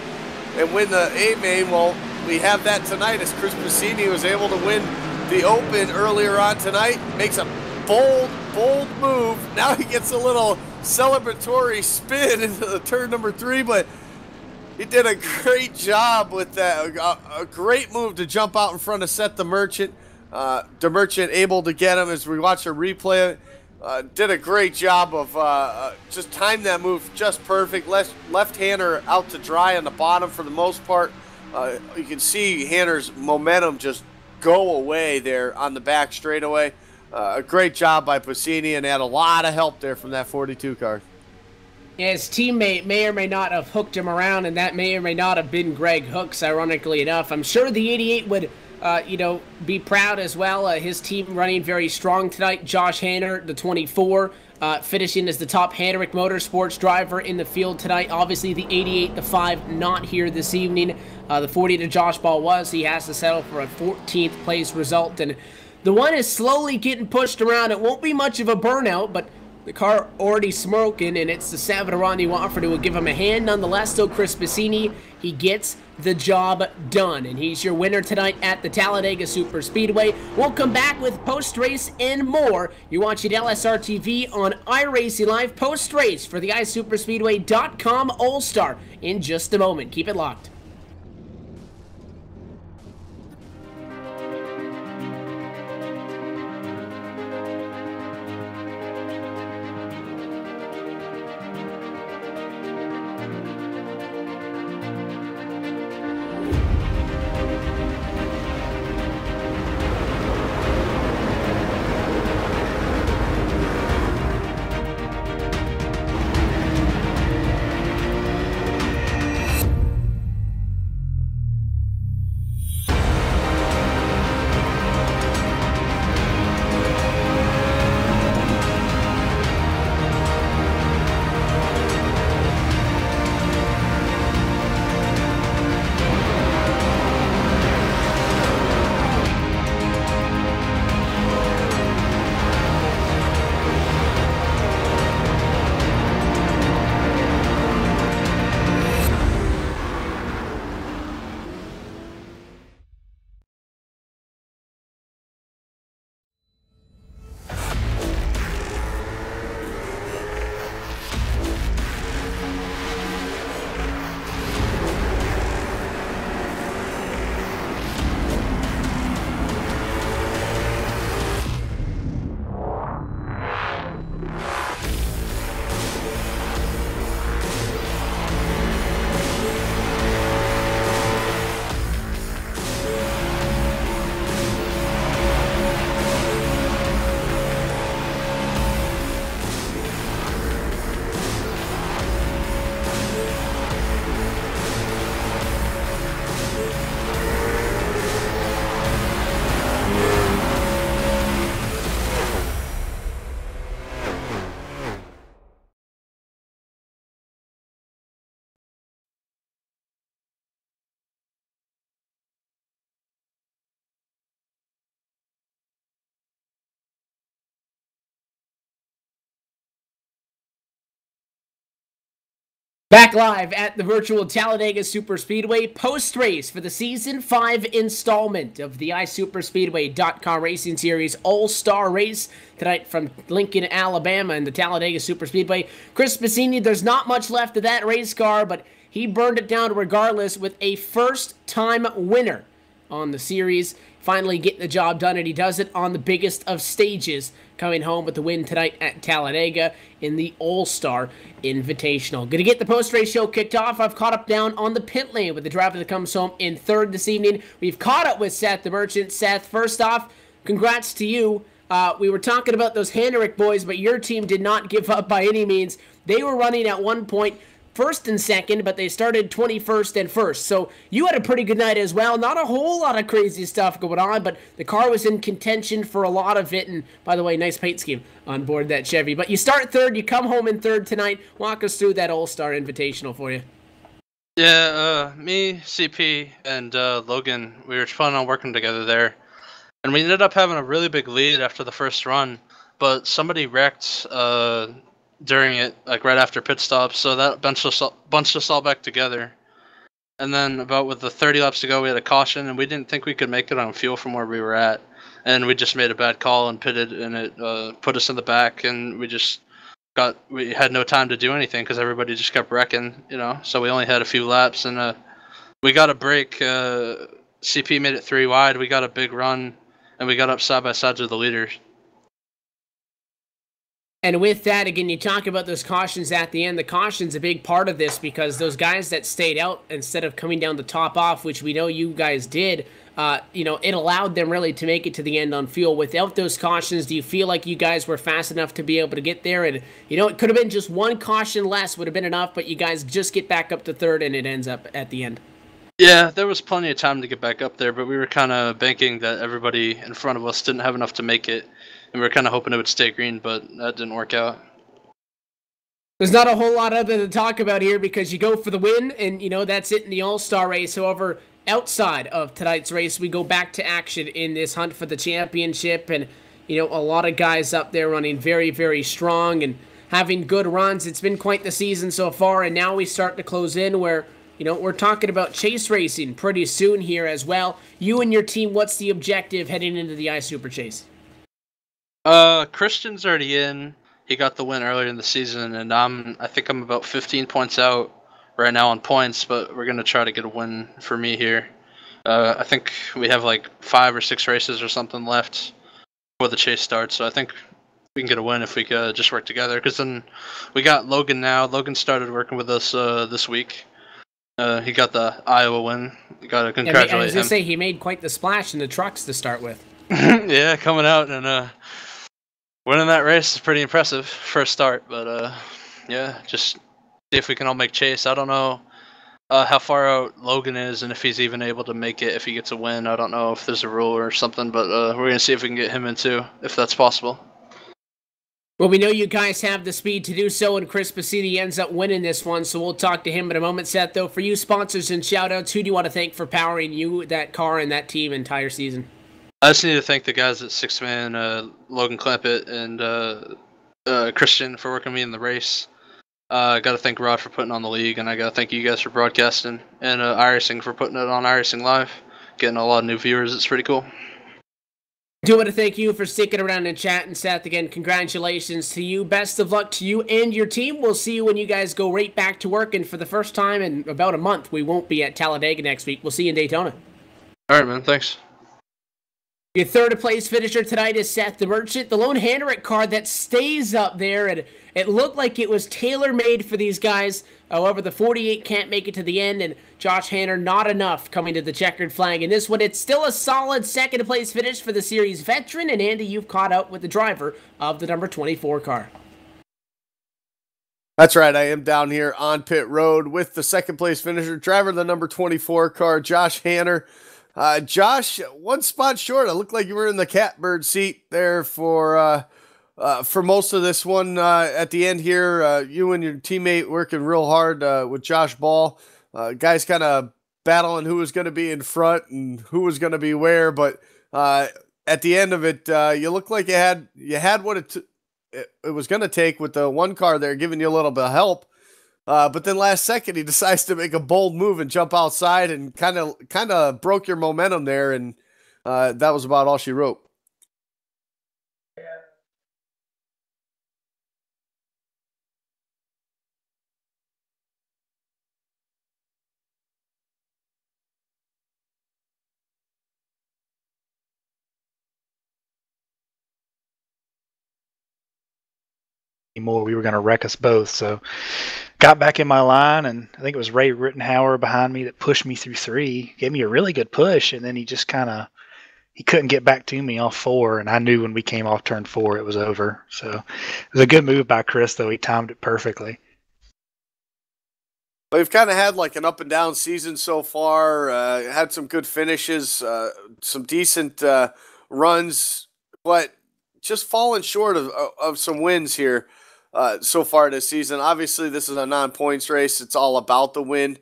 A main. Well, we have that tonight as Chris Piscini was able to win the Open earlier on tonight. Makes a bold move. Now he gets a little celebratory spin into the turn number 3, but he did a great job with that. A great move to jump out in front of Seth the Merchant. The Merchant able to get him as we watch a replay. Did a great job of just timed that move just perfect. Left-hander out to dry on the bottom for the most part. You can see Hanner's momentum just go away there on the back straightaway. A great job by Piscini, and had a lot of help there from that 42 car. His teammate may or may not have hooked him around, and that may or may not have been Greg Hooks, ironically enough. I'm sure the 88 would, be proud as well. His team running very strong tonight. Josh Hanner, the 24, finishing as the top Hendrick Motorsports driver in the field tonight. Obviously, the 88, the 5, not here this evening. The 40 to Josh Ball was. He has to settle for a 14th place result, and the 1 is slowly getting pushed around. It won't be much of a burnout, but the car already smoking, and it's the 7 Rodney Wofford who will give him a hand. Nonetheless, still Chris Piscini, he gets the job done, and he's your winner tonight at the Talladega Super Speedway. We'll come back with post-race and more. You're watching LSRTV on iRacing Live post-race for the iSuperspeedway.com All-Star in just a moment. Keep it locked. Back live at the virtual Talladega Superspeedway post-race for the Season 5 installment of the iSuperspeedway.com Racing Series All-Star Race tonight from Lincoln, Alabama in the Talladega Superspeedway. Chris Bassini, there's not much left of that race car, but he burned it down regardless with a first-time winner on the series. Finally getting the job done, and he does it on the biggest of stages, coming home with the win tonight at Talladega in the All-Star Invitational. Going to get the post-race show kicked off. I've caught up down on the pit lane with the driver that comes home in third this evening. We've caught up with Seth the Merchant. Seth, first off, congrats to you. We were talking about those Hendrick boys, but your team did not give up by any means. They were running at one point first and second, but they started 21st and first. So you had a pretty good night as well. Not a whole lot of crazy stuff going on, but the car was in contention for a lot of it. And by the way, nice paint scheme on board that Chevy. But you start third, you come home in third tonight. Walk us through that All-Star Invitational for you. Yeah, me, CP, and Logan, we were planning on working together there. And we ended up having a really big lead after the first run, but somebody wrecked during it, like right after pit stops, so that bunched us all back together. And then about with the 30 laps to go, we had a caution, and we didn't think we could make it on fuel from where we were at. And we just made a bad call and pitted, and it put us in the back, and we had no time to do anything because everybody just kept wrecking, you know. So we only had a few laps, and we got a break. CP made it 3 wide. We got a big run, and we got up side by side with the leaders. And with that, again, you talk about those cautions at the end. The caution's a big part of this because those guys that stayed out instead of coming down the top off, which we know you guys did, it allowed them really to make it to the end on fuel. Without those cautions, do you feel like you guys were fast enough to be able to get there? And, it could have been just one caution less would have been enough, but you guys just get back up to third and it ends up at the end. Yeah, there was plenty of time to get back up there, but we were kind of banking that everybody in front of us didn't have enough to make it. And we were kind of hoping it would stay green, but that didn't work out. There's not a whole lot other to talk about here because you go for the win, and, that's it in the All-Star race. However, outside of tonight's race, we go back to action in this hunt for the championship. And, a lot of guys up there running very, very strong and having good runs. It's been quite the season so far, and now we start to close in where, we're talking about chase racing pretty soon here as well. You and your team, what's the objective heading into the iSuper Chase? Christian's already in. He got the win earlier in the season, and I think I'm about 15 points out right now on points, but we're gonna try to get a win for me here. I think we have like 5 or 6 races or something left before the chase starts, so I think we can get a win if we could just work together. Because then we got Logan now. Logan started working with us this week. He got the Iowa win. You gotta congratulate him. I was gonna say he made quite the splash in the trucks to start with. Yeah, coming out and winning that race is pretty impressive first start, but yeah, just see if we can all make chase. I don't know how far out Logan is and if he's even able to make it if he gets a win. I don't know if there's a rule or something, but we're gonna see if we can get him in too, if that's possible. Well, we know you guys have the speed to do so, and Chris Bassini ends up winning this one, so we'll talk to him in a moment. Seth, though, for you, sponsors and shout-outs, who do you want to thank for powering you, that car, and that team entire season? I just need to thank the guys at Six Man, Logan Clampett and Christian for working with me in the race. I got to thank Rod for putting on the league, and I got to thank you guys for broadcasting, and iRacing for putting it on iRacing Live. Getting a lot of new viewers, it's pretty cool. Do want to thank you for sticking around and chatting, Seth. Again, congratulations to you. Best of luck to you and your team. We'll see you when you guys go right back to work, and for the first time in about a month, we won't be at Talladega next week. We'll see you in Daytona. All right, man. Thanks. Your third place finisher tonight is Seth the Merchant, the lone Hendrick car that stays up there, and it looked like it was tailor-made for these guys. However, the 48 can't make it to the end, and Josh Hanner not enough coming to the checkered flag. In this one, it's still a solid second place finish for the series veteran, and Andy, you've caught up with the driver of the number 24 car. That's right, I am down here on pit road with the second place finisher, driver of the number 24 car, Josh Hanner. Josh, one spot short. It looked like you were in the catbird seat there for most of this one. At the end here, you and your teammate working real hard with Josh Ball. Guys kind of battling who was going to be in front and who was going to be where. But at the end of it, you looked like you had what it was going to take with the one car there, giving you a little bit of help. But then last second, he decides to make a bold move and jump outside and kind of broke your momentum there. And that was about all she wrote. Anymore. We were going to wreck us both. So got back in my line, and I think it was Ray Rittenhauer behind me that pushed me through 3, gave me a really good push, and then he just he couldn't get back to me off 4, and I knew when we came off turn 4 it was over. So it was a good move by Chris, though. He timed it perfectly. Well, you've kind of had like an up and down season so far. Had some good finishes, some decent runs, but just falling short of some wins here so far this season. Obviously, this is a non-points race. It's all about the win.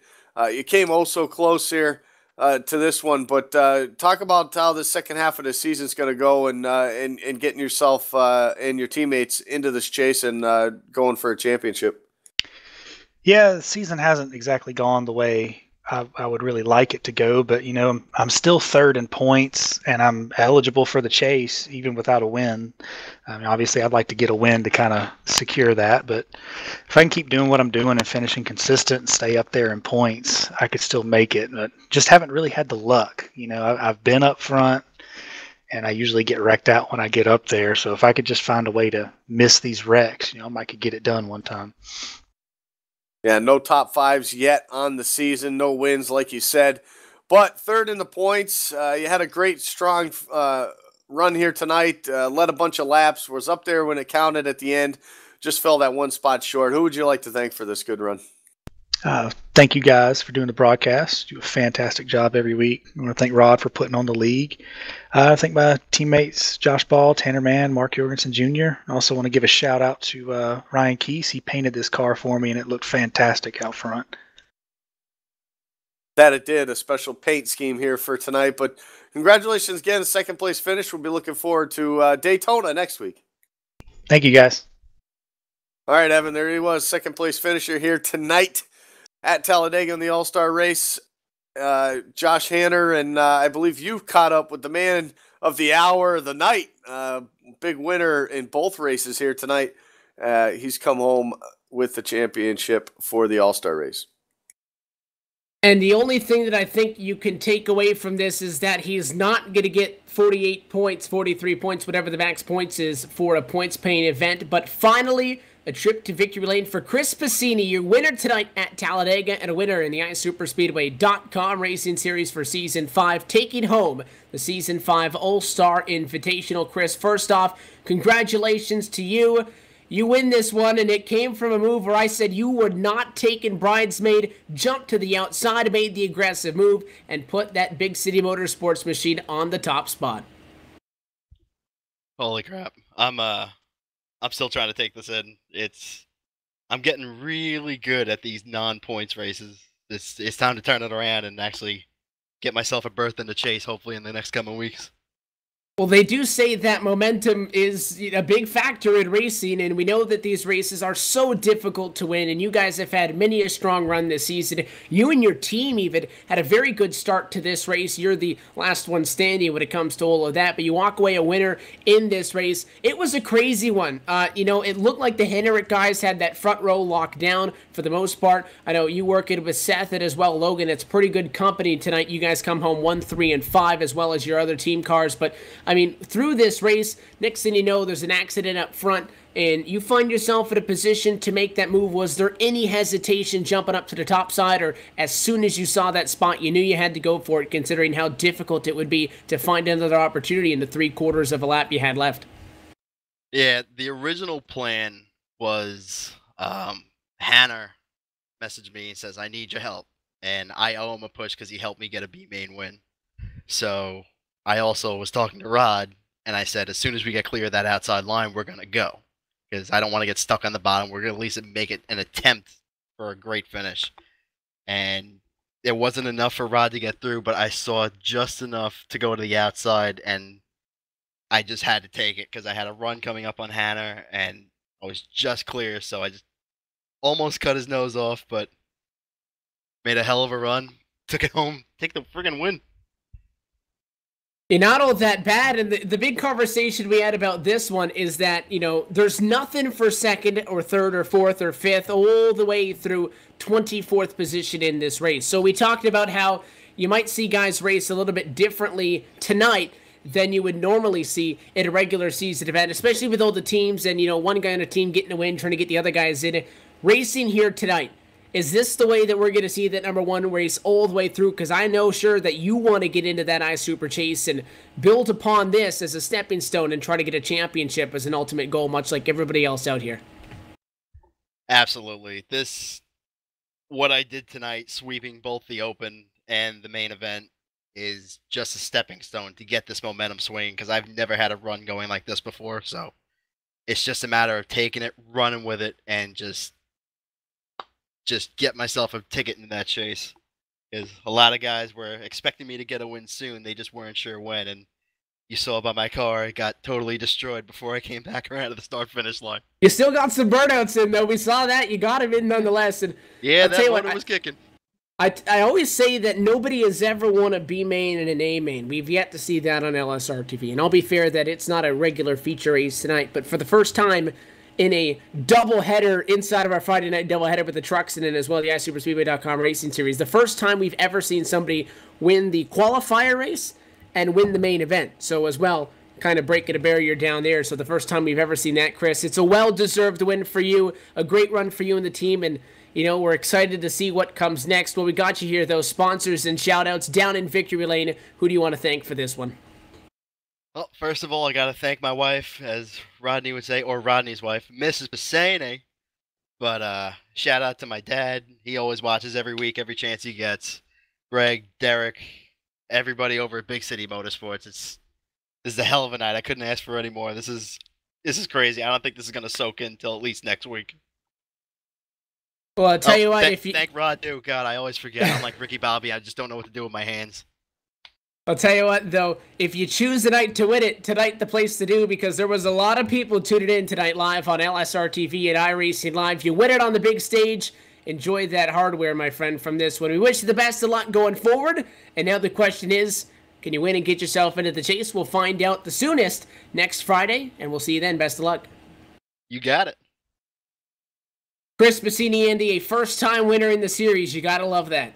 You came oh so close here to this one, but talk about how the second half of the season is going to go and getting yourself and your teammates into this chase and going for a championship. Yeah, the season hasn't exactly gone the way I would really like it to go, but I'm still 3rd in points, and I'm eligible for the chase even without a win. I mean, obviously, I'd like to get a win to kind of secure that, but if I can keep doing what I'm doing and finishing consistent and stay up there in points, I could still make it. But just haven't really had the luck. I've been up front, and I usually get wrecked out when I get up there. So if I could just find a way to miss these wrecks, I might could get it done one time. Yeah, no top 5s yet on the season, no wins, like you said, but 3rd in the points. You had a great, strong run here tonight, led a bunch of laps, was up there when it counted at the end, just fell that one spot short. Who would you like to thank for this good run? Thank you guys for doing the broadcast. You do a fantastic job every week. I want to thank Rod for putting on the league. I thank my teammates, Josh Ball, Tanner Mann, Mark Jorgensen Jr. I also want to give a shout out to Ryan Keese. He painted this car for me, and it looked fantastic out front. That it did, a special paint scheme here for tonight. But congratulations again, 2nd place finish. We'll be looking forward to Daytona next week. Thank you, guys. All right, Evan, there he was, 2nd place finisher here tonight at Talladega in the All-Star race. Josh Hanner, and I believe you caught up with the man of the hour, the night, big winner in both races here tonight. He's come home with the championship for the All-Star race. And the only thing that I think you can take away from this is that he's not going to get 48 points, 43 points, whatever the max points is for a points-paying event, but finally a trip to victory lane for Chris Passini, your winner tonight at Talladega and a winner in the iSuperspeedway.com Racing Series for Season 5, taking home the Season 5 All-Star Invitational. Chris, first off, congratulations to you. You win this one, and it came from a move where I said you were not taking bridesmaid, jumped to the outside, made the aggressive move, and put that Big City Motorsports machine on the top spot. Holy crap. I'm still trying to take this in. I'm getting really good at these non-points races. It's time to turn it around and actually get myself a berth in the chase, hopefully in the next coming weeks. Well, they do say that momentum is a big factor in racing, and we know that these races are so difficult to win, and you guys have had many a strong run this season. You and your team even had a very good start to this race. You're the last one standing when it comes to all of that, but you walk away a winner in this race. It was a crazy one. It looked like the Henrik guys had that front row locked down for the most part. I know you work it with Seth and as well Logan. It's pretty good company tonight. You guys come home 1, 3, and 5 as well as your other team cars, but I mean, through this race, next thing you know, there's an accident up front, and you find yourself in a position to make that move. Was there any hesitation jumping up to the top side, or as soon as you saw that spot, you knew you had to go for it, considering how difficult it would be to find another opportunity in the 3/4 of a lap you had left? Yeah, the original plan was Hanner messaged me and says, I need your help, and I owe him a push because he helped me get a B-main win. So I also was talking to Rod, and I said, as soon as we get clear of that outside line, we're going to go. Because I don't want to get stuck on the bottom. We're going to at least make it an attempt for a great finish. And it wasn't enough for Rod to get through, but I saw just enough to go to the outside, and I just had to take it because I had a run coming up on Hanner, and I was just clear, so I just almost cut his nose off, but made a hell of a run. Took it home. Take the friggin' win. You're not all that bad, and the big conversation we had about this one is that, there's nothing for second or third or fourth or fifth all the way through 24th position in this race. So we talked about how you might see guys race a little bit differently tonight than you would normally see in a regular season event, especially with all the teams and, one guy on a team getting a win, trying to get the other guys in it. Racing here tonight, is this the way that we're going to see that number one race all the way through? Because I know, sure, that you want to get into that iSuper chase and build upon this as a stepping stone and try to get a championship as an ultimate goal, much like everybody else out here. Absolutely. What I did tonight, sweeping both the Open and the main event, is just a stepping stone to get this momentum swing, because I've never had a run going like this before. So it's just a matter of taking it, running with it, and just get myself a ticket into that chase. Because a lot of guys were expecting me to get a win soon. They just weren't sure when. And you saw by my car, it got totally destroyed before I came back around to the start-finish line. You still got some burnouts in, though. We saw that. You got him in nonetheless. And yeah, that one was kicking. I always say that nobody has ever won a B main and an A main. We've yet to see that on LSRTV. And I'll be fair that it's not a regular feature race tonight, but for the first time in a doubleheader inside of our Friday night doubleheader with the trucks in it as well, the iSuperspeedway.com racing series, the first time we've ever seen somebody win the qualifier race and win the main event. So as well, kind of breaking a barrier down there. So the first time we've ever seen that, Chris. It's a well-deserved win for you, a great run for you and the team, and we're excited to see what comes next. Well, we got you here, though. Sponsors and shout-outs down in Victory Lane. Who do you want to thank for this one? Well, first of all, I got to thank my wife, as Rodney would say, or Rodney's wife, Mrs. Bassane. But shout out to my dad. He always watches every week, every chance he gets. Greg, Derek, everybody over at Big City Motorsports. This is a hell of a night. I couldn't ask for any more. This is crazy. I don't think this is going to soak in until at least next week. Well, I'll tell you what, thank Rod, too. God, I always forget. I'm like Ricky Bobby. I just don't know what to do with my hands. I'll tell you what, though, if you choose the night to win it, tonight the place to do, because there was a lot of people tuning in tonight live on LSRTV and iRacing Live. You win it on the big stage. Enjoy that hardware, my friend, from this one. We wish you the best of luck going forward. And now the question is, can you win and get yourself into the chase? We'll find out the soonest next Friday, and we'll see you then. Best of luck. You got it. Chris Bassini, Andy, a first-time winner in the series. You gotta love that.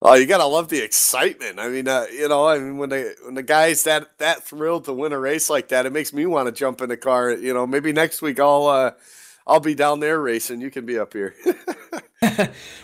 Oh, you gotta love the excitement. I mean, when the guy's that thrilled to win a race like that, it makes me want to jump in the car. Maybe next week I'll be down there racing. You can be up here.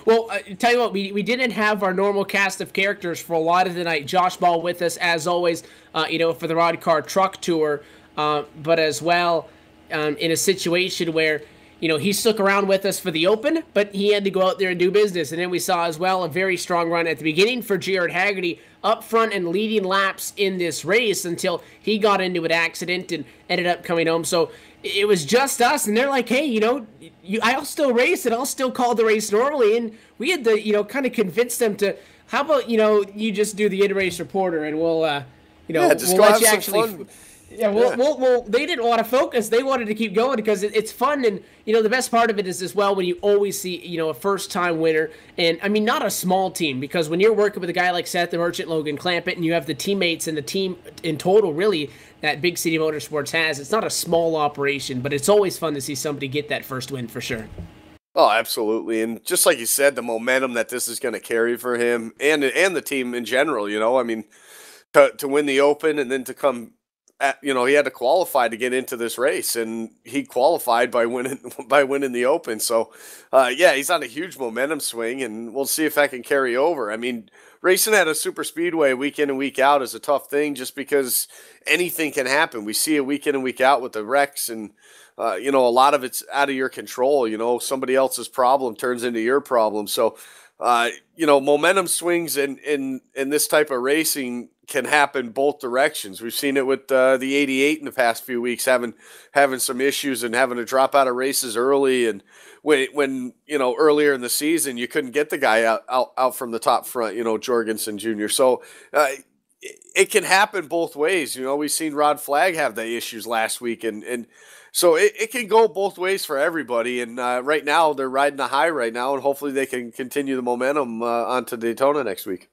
Well, tell you what, we didn't have our normal cast of characters for a lot of the night. Josh Ball with us as always, for the Rod Car Truck Tour, but as well in a situation where he stuck around with us for the Open, but he had to go out there and do business. And then we saw as well a very strong run at the beginning for Jared Haggerty up front and leading laps in this race until he got into an accident and ended up coming home. So it was just us, and they're like, hey, I'll still race and I'll still call the race normally. And we had to, kind of convince them to, how about, you just do the in-race reporter and we'll, just we'll go let have you some actually... fun. Yeah, well, they didn't want to focus. They wanted to keep going because it's fun. And, the best part of it is as well when you always see, a first-time winner. And, I mean, not a small team, because when you're working with a guy like Seth the Merchant, Logan Clampett, and you have the teammates and the team in total, really, that Big City Motorsports has, it's not a small operation, but it's always fun to see somebody get that first win for sure. Oh, absolutely. And just like you said, the momentum that this is going to carry for him and the team in general, I mean, to win the Open and then to come... he had to qualify to get into this race, and he qualified by winning the Open. So, he's on a huge momentum swing, and we'll see if that can carry over. I mean, racing at a super speedway week in and week out is a tough thing, just because anything can happen. We see it week in and week out with the wrecks, and a lot of it's out of your control. Somebody else's problem turns into your problem. So, momentum swings in this type of racing can happen both directions. We've seen it with the 88 in the past few weeks, having some issues and having to drop out of races early. And when earlier in the season, you couldn't get the guy out from the top front, Jorgensen Jr. So, it can happen both ways. You know, we've seen Rod Flag have the issues last week, and so it can go both ways for everybody. And right now, they're riding a high right now, and hopefully they can continue the momentum onto Daytona next week.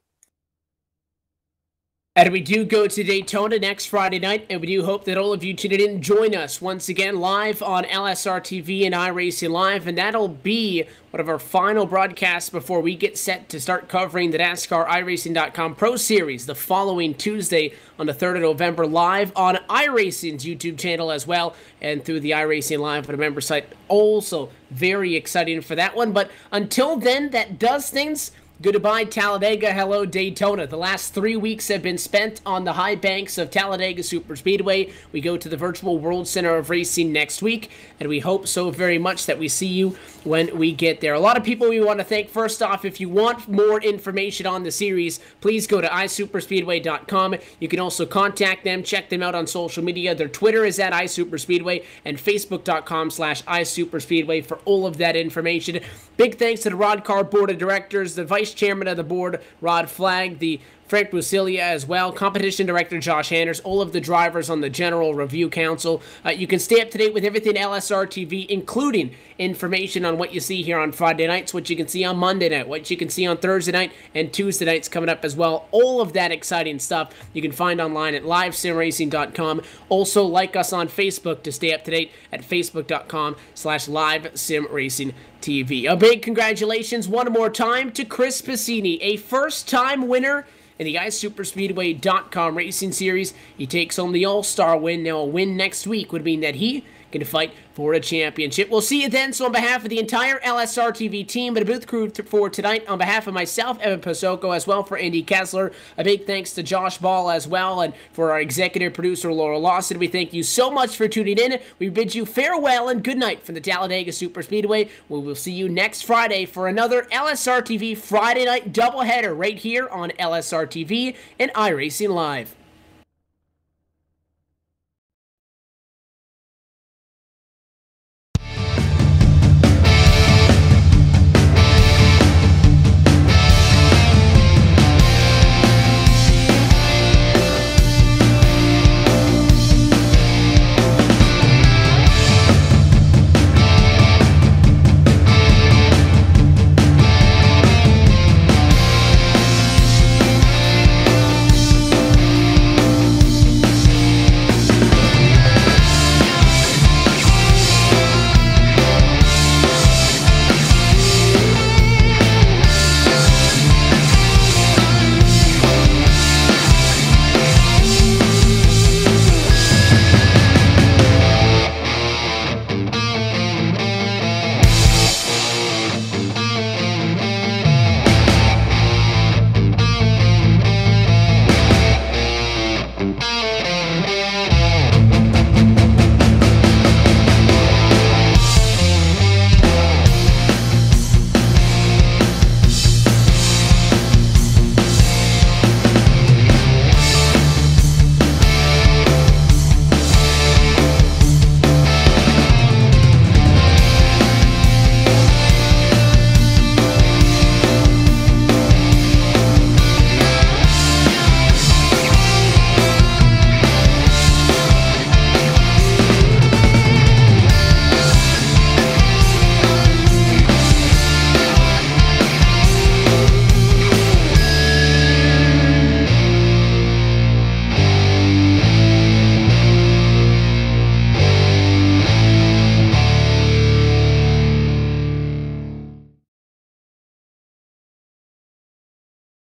And we do go to Daytona next Friday night, and we do hope that all of you tune in and join us once again live on LSRTV and iRacing Live, and that'll be one of our final broadcasts before we get set to start covering the NASCAR iRacing.com Pro Series the following Tuesday on the 3rd of November, live on iRacing's YouTube channel as well, and through the iRacing Live on a member site. Also very exciting for that one, but until then, that does things. Goodbye, Talladega. Hello, Daytona. The last 3 weeks have been spent on the high banks of Talladega Superspeedway. We go to the Virtual World Center of Racing next week, and we hope so very much that we see you when we get there. A lot of people we want to thank. First off, if you want more information on the series, please go to iSuperspeedway.com. You can also contact them, check them out on social media. Their Twitter is at iSuperspeedway, and Facebook.com/iSuperspeedway for all of that information. Big thanks to the Rod Car Board of Directors, the Vice Chairman of the Board, Rod Flag, the Frank Busilia as well, Competition Director Josh Anders, all of the drivers on the General Review Council. You can stay up to date with everything LSRTV, including information on what you see here on Friday nights, what you can see on Monday night, what you can see on Thursday night, and Tuesday nights coming up as well. All of that exciting stuff you can find online at livesimracing.com. Also, like us on Facebook to stay up to date at facebook.com/livesimracingtv. A big congratulations one more time to Chris Piscini, a first-time winner in the iSuperspeedway.com Racing Series. He takes home the All-Star win. Now, a win next week would mean that he can fight for a championship. We'll see you then. So on behalf of the entire LSRTV team and the booth crew for tonight, on behalf of myself, Evan Pasoko, as well for Andy Kessler, a big thanks to Josh Ball as well, and for our executive producer, Laura Lawson. We thank you so much for tuning in. We bid you farewell and good night from the Talladega Superspeedway. We will see you next Friday for another LSRTV Friday night doubleheader right here on LSRTV and iRacing Live.